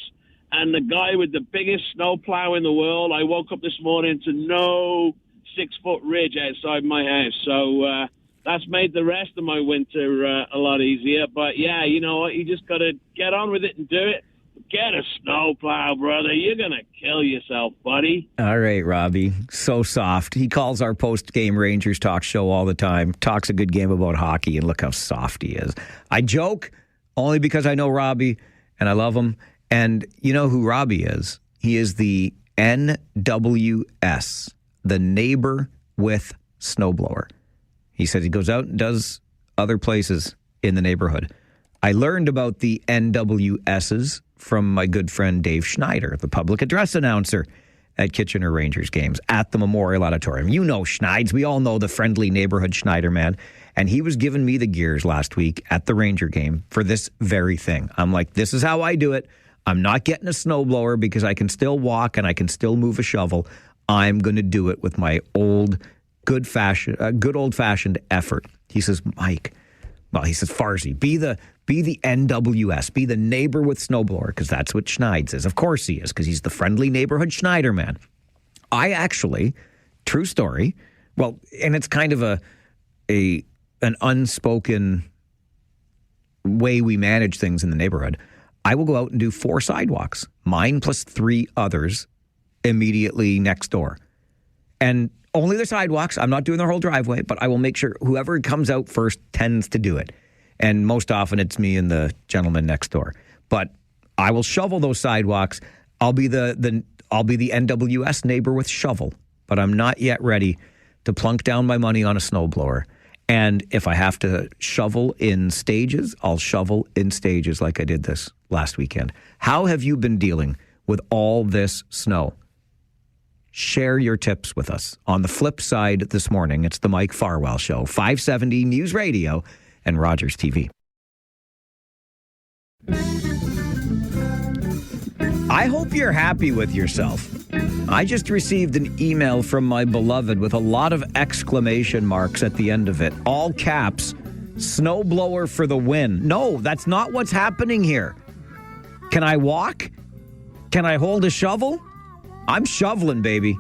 and the guy with the biggest snowplow in the world. I woke up this morning to no 6-foot ridge outside my house, so that's made the rest of my winter a lot easier. But yeah, you know what? You just got to get on with it and do it. Get a snowplow, brother. You're going to kill yourself, buddy. All right, Robbie. So soft. He calls our post-game Rangers talk show all the time. Talks a good game about hockey, and look how soft he is. I joke only because I know Robbie, and I love him. And you know who Robbie is? He is the NWS, the neighbor with snowblower. He said he goes out and does other places in the neighborhood. I learned about the NWSs from my good friend Dave Schneider, the public address announcer at Kitchener Rangers games at the Memorial Auditorium. You know Schneids. We all know the friendly neighborhood Schneider man. And he was giving me the gears last week at the Ranger game for this very thing. I'm like, this is how I do it. I'm not getting a snowblower because I can still walk and I can still move a shovel. I'm going to do it with my good old-fashioned effort. He says, Mike, well, he says, Farzy, be the NWS, be the neighbor with snowblower, because that's what Schneids is. Of course he is, because he's the friendly neighborhood Schneider man. I actually, true story, well, and it's kind of an unspoken way we manage things in the neighborhood. I will go out and do 4 sidewalks, mine plus 3 others immediately next door. And only the sidewalks. I'm not doing their whole driveway, but I will make sure whoever comes out first tends to do it. And most often it's me and the gentleman next door. But I will shovel those sidewalks. I'll be the NWS neighbor with shovel. But I'm not yet ready to plunk down my money on a snowblower. And if I have to shovel in stages, I'll shovel in stages like I did this last weekend. How have you been dealing with all this snow? Share your tips with us. On the flip side this morning, it's the Mike Farwell Show, 570 News Radio and Rogers TV. I hope you're happy with yourself. I just received an email from my beloved with a lot of exclamation marks at the end of it. All caps, snowblower for the win. No, that's not what's happening here. Can I walk? Can I hold a shovel? I'm shoveling, baby.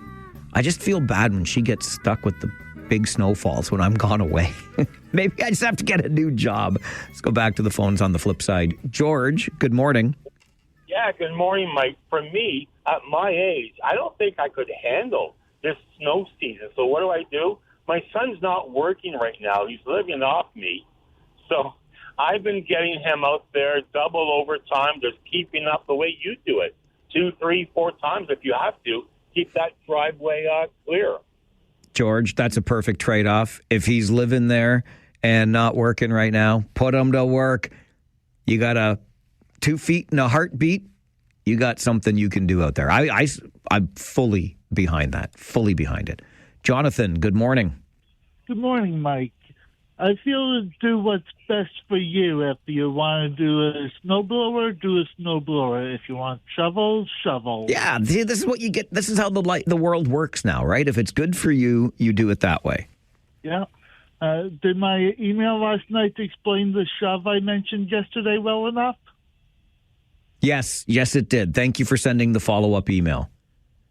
I just feel bad when she gets stuck with the big snowfalls when I'm gone away. Maybe I just have to get a new job. Let's go back to the phones on the flip side. George, good morning. Yeah, good morning, Mike. For me, at my age, I don't think I could handle this snow season. So what do? My son's not working right now. He's living off me. So I've been getting him out there double overtime, just keeping up the way you do it. 2, 3, 4 times if you have to. Keep that driveway clear. George, that's a perfect trade-off. If he's living there and not working right now, put him to work. You got 2 feet and a heartbeat. You got something you can do out there. I'm fully behind that, fully behind it. Jonathan, good morning. Good morning, Mike. I feel do what's best for you. If you want to do a snowblower, do a snowblower. If you want shovels, shovel. Yeah, see, this is what you get. This is how the world works now, right? If it's good for you, you do it that way. Yeah. Did my email last night explain the shove I mentioned yesterday well enough? Yes, it did. Thank you for sending the follow-up email.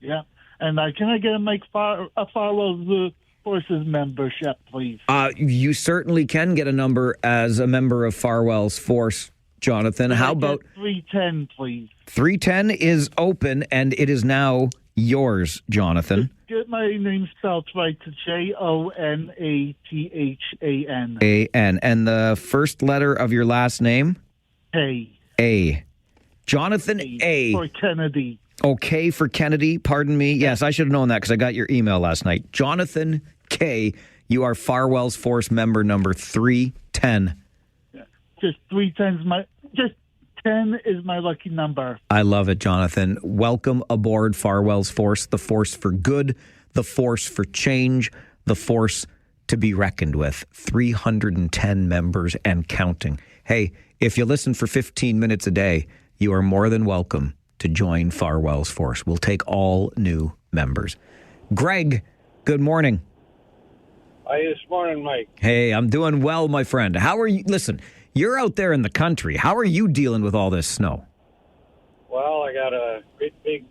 Yeah. And can I get a Farwell Forces membership, please? You certainly can get a number as a member of Farwell's Force, Jonathan. How about 310, please? 310 is open, and it is now yours, Jonathan. Get my name spelled right to Jonathan. A-N. And the first letter of your last name? A. Jonathan A. For Kennedy. Okay for Kennedy, pardon me. Yes, I should have known that because I got your email last night. Jonathan K., you are Farwell's Force member number 310. Just 310 just 10 is my lucky number. I love it, Jonathan. Welcome aboard Farwell's Force, the force for good, the force for change, the force to be reckoned with. 310 members and counting. Hey, if you listen for 15 minutes a day, you are more than welcome to join Farwell's Force. We'll take all new members. Greg, good morning. Hi, this morning, Mike. Hey, I'm doing well, my friend. How are you? Listen, you're out there in the country. How are you dealing with all this snow? Well, I got a great big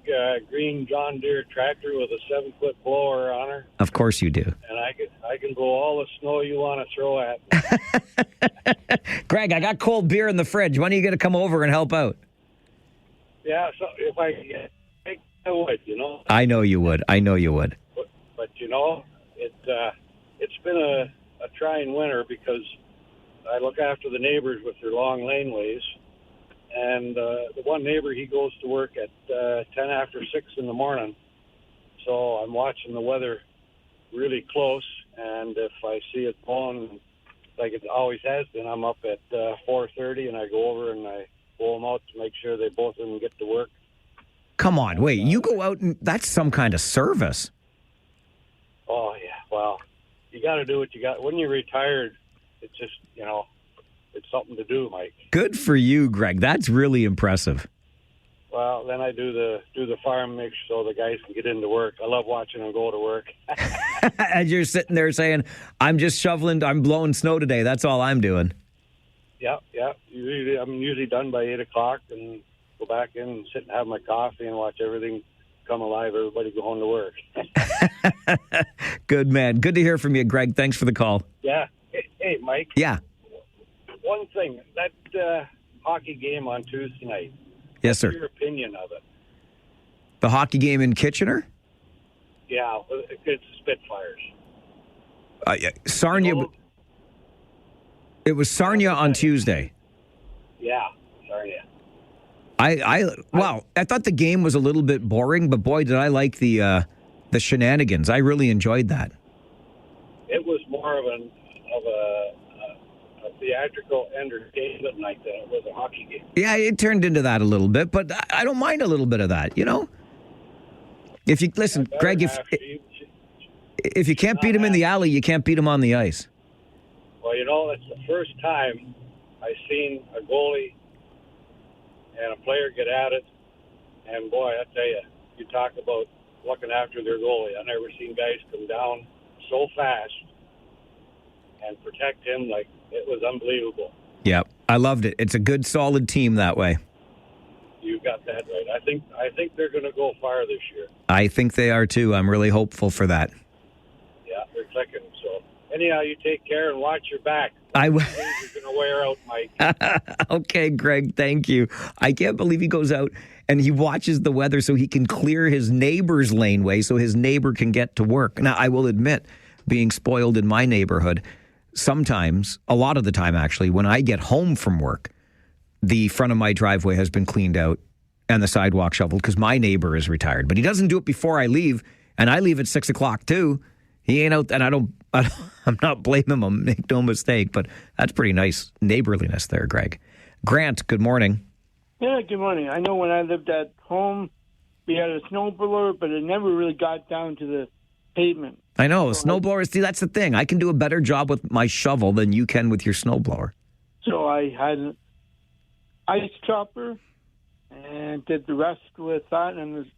green John Deere tractor with a 7-foot blower on her. Of course you do. And I can blow all the snow you want to throw at me. Greg, I got cold beer in the fridge. When are you going to come over and help out? Yeah, so if I would, you know. I know you would. But you know, it's been a trying winter because I look after the neighbors with their long laneways. And the one neighbor, he goes to work at 10 after 6 in the morning. So I'm watching the weather really close. And if I see it blowing like it always has been, I'm up at 4:30 and I go over and I blow them out to make sure they both of them get to work. Come on, wait, you go out and that's some kind of service. Oh, yeah, well, you got to do what you got. When you're retired, it's just, you know, it's something to do, Mike. Good for you, Greg. That's really impressive. Well, then I do the farm mix so the guys can get into work. I love watching them go to work. As you're sitting there saying, I'm just shoveling, I'm blowing snow today. That's all I'm doing. Yeah. I'm usually done by 8 o'clock and go back in and sit and have my coffee and watch everything come alive. Everybody go home to work. Good man. Good to hear from you, Greg. Thanks for the call. Yeah. Hey, Mike. Yeah. One thing, that hockey game on Tuesday night. Yes, sir. What's your opinion of it? The hockey game in Kitchener? Yeah, it's Spitfires. Sarnia. It was Sarnia on Tuesday. Yeah, Sarnia. I thought the game was a little bit boring, but boy, did I like the shenanigans. I really enjoyed that. It was more of a theatrical entertainment night than it was a hockey game. Yeah, it turned into that a little bit, but I don't mind a little bit of that, you know? If you listen, Greg, if you can't beat him in the alley, you can't beat him on the ice. Well, you know, it's the first time I've seen a goalie and a player get at it. And, boy, I tell you, you talk about looking after their goalie. I've never seen guys come down so fast and protect him. Like, it was unbelievable. Yeah, I loved it. It's a good, solid team that way. You got that right. I think they're going to go far this year. I think they are, too. I'm really hopeful for that. Yeah, they're clicking. So, anyhow, you take care and watch your back. I will. You're going to wear out, Mike. Okay, Greg, thank you. I can't believe he goes out and he watches the weather so he can clear his neighbor's laneway so his neighbor can get to work. Now, I will admit, being spoiled in my neighborhood, sometimes, a lot of the time actually, when I get home from work, the front of my driveway has been cleaned out and the sidewalk shoveled because my neighbor is retired. But he doesn't do it before I leave, and I leave at 6 o'clock too. He ain't out, and I'm not blaming him, make no mistake, but that's pretty nice neighborliness there, Greg. Grant, good morning. Yeah, good morning. I know when I lived at home, we had a snowblower, but it never really got down to the pavement. I know. Snowblowers, see, that's the thing. I can do a better job with my shovel than you can with your snowblower. So I had an ice chopper and did the rest with that and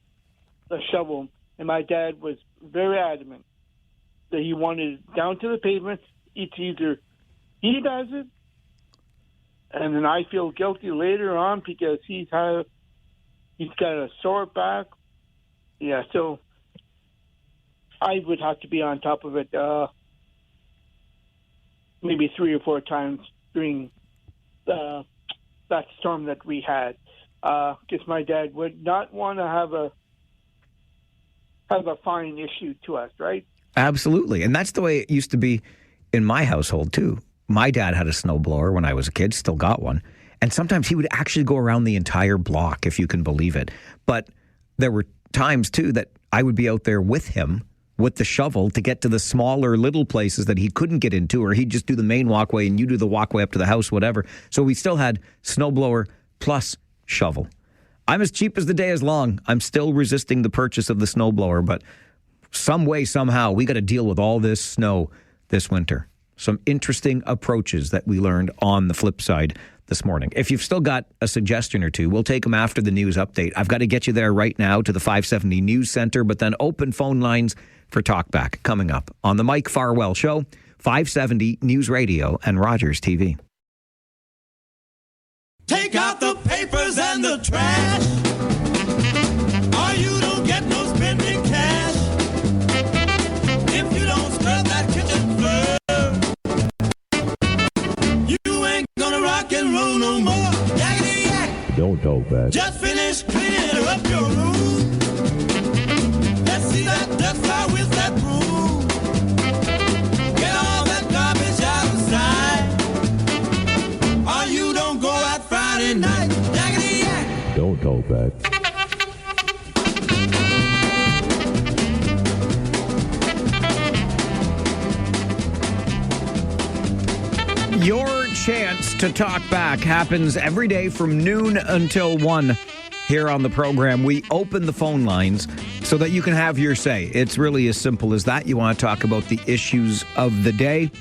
the shovel. And my dad was very adamant that he wanted it down to the pavement. It's either he does it, and then I feel guilty later on because he's got a sore back. Yeah, so I would have to be on top of it maybe 3 or 4 times during that storm that we had, because my dad would not want to have a fine issue to us, right? Absolutely. And that's the way it used to be in my household, too. My dad had a snowblower when I was a kid, still got one. And sometimes he would actually go around the entire block, if you can believe it. But there were times, too, that I would be out there with him with the shovel to get to the smaller little places that he couldn't get into, or he'd just do the main walkway and you do the walkway up to the house, whatever. So we still had snowblower plus shovel. I'm as cheap as the day is long. I'm still resisting the purchase of the snowblower, but some way, somehow, we got to deal with all this snow this winter. Some interesting approaches that we learned on the flip side this morning. If you've still got a suggestion or two, we'll take them after the news update. I've got to get you there right now to the 570 News Center, but then open phone lines for Talkback coming up on the Mike Farwell Show, 570 News Radio and Rogers TV. Take out the papers and the trash, or you don't get no spending cash. If you don't scrub that kitchen floor, you ain't gonna rock and roll no more. Yakety yak. Don't talk back. Just finish cleaning up your room. Let's see that dust fly with that broom. Get all that garbage outside, or you don't go out Friday night. Yakety yak. Don't talk back. Your chance to talk back happens every day from noon until 1 here on the program. We open the phone lines so that you can have your say. It's really as simple as that. You want to talk about the issues of the day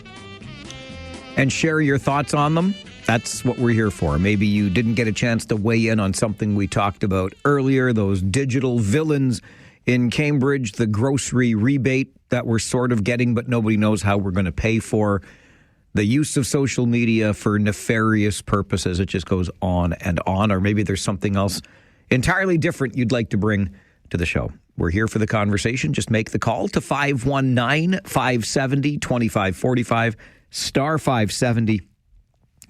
and share your thoughts on them. That's what we're here for. Maybe you didn't get a chance to weigh in on something we talked about earlier, those digital villains in Cambridge, the grocery rebate that we're sort of getting, but nobody knows how we're going to pay for. The use of social media for nefarious purposes. It just goes on and on. Or maybe there's something else entirely different you'd like to bring to the show. We're here for the conversation. Just make the call to 519-570-2545, star 570,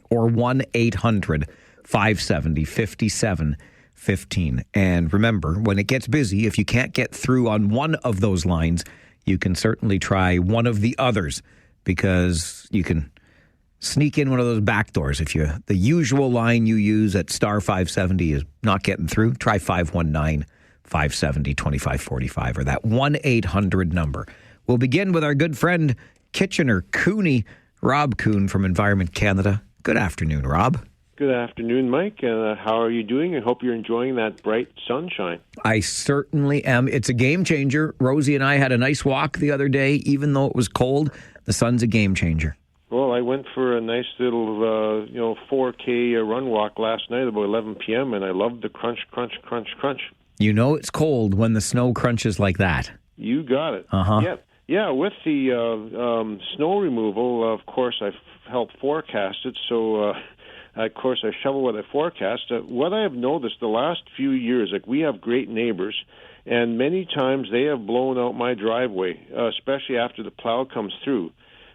or 1-800-570-5715. And remember, when it gets busy, if you can't get through on one of those lines, you can certainly try one of the others, because you can sneak in one of those back doors. If the usual line you use at star 570 is not getting through, try 519-570-2545 or that 1-800 number. We'll begin with our good friend Kitchener Cooney, Rob Coon from Environment Canada. Good afternoon, Rob. Good afternoon, Mike. How are you doing? I hope you're enjoying that bright sunshine. I certainly am. It's a game changer. Rosie and I had a nice walk the other day. Even though it was cold, the sun's a game changer. Well, I went for a nice little, 4K run walk last night about 11 p.m., and I loved the crunch, crunch, crunch, crunch. You know it's cold when the snow crunches like that. You got it. Uh-huh. Yeah, with the snow removal, of course, I've helped forecast it, so... Of course, I shovel what I forecast. What I have noticed the last few years, we have great neighbors, and many times they have blown out my driveway, especially after the plow comes through.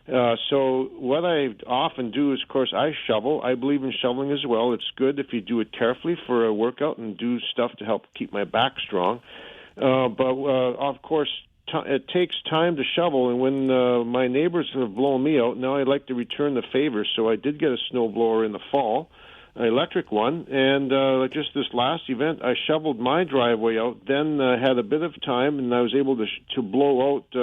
So what I often do is, of course, I shovel. I believe in shoveling as well. It's good if you do it carefully for a workout and do stuff to help keep my back strong. But of course, it takes time to shovel, and when my neighbors have blown me out, now I'd like to return the favor. So I did get a snowblower in the fall, an electric one, and just this last event, I shoveled my driveway out, then had a bit of time, and I was able to blow out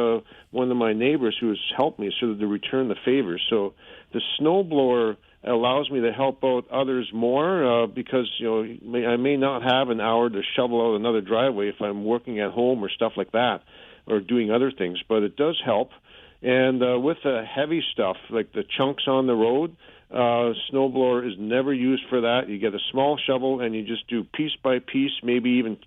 one of my neighbors who has helped me so to return the favor. So the snowblower allows me to help out others more because I may not have an hour to shovel out another driveway if I'm working at home or stuff like that. or doing other things, but it does help. And with the heavy stuff, like the chunks on the road, snowblower is never used for that. You get a small shovel and you just do piece by piece, maybe even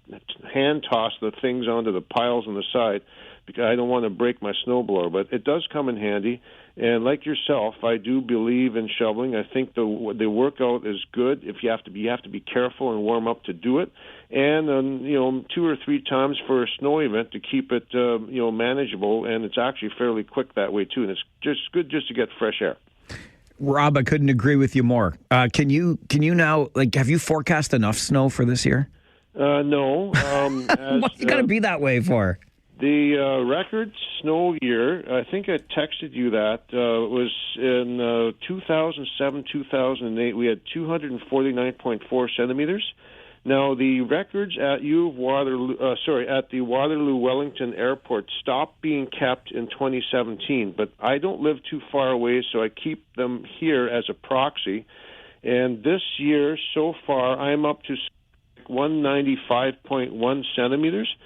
hand toss the things onto the piles on the side, because I don't want to break my snowblower. But it does come in handy. And like yourself, I do believe in shoveling. I think the workout is good. If you have to be careful and warm up to do it, and 2 or 3 times for a snow event to keep it manageable. And it's actually fairly quick that way too. And it's just good just to get fresh air. Rob, I couldn't agree with you more. Can you now, have you forecast enough snow for this year? No. What's it got to be that way for? The record snow year, I think I texted you that, was in 2007, 2008. We had 249.4 centimeters. Now, the records at the Waterloo Wellington Airport stopped being kept in 2017, but I don't live too far away, so I keep them here as a proxy. And this year, so far, I'm up to 195.1 centimeters.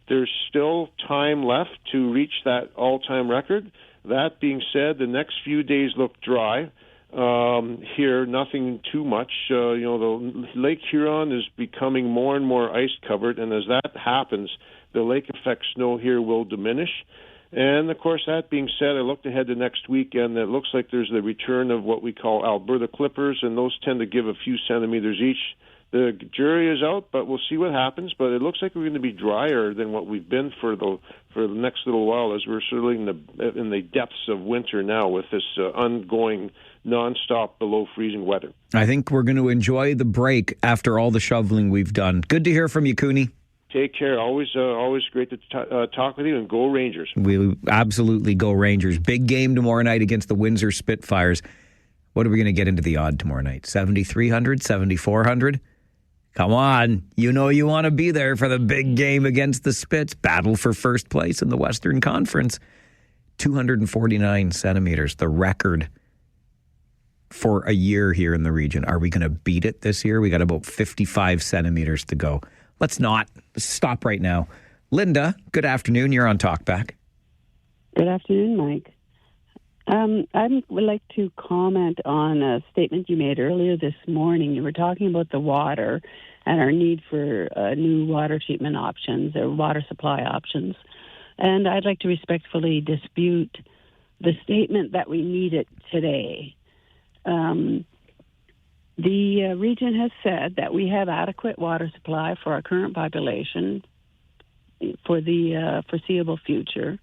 There's still time left to reach that all-time record. That being said, the next few days look dry. Here, nothing too much. The Lake Huron is becoming more and more ice-covered, and as that happens, the lake effect snow here will diminish. And, of course, that being said, I looked ahead to next weekend. It looks like there's the return of what we call Alberta clippers, and those tend to give a few centimeters each. The jury is out, but we'll see what happens. But it looks like we're going to be drier than what we've been for the next little while, as we're sort of in the depths of winter now with this ongoing, nonstop below freezing weather. I think we're going to enjoy the break after all the shoveling we've done. Good to hear from you, Cooney. Take care. Always great to talk with you, and go Rangers. We absolutely go Rangers. Big game tomorrow night against the Windsor Spitfires. What are we going to get into the odd tomorrow night? 7,300, 7,400? Come on. You know you want to be there for the big game against the Spits. Battle for first place in the Western Conference. 249 centimeters, the record for a year here in the region. Are we going to beat it this year? We got about 55 centimeters to go. Let's not. Stop right now. Linda, good afternoon. You're on Talkback. Good afternoon, Mike. I would like to comment on a statement you made earlier this morning. You were talking about the water and our need for new water treatment options or water supply options. And I'd like to respectfully dispute the statement that we need it today. The region has said that we have adequate water supply for our current population for the foreseeable future.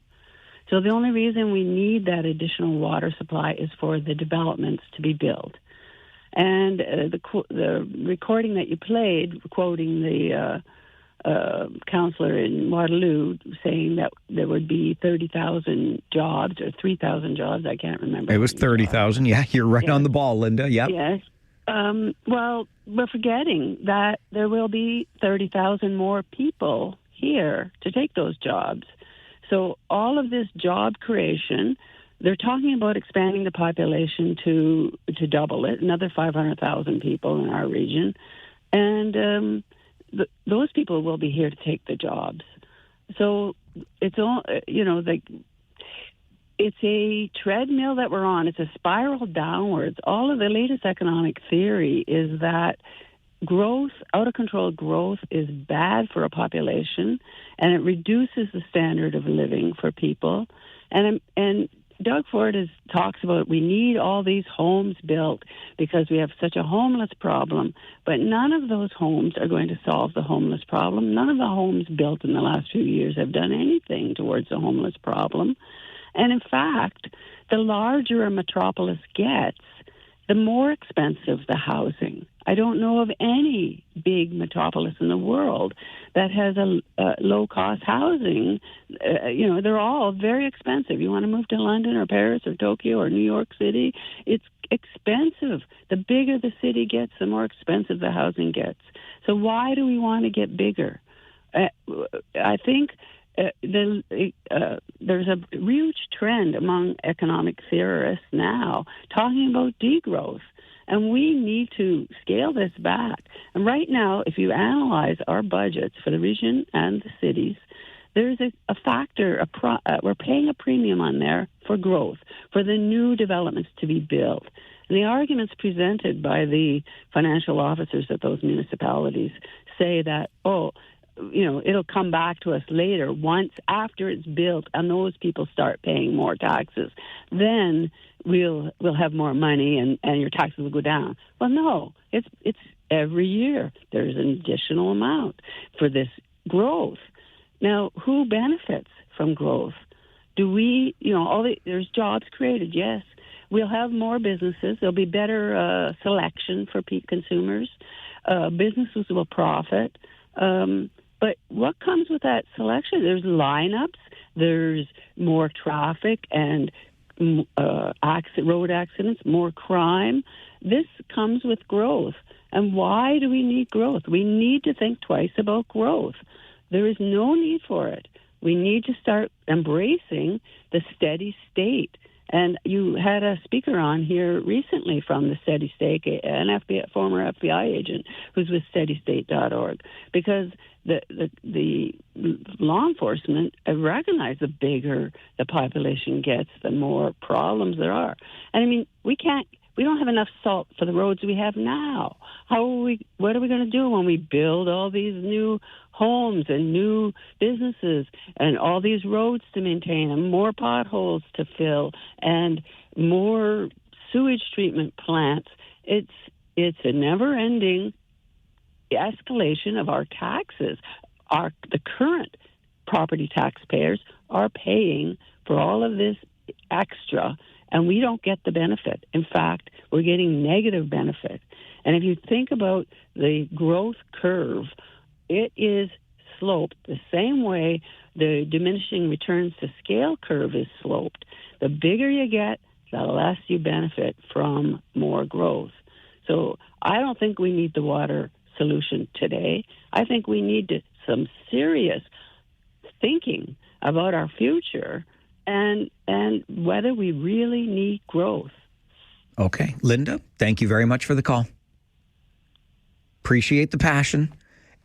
So the only reason we need that additional water supply is for the developments to be built. And the recording that you played, quoting the counselor in Waterloo, saying that there would be 30,000 jobs or 3,000 jobs, I can't remember. It was 30,000. Yeah, you're right on the ball, Linda. Yep. Yes. Well, we're forgetting that there will be 30,000 more people here to take those jobs. So all of this job creation, they're talking about expanding the population to double it, another 500,000 people in our region. And those people will be here to take the jobs. So it's all, it's a treadmill that we're on. It's a spiral downwards. All of the latest economic theory is that growth, out of control growth, is bad for a population, and it reduces the standard of living for people. And Doug Ford talks about we need all these homes built because we have such a homeless problem, but none of those homes are going to solve the homeless problem. None of the homes built in the last few years have done anything towards the homeless problem. And in fact, the larger a metropolis gets, the more expensive the housing. I don't know of any big metropolis in the world that has a low-cost housing. They're all very expensive. You want to move to London or Paris or Tokyo or New York City, it's expensive. The bigger the city gets, the more expensive the housing gets. So why do we want to get bigger? I think there's a huge trend among economic theorists now talking about degrowth, and we need to scale this back. And right now, if you analyze our budgets for the region and the cities, there's a factor, we're paying a premium on there for growth, for the new developments to be built. And the arguments presented by the financial officers at those municipalities say that, it'll come back to us later, once after it's built and those people start paying more taxes. Then we'll have more money and your taxes will go down. Well, no, it's every year there's an additional amount for this growth. Now, who benefits from growth? Do we, there's jobs created, yes. We'll have more businesses. There'll be better selection for consumers. Businesses will profit. But what comes with that selection? There's lineups. There's more traffic and road accidents, more crime. This comes with growth. And why do we need growth? We need to think twice about growth. There is no need for it. We need to start embracing the steady state. And you had a speaker on here recently from the Steady State, an former FBI agent who's with SteadyState.org, because the law enforcement recognize the bigger the population gets, the more problems there are. And I mean, we don't have enough salt for the roads we have now. What are we going to do when we build all these new homes and new businesses and all these roads to maintain and more potholes to fill and more sewage treatment plants? It's a never-ending escalation of our taxes. The current property taxpayers are paying for all of this extra, and we don't get the benefit. In fact, we're getting negative benefit. And if you think about the growth curve, it is sloped the same way the diminishing returns to scale curve is sloped. The bigger you get, the less you benefit from more growth. So I don't think we need the water solution today. I think we need some serious thinking about our future and whether we really need growth. Okay. Linda, thank you very much for the call. Appreciate the passion.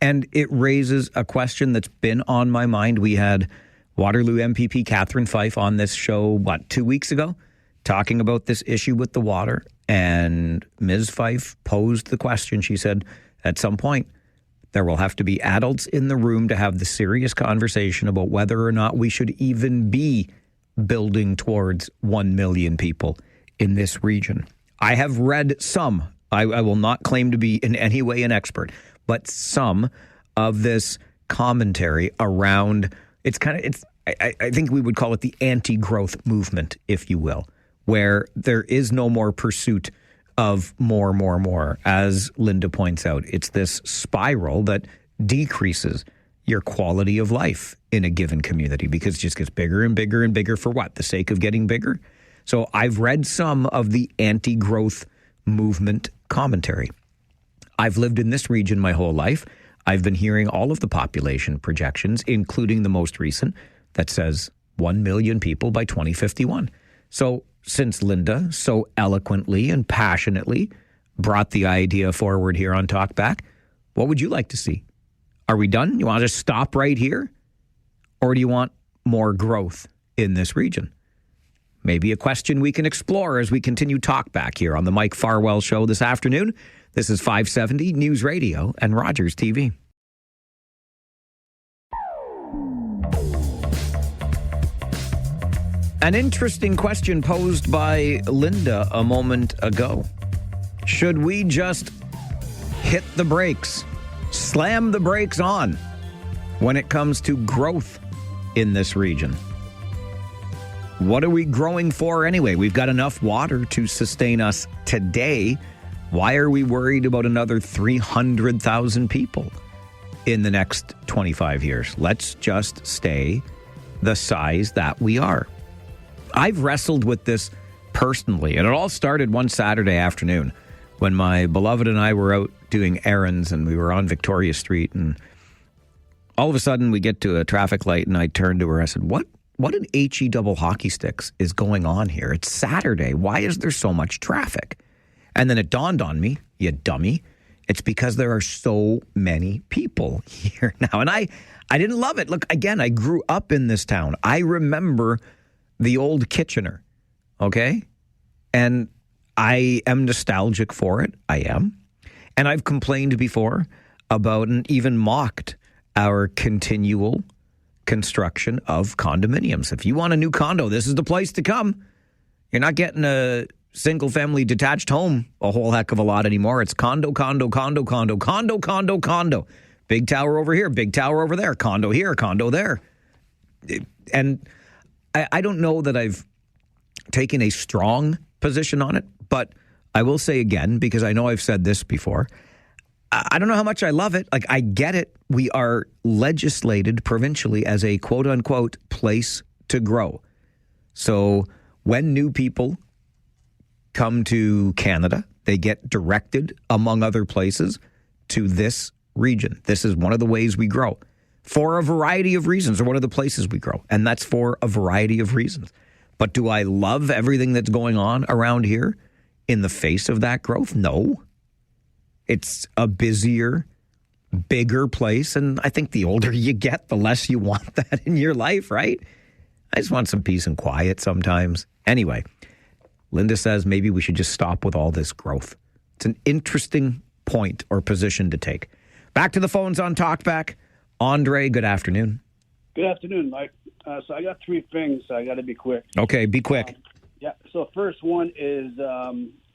And it raises a question that's been on my mind. We had Waterloo MPP Catherine Fife on this show, 2 weeks ago, talking about this issue with the water. And Ms. Fife posed the question. She said, at some point, there will have to be adults in the room to have the serious conversation about whether or not we should even be building towards 1 million people in this region. I have read some, I will not claim to be in any way an expert, but some of this commentary around, I think we would call it the anti-growth movement, if you will, where there is no more pursuit of more. As Linda points out, it's this spiral that decreases your quality of life in a given community because it just gets bigger and bigger and bigger for what? The sake of getting bigger? So I've read some of the anti-growth movement commentary. I've lived in this region my whole life. I've been hearing all of the population projections, including the most recent that says 1 million people by 2051. So since Linda so eloquently and passionately brought the idea forward here on Talkback, what would you like to see? Are we done? You want to just stop right here? Or do you want more growth in this region? Maybe a question we can explore as we continue Talkback here on the Mike Farwell Show this afternoon. This is 570 News Radio and Rogers TV. An interesting question posed by Linda a moment ago. Should we just hit the brakes, slam the brakes on when it comes to growth in this region? What are we growing for anyway? We've got enough water to sustain us today. Why are we worried about another 300,000 people in the next 25 years? Let's just stay the size that we are. I've wrestled with this personally, and it all started one Saturday afternoon when my beloved and I were out doing errands, and we were on Victoria Street, and all of a sudden we get to a traffic light, and I turned to her. I said, what in HE double hockey sticks is going on here? It's Saturday. Why is there so much traffic? And then it dawned on me, you dummy, It's because there are so many people here now. And I didn't love it. Look, again, I grew up in this town. I remember the old Kitchener, okay? And I am nostalgic for it. I am. And I've complained before about and even mocked our continual construction of condominiums. If you want a new condo, this is the place to come. You're not getting a single-family detached home a whole heck of a lot anymore. It's condo, condo, condo, condo, condo, condo, condo. Big tower over here, big tower over there, condo here, condo there. And I don't know that I've taken a strong position on it, but I will say again, because I know I've said this before, I don't know how much I love it. Like, I get it. We are legislated provincially as a quote-unquote place to grow. So when new people come to Canada, they get directed, among other places, to this region. This is one of the ways we grow for a variety of reasons, or one of the places we grow. And that's for a variety of reasons. But do I love everything that's going on around here in the face of that growth? No. It's a busier, bigger place. And I think the older you get, the less you want that in your life, right? I just want some peace and quiet sometimes. Anyway, Linda says maybe we should just stop with all this growth. It's an interesting point or position to take. Back to the phones on Talkback. Andre, good afternoon. Good afternoon, Mike. So I got three things. I got to be quick. Okay, be quick. Yeah. So first one is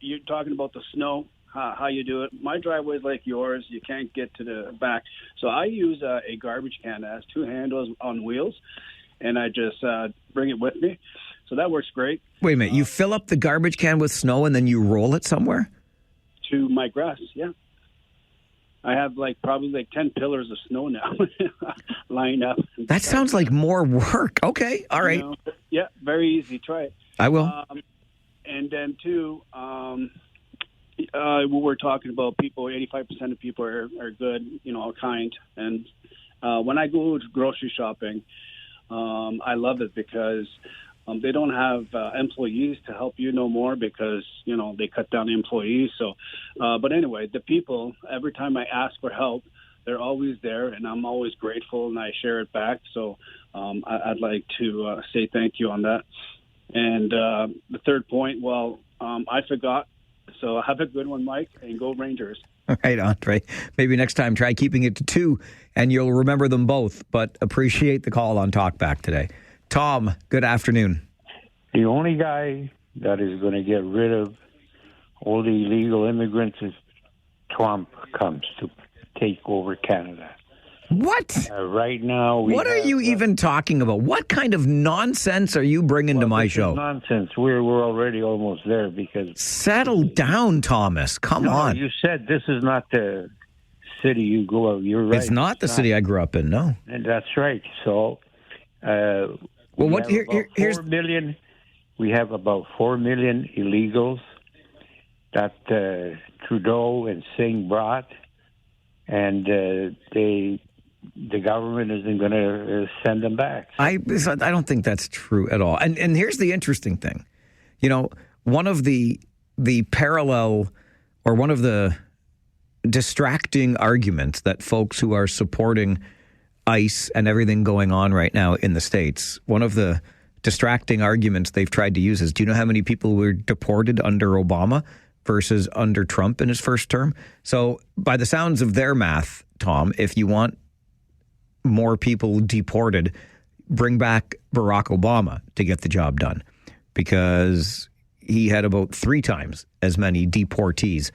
you're talking about the snow, how you do it. My driveway is like yours. You can't get to the back. So I use a garbage can that has two handles on wheels, and I just bring it with me. So that works great. Wait a minute. You fill up the garbage can with snow and then you roll it somewhere? To my grass, yeah. I have probably 10 pillars of snow now lined up. That sounds like more work. Okay. All right. Yeah, very easy. Try it. I will. And then two, we're talking about people, 85% of people are good, kind. And when I go to grocery shopping, I love it because they don't have employees to help you no more because, they cut down the employees. So, but anyway, the people, every time I ask for help, they're always there, and I'm always grateful, and I share it back. So I'd like to say thank you on that. And the third point, I forgot. So have a good one, Mike, and go Rangers. All right, Andre. Maybe next time try keeping it to two, and you'll remember them both. But appreciate the call on Talkback today. Tom, good afternoon. The only guy that is going to get rid of all the illegal immigrants is Trump comes to take over Canada. What? Right now, what are you even talking about? What kind of nonsense are you bringing to my show? Nonsense. We're already almost there because... Settle down, Thomas. Come on. You said this is not the city you go out. You're right. It's not the city I grew up in, no. And that's right. So... here's 4 million. We have about 4 million illegals that Trudeau and Singh brought, and the government isn't going to send them back. I don't think that's true at all. And here's the interesting thing, one of the parallel or one of the distracting arguments that folks who are supporting ICE and everything going on right now in the States, one of the distracting arguments they've tried to use is, do you know how many people were deported under Obama versus under Trump in his first term? So by the sounds of their math, Tom, if you want more people deported, bring back Barack Obama to get the job done, because he had about 3 times as many deportees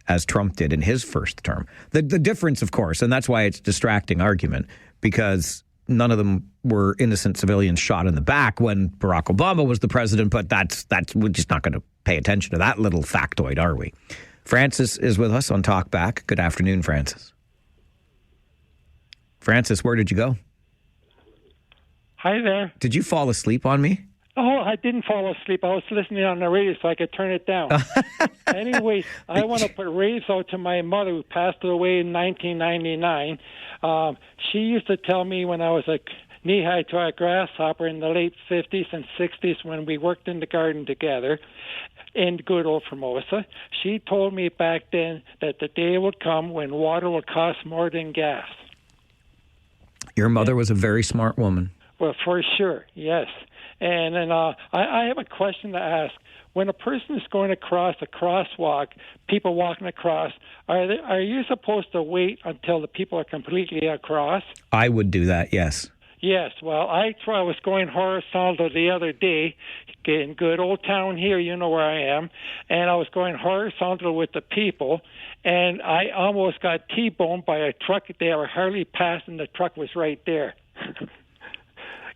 as Trump did in his first term. The difference, of course, and that's why it's a distracting argument, because none of them were innocent civilians shot in the back when Barack Obama was the president, but that's we're just not going to pay attention to that little factoid, are we? Francis is with us on Talkback. Good afternoon, Francis. Francis, where did you go? Hi there. Did you fall asleep on me? Oh, I didn't fall asleep. I was listening on the radio so I could turn it down. Anyways, I want to put raise out to my mother who passed away in 1999. She used to tell me when I was a knee-high to a grasshopper in the late 50s and 60s when we worked in the garden together in good old Formosa. She told me back then that the day would come when water will cost more than gas. Your mother was a very smart woman. Well, for sure, yes. And then I have a question to ask. When a person is going across a crosswalk, people walking across, are you supposed to wait until the people are completely across? I would do that, yes. Yes, well, I was going horizontal the other day in good old town here, you know where I am, and I was going horizontal with the people, and I almost got T-boned by a truck. They were hardly passing, the truck was right there,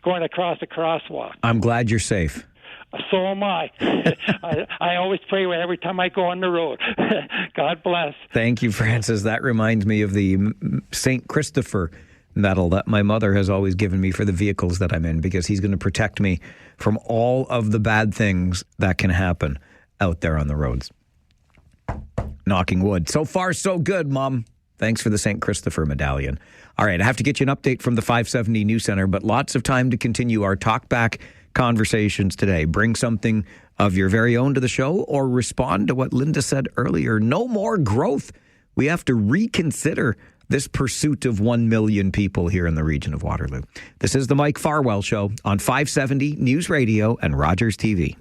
going across the crosswalk. I'm glad you're safe. So am I. I always pray every time I go on the road. God bless. Thank you, Francis. That reminds me of the St. Christopher medal that my mother has always given me for the vehicles that I'm in, because he's going to protect me from all of the bad things that can happen out there on the roads. Knocking wood. So far, so good, Mom. Thanks for the St. Christopher medallion. All right, I have to get you an update from the 570 News Center, but lots of time to continue our Talkback conversations today. Bring something of your very own to the show or respond to what Linda said earlier. No more growth. We have to reconsider this pursuit of 1 million people here in the region of Waterloo. This is the Mike Farwell Show on 570 News Radio and Rogers TV.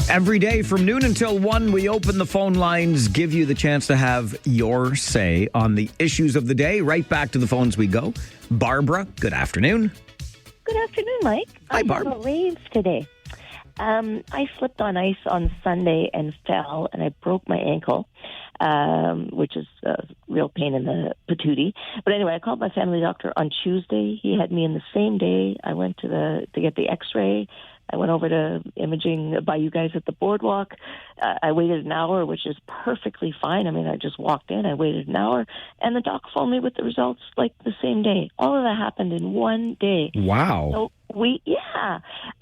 Every day from noon until 1, we open the phone lines, give you the chance to have your say on the issues of the day. Right back to the phones we go. Barbara, good afternoon. Good afternoon, Mike. Hi, Barb. I have a rave today. I slipped on ice on Sunday and fell, and I broke my ankle, which is a real pain in the patootie. But anyway, I called my family doctor on Tuesday. He had me in the same day. I went to get the X-ray. I went over to imaging by you guys at the boardwalk. I waited an hour, which is perfectly fine. I mean, I just walked in. I waited an hour, and the doc phoned me with the results like the same day. All of that happened in one day. Wow. So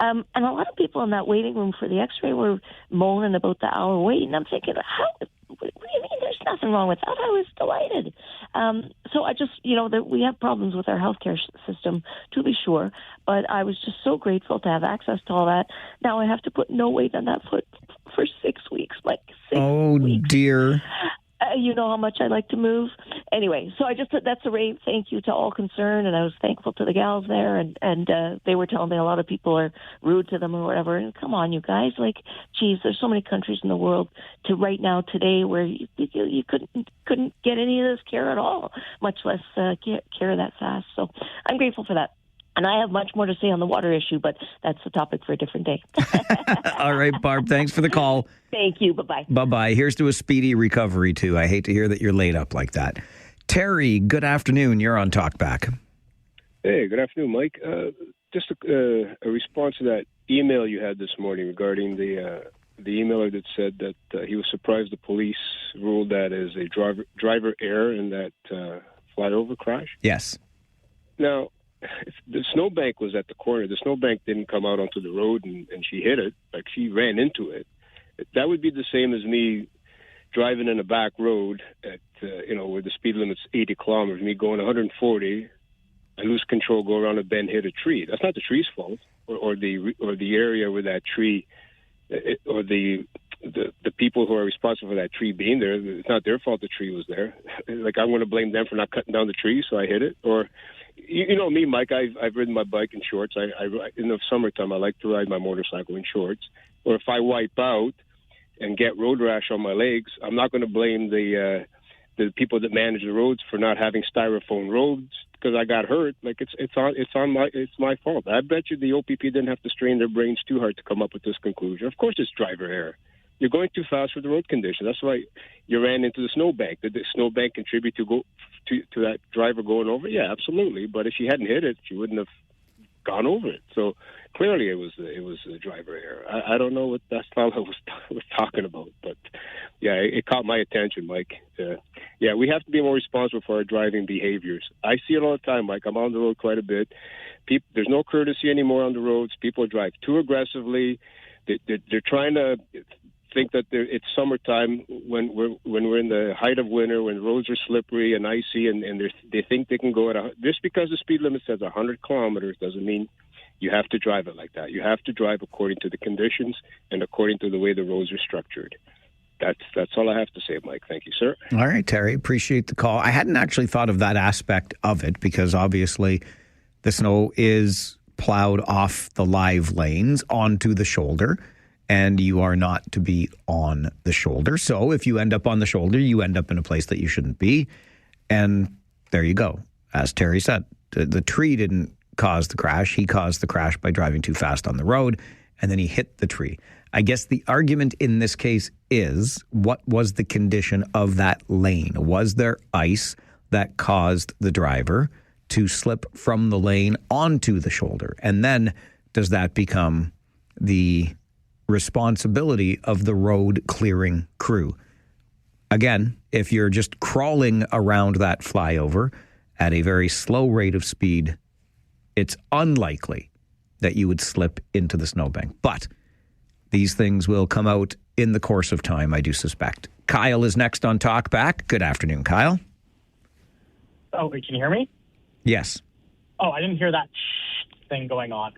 and a lot of people in that waiting room for the X-ray were moaning about the hour wait, and I'm thinking, what do you mean? There's nothing wrong with that. I was delighted. So I just, that we have problems with our healthcare system, to be sure, but I was just so grateful to have access to all that. Now I have to put no weight on that foot for 6 weeks, like 6 weeks. Dear. You know how much I like to move. Anyway, so that's a rave thank you to all concerned, and I was thankful to the gals there, and they were telling me a lot of people are rude to them or whatever. And come on, you guys, geez, there's so many countries in the world right now today where you couldn't get any of this care at all, much less get care that fast. So I'm grateful for that. And I have much more to say on the water issue, but that's a topic for a different day. All right, Barb, thanks for the call. Thank you. Bye-bye. Bye-bye. Here's to a speedy recovery, too. I hate to hear that you're laid up like that. Terry, good afternoon. You're on Talkback. Hey, good afternoon, Mike. Just a response to that email you had this morning regarding the emailer that said that he was surprised the police ruled that as a driver error in that flyover crash. Yes. Now, the snowbank was at the corner. The snowbank didn't come out onto the road and she hit it. Like, she ran into it. That would be the same as me driving in a back road at, where the speed limit's 80 kilometers, me going 140, I lose control, go around a bend, hit a tree. That's not the tree's fault or the area where that tree, or the people who are responsible for that tree being there. It's not their fault the tree was there. Like, I'm going to blame them for not cutting down the tree, so I hit it. Or, you know me, Mike, I've ridden my bike in shorts. I in the summertime, I like to ride my motorcycle in shorts. Or if I wipe out and get road rash on my legs, I'm not going to blame the people that manage the roads for not having styrofoam roads because I got hurt. Like, it's my fault. I bet you the OPP didn't have to strain their brains too hard to come up with this conclusion. Of course, it's driver error. You're going too fast for the road condition. That's why you ran into the snowbank. Did the snowbank contribute to that driver going over? Yeah, absolutely. But if she hadn't hit it, she wouldn't have gone over it. So clearly, it was a driver error. I don't know what that fellow was talking about, but yeah, it caught my attention, Mike. Yeah, we have to be more responsible for our driving behaviors. I see it all the time, Mike. I'm on the road quite a bit. There's no courtesy anymore on the roads. People drive too aggressively. They're trying to think that it's summertime when we're in the height of winter, when roads are slippery and icy, and they think they can go at just because the speed limit says 100 kilometers doesn't mean you have to drive it like that. You have to drive according to the conditions and according to the way the roads are structured. That's all I have to say, Mike. Thank you, sir. All right, Terry. Appreciate the call. I hadn't actually thought of that aspect of it because obviously the snow is plowed off the live lanes onto the shoulder, and you are not to be on the shoulder. So if you end up on the shoulder, you end up in a place that you shouldn't be. And there you go. As Terry said, the tree didn't cause the crash. He caused the crash by driving too fast on the road, and then he hit the tree. I guess the argument in this case is, what was the condition of that lane? Was there ice that caused the driver to slip from the lane onto the shoulder? And then does that become the responsibility of the road clearing crew? Again, if you're just crawling around that flyover at a very slow rate of speed, it's unlikely that you would slip into the snowbank. But these things will come out in the course of time, I do suspect. Kyle is next on Talkback. Good afternoon, Kyle. Oh, can you hear me? Yes. Oh, I didn't hear that thing going on.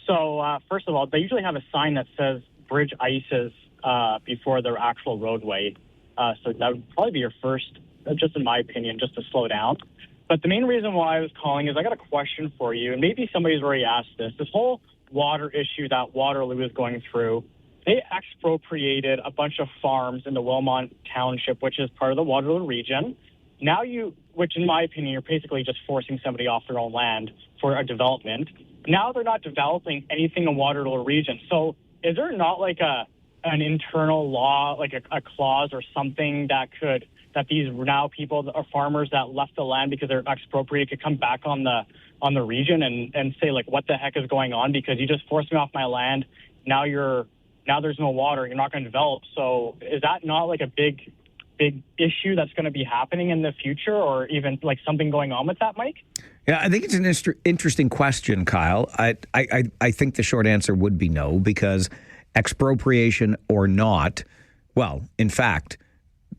So, first of all, they usually have a sign that says bridge ices before their actual roadway. So that would probably be your first, just in my opinion, just to slow down. But the main reason why I was calling is I got a question for you, and maybe somebody's already asked this. This whole water issue that Waterloo is going through, they expropriated a bunch of farms in the Wilmot Township, which is part of the Waterloo region. Now which in my opinion, you're basically just forcing somebody off their own land for a development. Now they're not developing anything in Waterloo region. So is there not like an internal law, like a clause or something that these now people or farmers that left the land because they're expropriated could come back on the region and say, like, what the heck is going on? Because you just forced me off my land. Now there's no water. You're not going to develop. So is that not like a big issue that's going to be happening in the future, or even like something going on with that, Mike? Yeah, I think it's an interesting question, Kyle. I think the short answer would be no, because expropriation or not, well, in fact,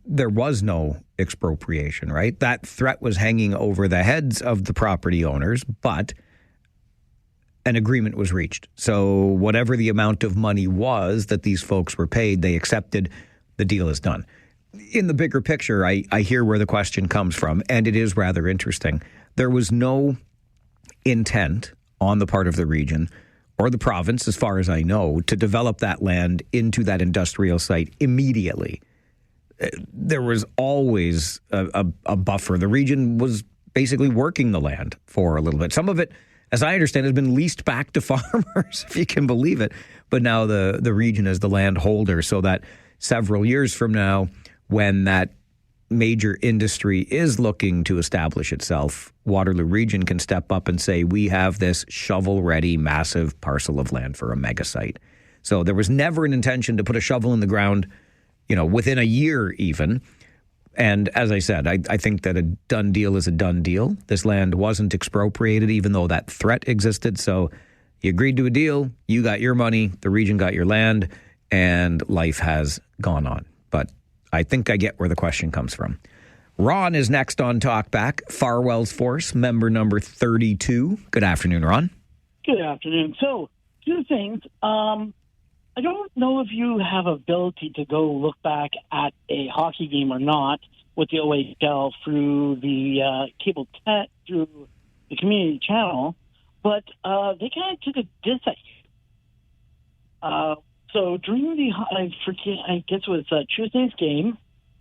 there was no expropriation, right? That threat was hanging over the heads of the property owners, but an agreement was reached. So whatever the amount of money was that these folks were paid, they accepted. The deal is done. In the bigger picture, I hear where the question comes from, and it is rather interesting. There was no intent on the part of the region or the province, as far as I know, to develop that land into that industrial site immediately. There was always a buffer. The region was basically working the land for a little bit. Some of it, as I understand, has been leased back to farmers, if you can believe it. But now the region is the land holder, so that several years from now, when that major industry is looking to establish itself, Waterloo Region can step up and say, we have this shovel-ready massive parcel of land for a mega site. So there was never an intention to put a shovel in the ground, within a year even. And as I said, I think that a done deal is a done deal. This land wasn't expropriated, even though that threat existed. So you agreed to a deal, you got your money, the region got your land, and life has gone on. But I think I get where the question comes from. Ron is next on Talkback, Farwell's Force, member number 32. Good afternoon, Ron. Good afternoon. So, two things. I don't know if you have ability to go look back at a hockey game or not with the OHL through the cable through the community channel, but they kind of took a diss at you. So during I guess it was Tuesday's game,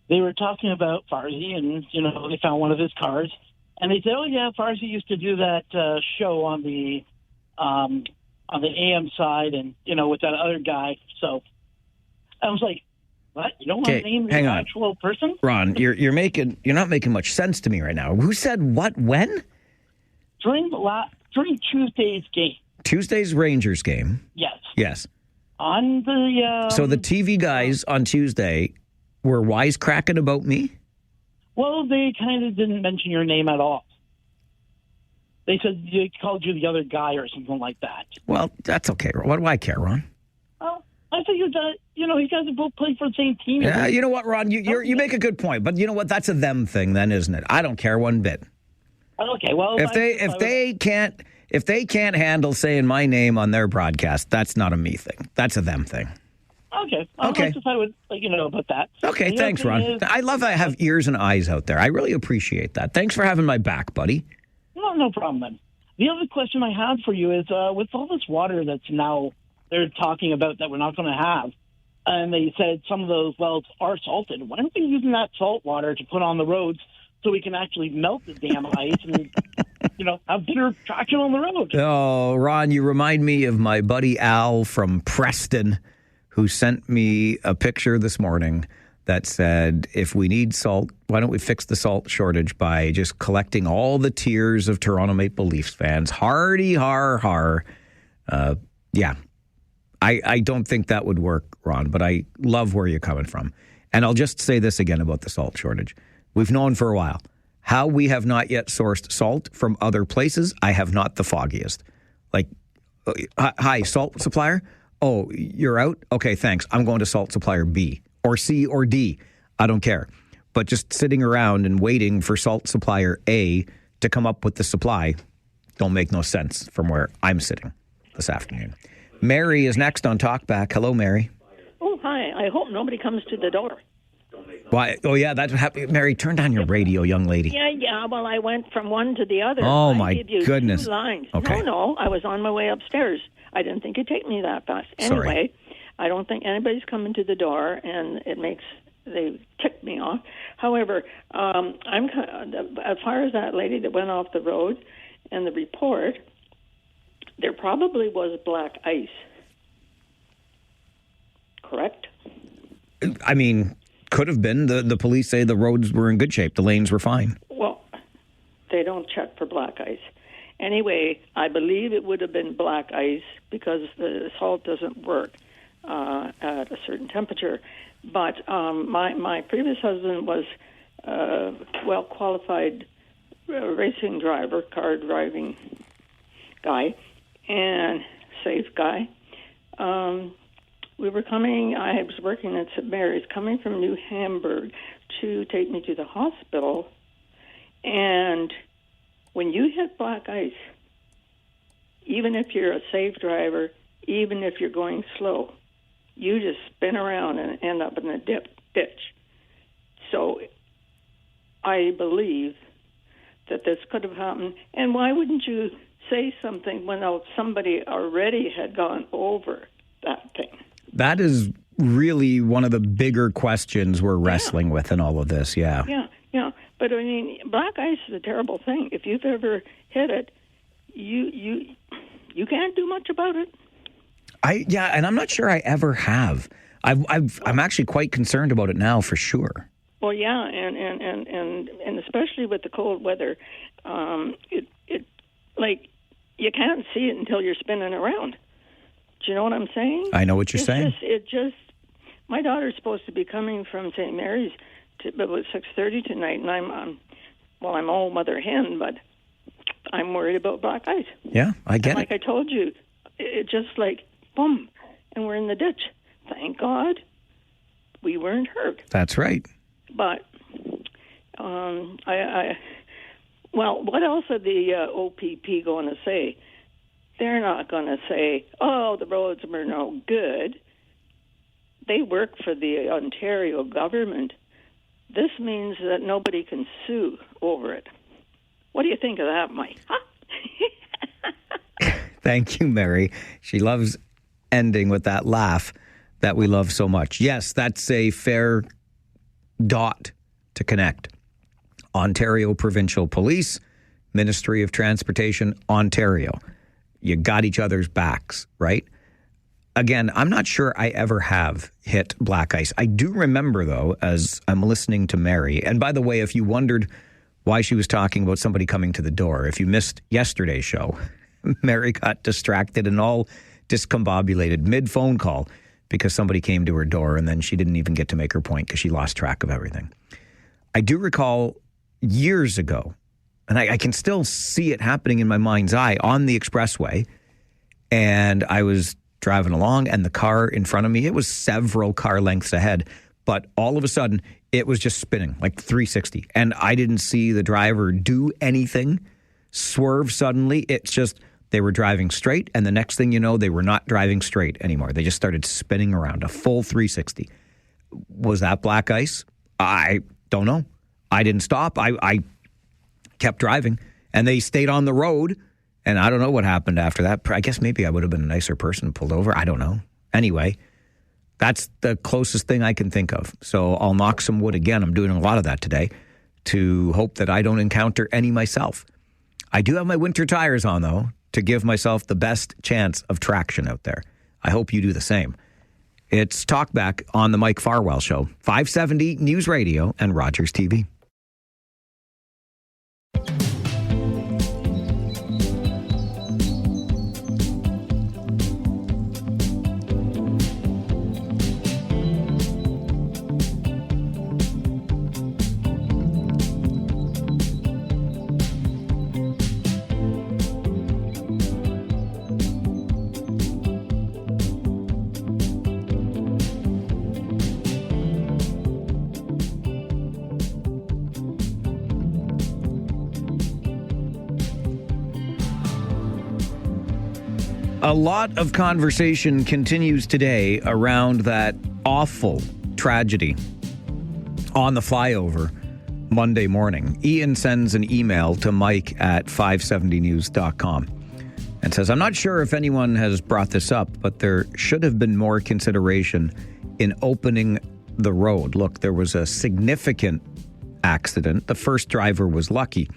they were talking about Farzi, and they found one of his cars, and they said, "Oh yeah, Farzi used to do that show on the AM side, and with that other guy." So I was like, "What? You don't want to name the actual person?" Ron, you're not making much sense to me right now. Who said what when? During Tuesday's game. Tuesday's Rangers game. Yes. Yes. On the so the TV guys on Tuesday were wisecracking about me? Well, they kind of didn't mention your name at all. They said they called you the other guy or something like that. Well, that's okay. What do I care, Ron? Oh, I figured that, you guys have both played for the same team. Yeah, you know what, Ron? You make a good point, but you know what? That's a them thing, then, isn't it? I don't care one bit. Okay, well, if they can't handle saying my name on their broadcast, that's not a me thing. That's a them thing. Okay. I just thought I would let you know about that. Okay, thanks, Ron. I love that I have ears and eyes out there. I really appreciate that. Thanks for having my back, buddy. No problem, then. The other question I had for you is, with all this water that's now they're talking about that we're not going to have, and they said some of those wells are salted, why aren't we using that salt water to put on the roads so we can actually melt the damn ice and, have better traction on the road? Oh, Ron, you remind me of my buddy Al from Preston, who sent me a picture this morning that said, if we need salt, why don't we fix the salt shortage by just collecting all the tears of Toronto Maple Leafs fans? Hardy, har. Yeah. I don't think that would work, Ron, but I love where you're coming from. And I'll just say this again about the salt shortage. We've known for a while how we have not yet sourced salt from other places. I have not the foggiest. Like, hi, salt supplier? Oh, you're out? Okay, thanks. I'm going to salt supplier B or C or D. I don't care. But just sitting around and waiting for salt supplier A to come up with the supply don't make no sense from where I'm sitting this afternoon. Mary is next on Talkback. Hello, Mary. Oh, hi. I hope nobody comes to the door. Why? Oh, yeah, that's happening. Mary, turn down your radio, young lady. Yeah. Well, I went from one to the other. Oh, my I gave you goodness. 2 lines. Okay. No, I was on my way upstairs. I didn't think it'd take me that fast. Anyway, Sorry. I don't think anybody's coming to the door, and they tick me off. However, as far as that lady that went off the road and the report, there probably was black ice. Correct? I mean, could have been. The police say the roads were in good shape. The lanes were fine. Well, they don't check for black ice. Anyway, I believe it would have been black ice because the salt doesn't work at a certain temperature. But my previous husband was a well-qualified racing driver, car driving guy, and safe guy. We were coming, I was working at St. Mary's, coming from New Hamburg to take me to the hospital. And when you hit black ice, even if you're a safe driver, even if you're going slow, you just spin around and end up in a ditch. So I believe that this could have happened. And why wouldn't you say something when somebody already had gone over that thing? That is really one of the bigger questions we're wrestling with in all of this, yeah. Yeah. But, I mean, black ice is a terrible thing. If you've ever hit it, you can't do much about it. And I'm not sure I ever have. I'm actually quite concerned about it now, for sure. Well, yeah, and especially with the cold weather, it like you can't see it until you're spinning around. Do you know what I'm saying? I know what you're saying. My daughter's supposed to be coming from St. Mary's about 6:30 tonight, and I'm old mother hen, but I'm worried about black ice. Yeah, I get it. Like I told you, it just like boom, and we're in the ditch. Thank God we weren't hurt. That's right. But what else are the OPP going to say? They're not going to say, oh, the roads were no good. They work for the Ontario government. This means that nobody can sue over it. What do you think of that, Mike? Huh? Thank you, Mary. She loves ending with that laugh that we love so much. Yes, that's a fair dot to connect. Ontario Provincial Police, Ministry of Transportation, Ontario. You got each other's backs, right? Again, I'm not sure I ever have hit black ice. I do remember, though, as I'm listening to Mary, and by the way, if you wondered why she was talking about somebody coming to the door, if you missed yesterday's show, Mary got distracted and all discombobulated mid-phone call because somebody came to her door, and then she didn't even get to make her point because she lost track of everything. I do recall years ago, and I can still see it happening in my mind's eye on the expressway. And I was driving along, and the car in front of me, it was several car lengths ahead, but all of a sudden, it was just spinning like 360. And I didn't see the driver do anything, swerve suddenly. It's just they were driving straight, and the next thing you know, they were not driving straight anymore. They just started spinning around, a full 360. Was that black ice? I don't know. I didn't stop. I kept driving, and they stayed on the road, and I don't know what happened after that. I guess maybe I would have been a nicer person and pulled over. I don't know. Anyway, that's the closest thing I can think of. So I'll knock some wood again. I'm doing a lot of that today to hope that I don't encounter any myself. I do have my winter tires on, though, to give myself the best chance of traction out there. I hope you do the same. It's Talkback on the Mike Farwell Show, 570 News Radio and Rogers TV. A lot of conversation continues today around that awful tragedy on the flyover Monday morning. Ian sends an email to Mike at 570news.com and says, I'm not sure if anyone has brought this up, but there should have been more consideration in opening the road. Look, there was a significant accident. The first driver was lucky.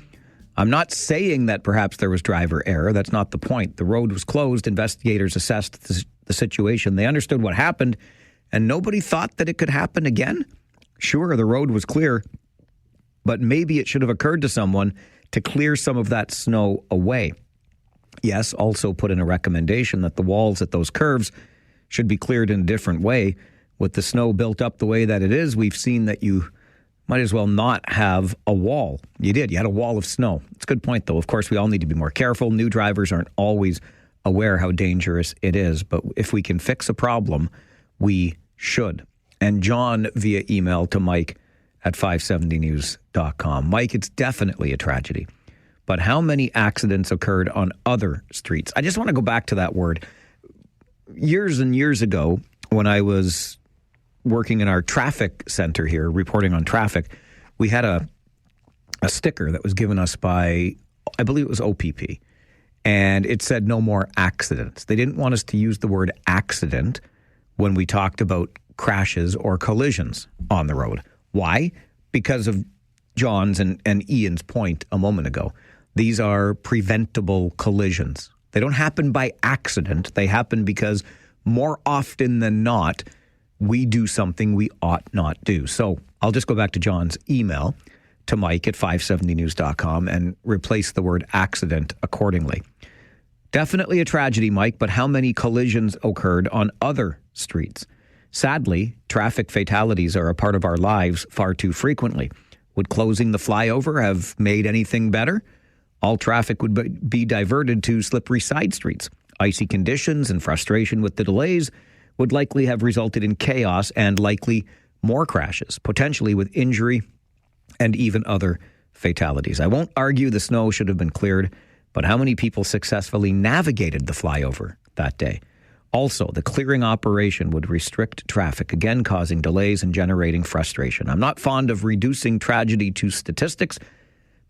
I'm not saying that perhaps there was driver error. That's not the point. The road was closed. Investigators assessed the situation. They understood what happened, and nobody thought that it could happen again. Sure, the road was clear, but maybe it should have occurred to someone to clear some of that snow away. Yes, also put in a recommendation that the walls at those curves should be cleared in a different way. With the snow built up the way that it is, we've seen that you might as well not have a wall. You did. You had a wall of snow. It's a good point, though. Of course, we all need to be more careful. New drivers aren't always aware how dangerous it is. But if we can fix a problem, we should. And John via email to Mike at 570news.com. Mike, it's definitely a tragedy. But how many accidents occurred on other streets? I just want to go back to that word. Years and years ago, when I was working in our traffic center here, reporting on traffic, we had a sticker that was given us by, I believe it was OPP, and it said no more accidents. They didn't want us to use the word accident when we talked about crashes or collisions on the road. Why? Because of John's and Ian's point a moment ago. These are preventable collisions. They don't happen by accident. They happen because more often than not, we do something we ought not do. So I'll just go back to John's email to Mike at 570news.com and replace the word accident accordingly. Definitely a tragedy, Mike, but how many collisions occurred on other streets? Sadly, traffic fatalities are a part of our lives far too frequently. Would closing the flyover have made anything better? All traffic would be diverted to slippery side streets. Icy conditions and frustration with the delays would likely have resulted in chaos and likely more crashes, potentially with injury and even other fatalities. I won't argue the snow should have been cleared, but how many people successfully navigated the flyover that day? Also, the clearing operation would restrict traffic, again causing delays and generating frustration. I'm not fond of reducing tragedy to statistics,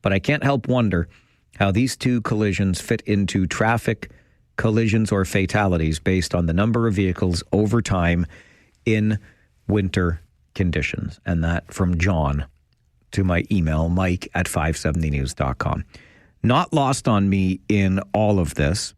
but I can't help wonder how these two collisions fit into traffic collisions or fatalities based on the number of vehicles over time in winter conditions. And that from John to my email, Mike at 570news.com. Not lost on me in all of this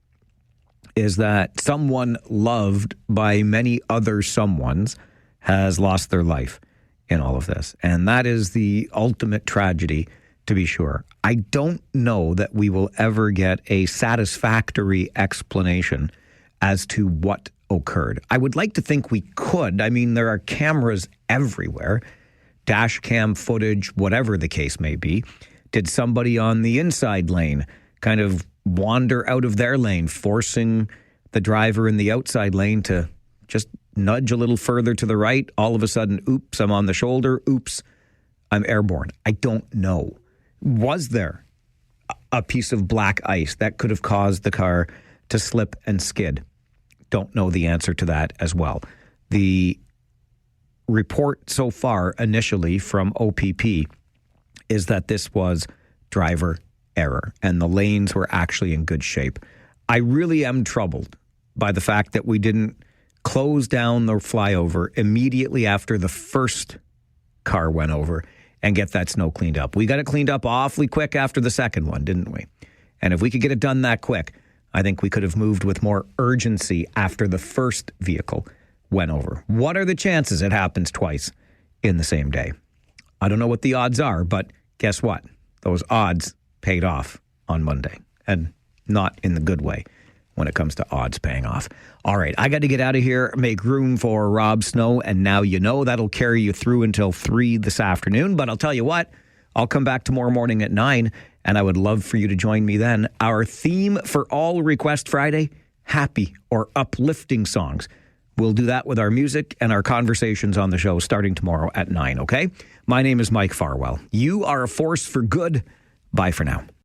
is that someone loved by many other someones has lost their life in all of this. And that is the ultimate tragedy, to be sure. I don't know that we will ever get a satisfactory explanation as to what occurred. I would like to think we could. I mean, there are cameras everywhere, dash cam footage, whatever the case may be. Did somebody on the inside lane kind of wander out of their lane, forcing the driver in the outside lane to just nudge a little further to the right. All of a sudden, oops, I'm on the shoulder. Oops, I'm airborne. I don't know. Was there a piece of black ice that could have caused the car to slip and skid? Don't know the answer to that as well. The report so far initially from OPP is that this was driver error and the lanes were actually in good shape. I really am troubled by the fact that we didn't close down the flyover immediately after the first car went over and get that snow cleaned up. We got it cleaned up awfully quick after the second one, didn't we? And if we could get it done that quick, I think we could have moved with more urgency after the first vehicle went over. What are the chances it happens twice in the same day? I don't know what the odds are, but guess what? Those odds paid off on Monday, and not in the good way when it comes to odds paying off. All right, I got to get out of here, make room for Rob Snow, and now you know that'll carry you through until 3 this afternoon. But I'll tell you what, I'll come back tomorrow morning at 9, and I would love for you to join me then. Our theme for all Request Friday, happy or uplifting songs. We'll do that with our music and our conversations on the show starting tomorrow at 9, okay? My name is Mike Farwell. You are a force for good. Bye for now.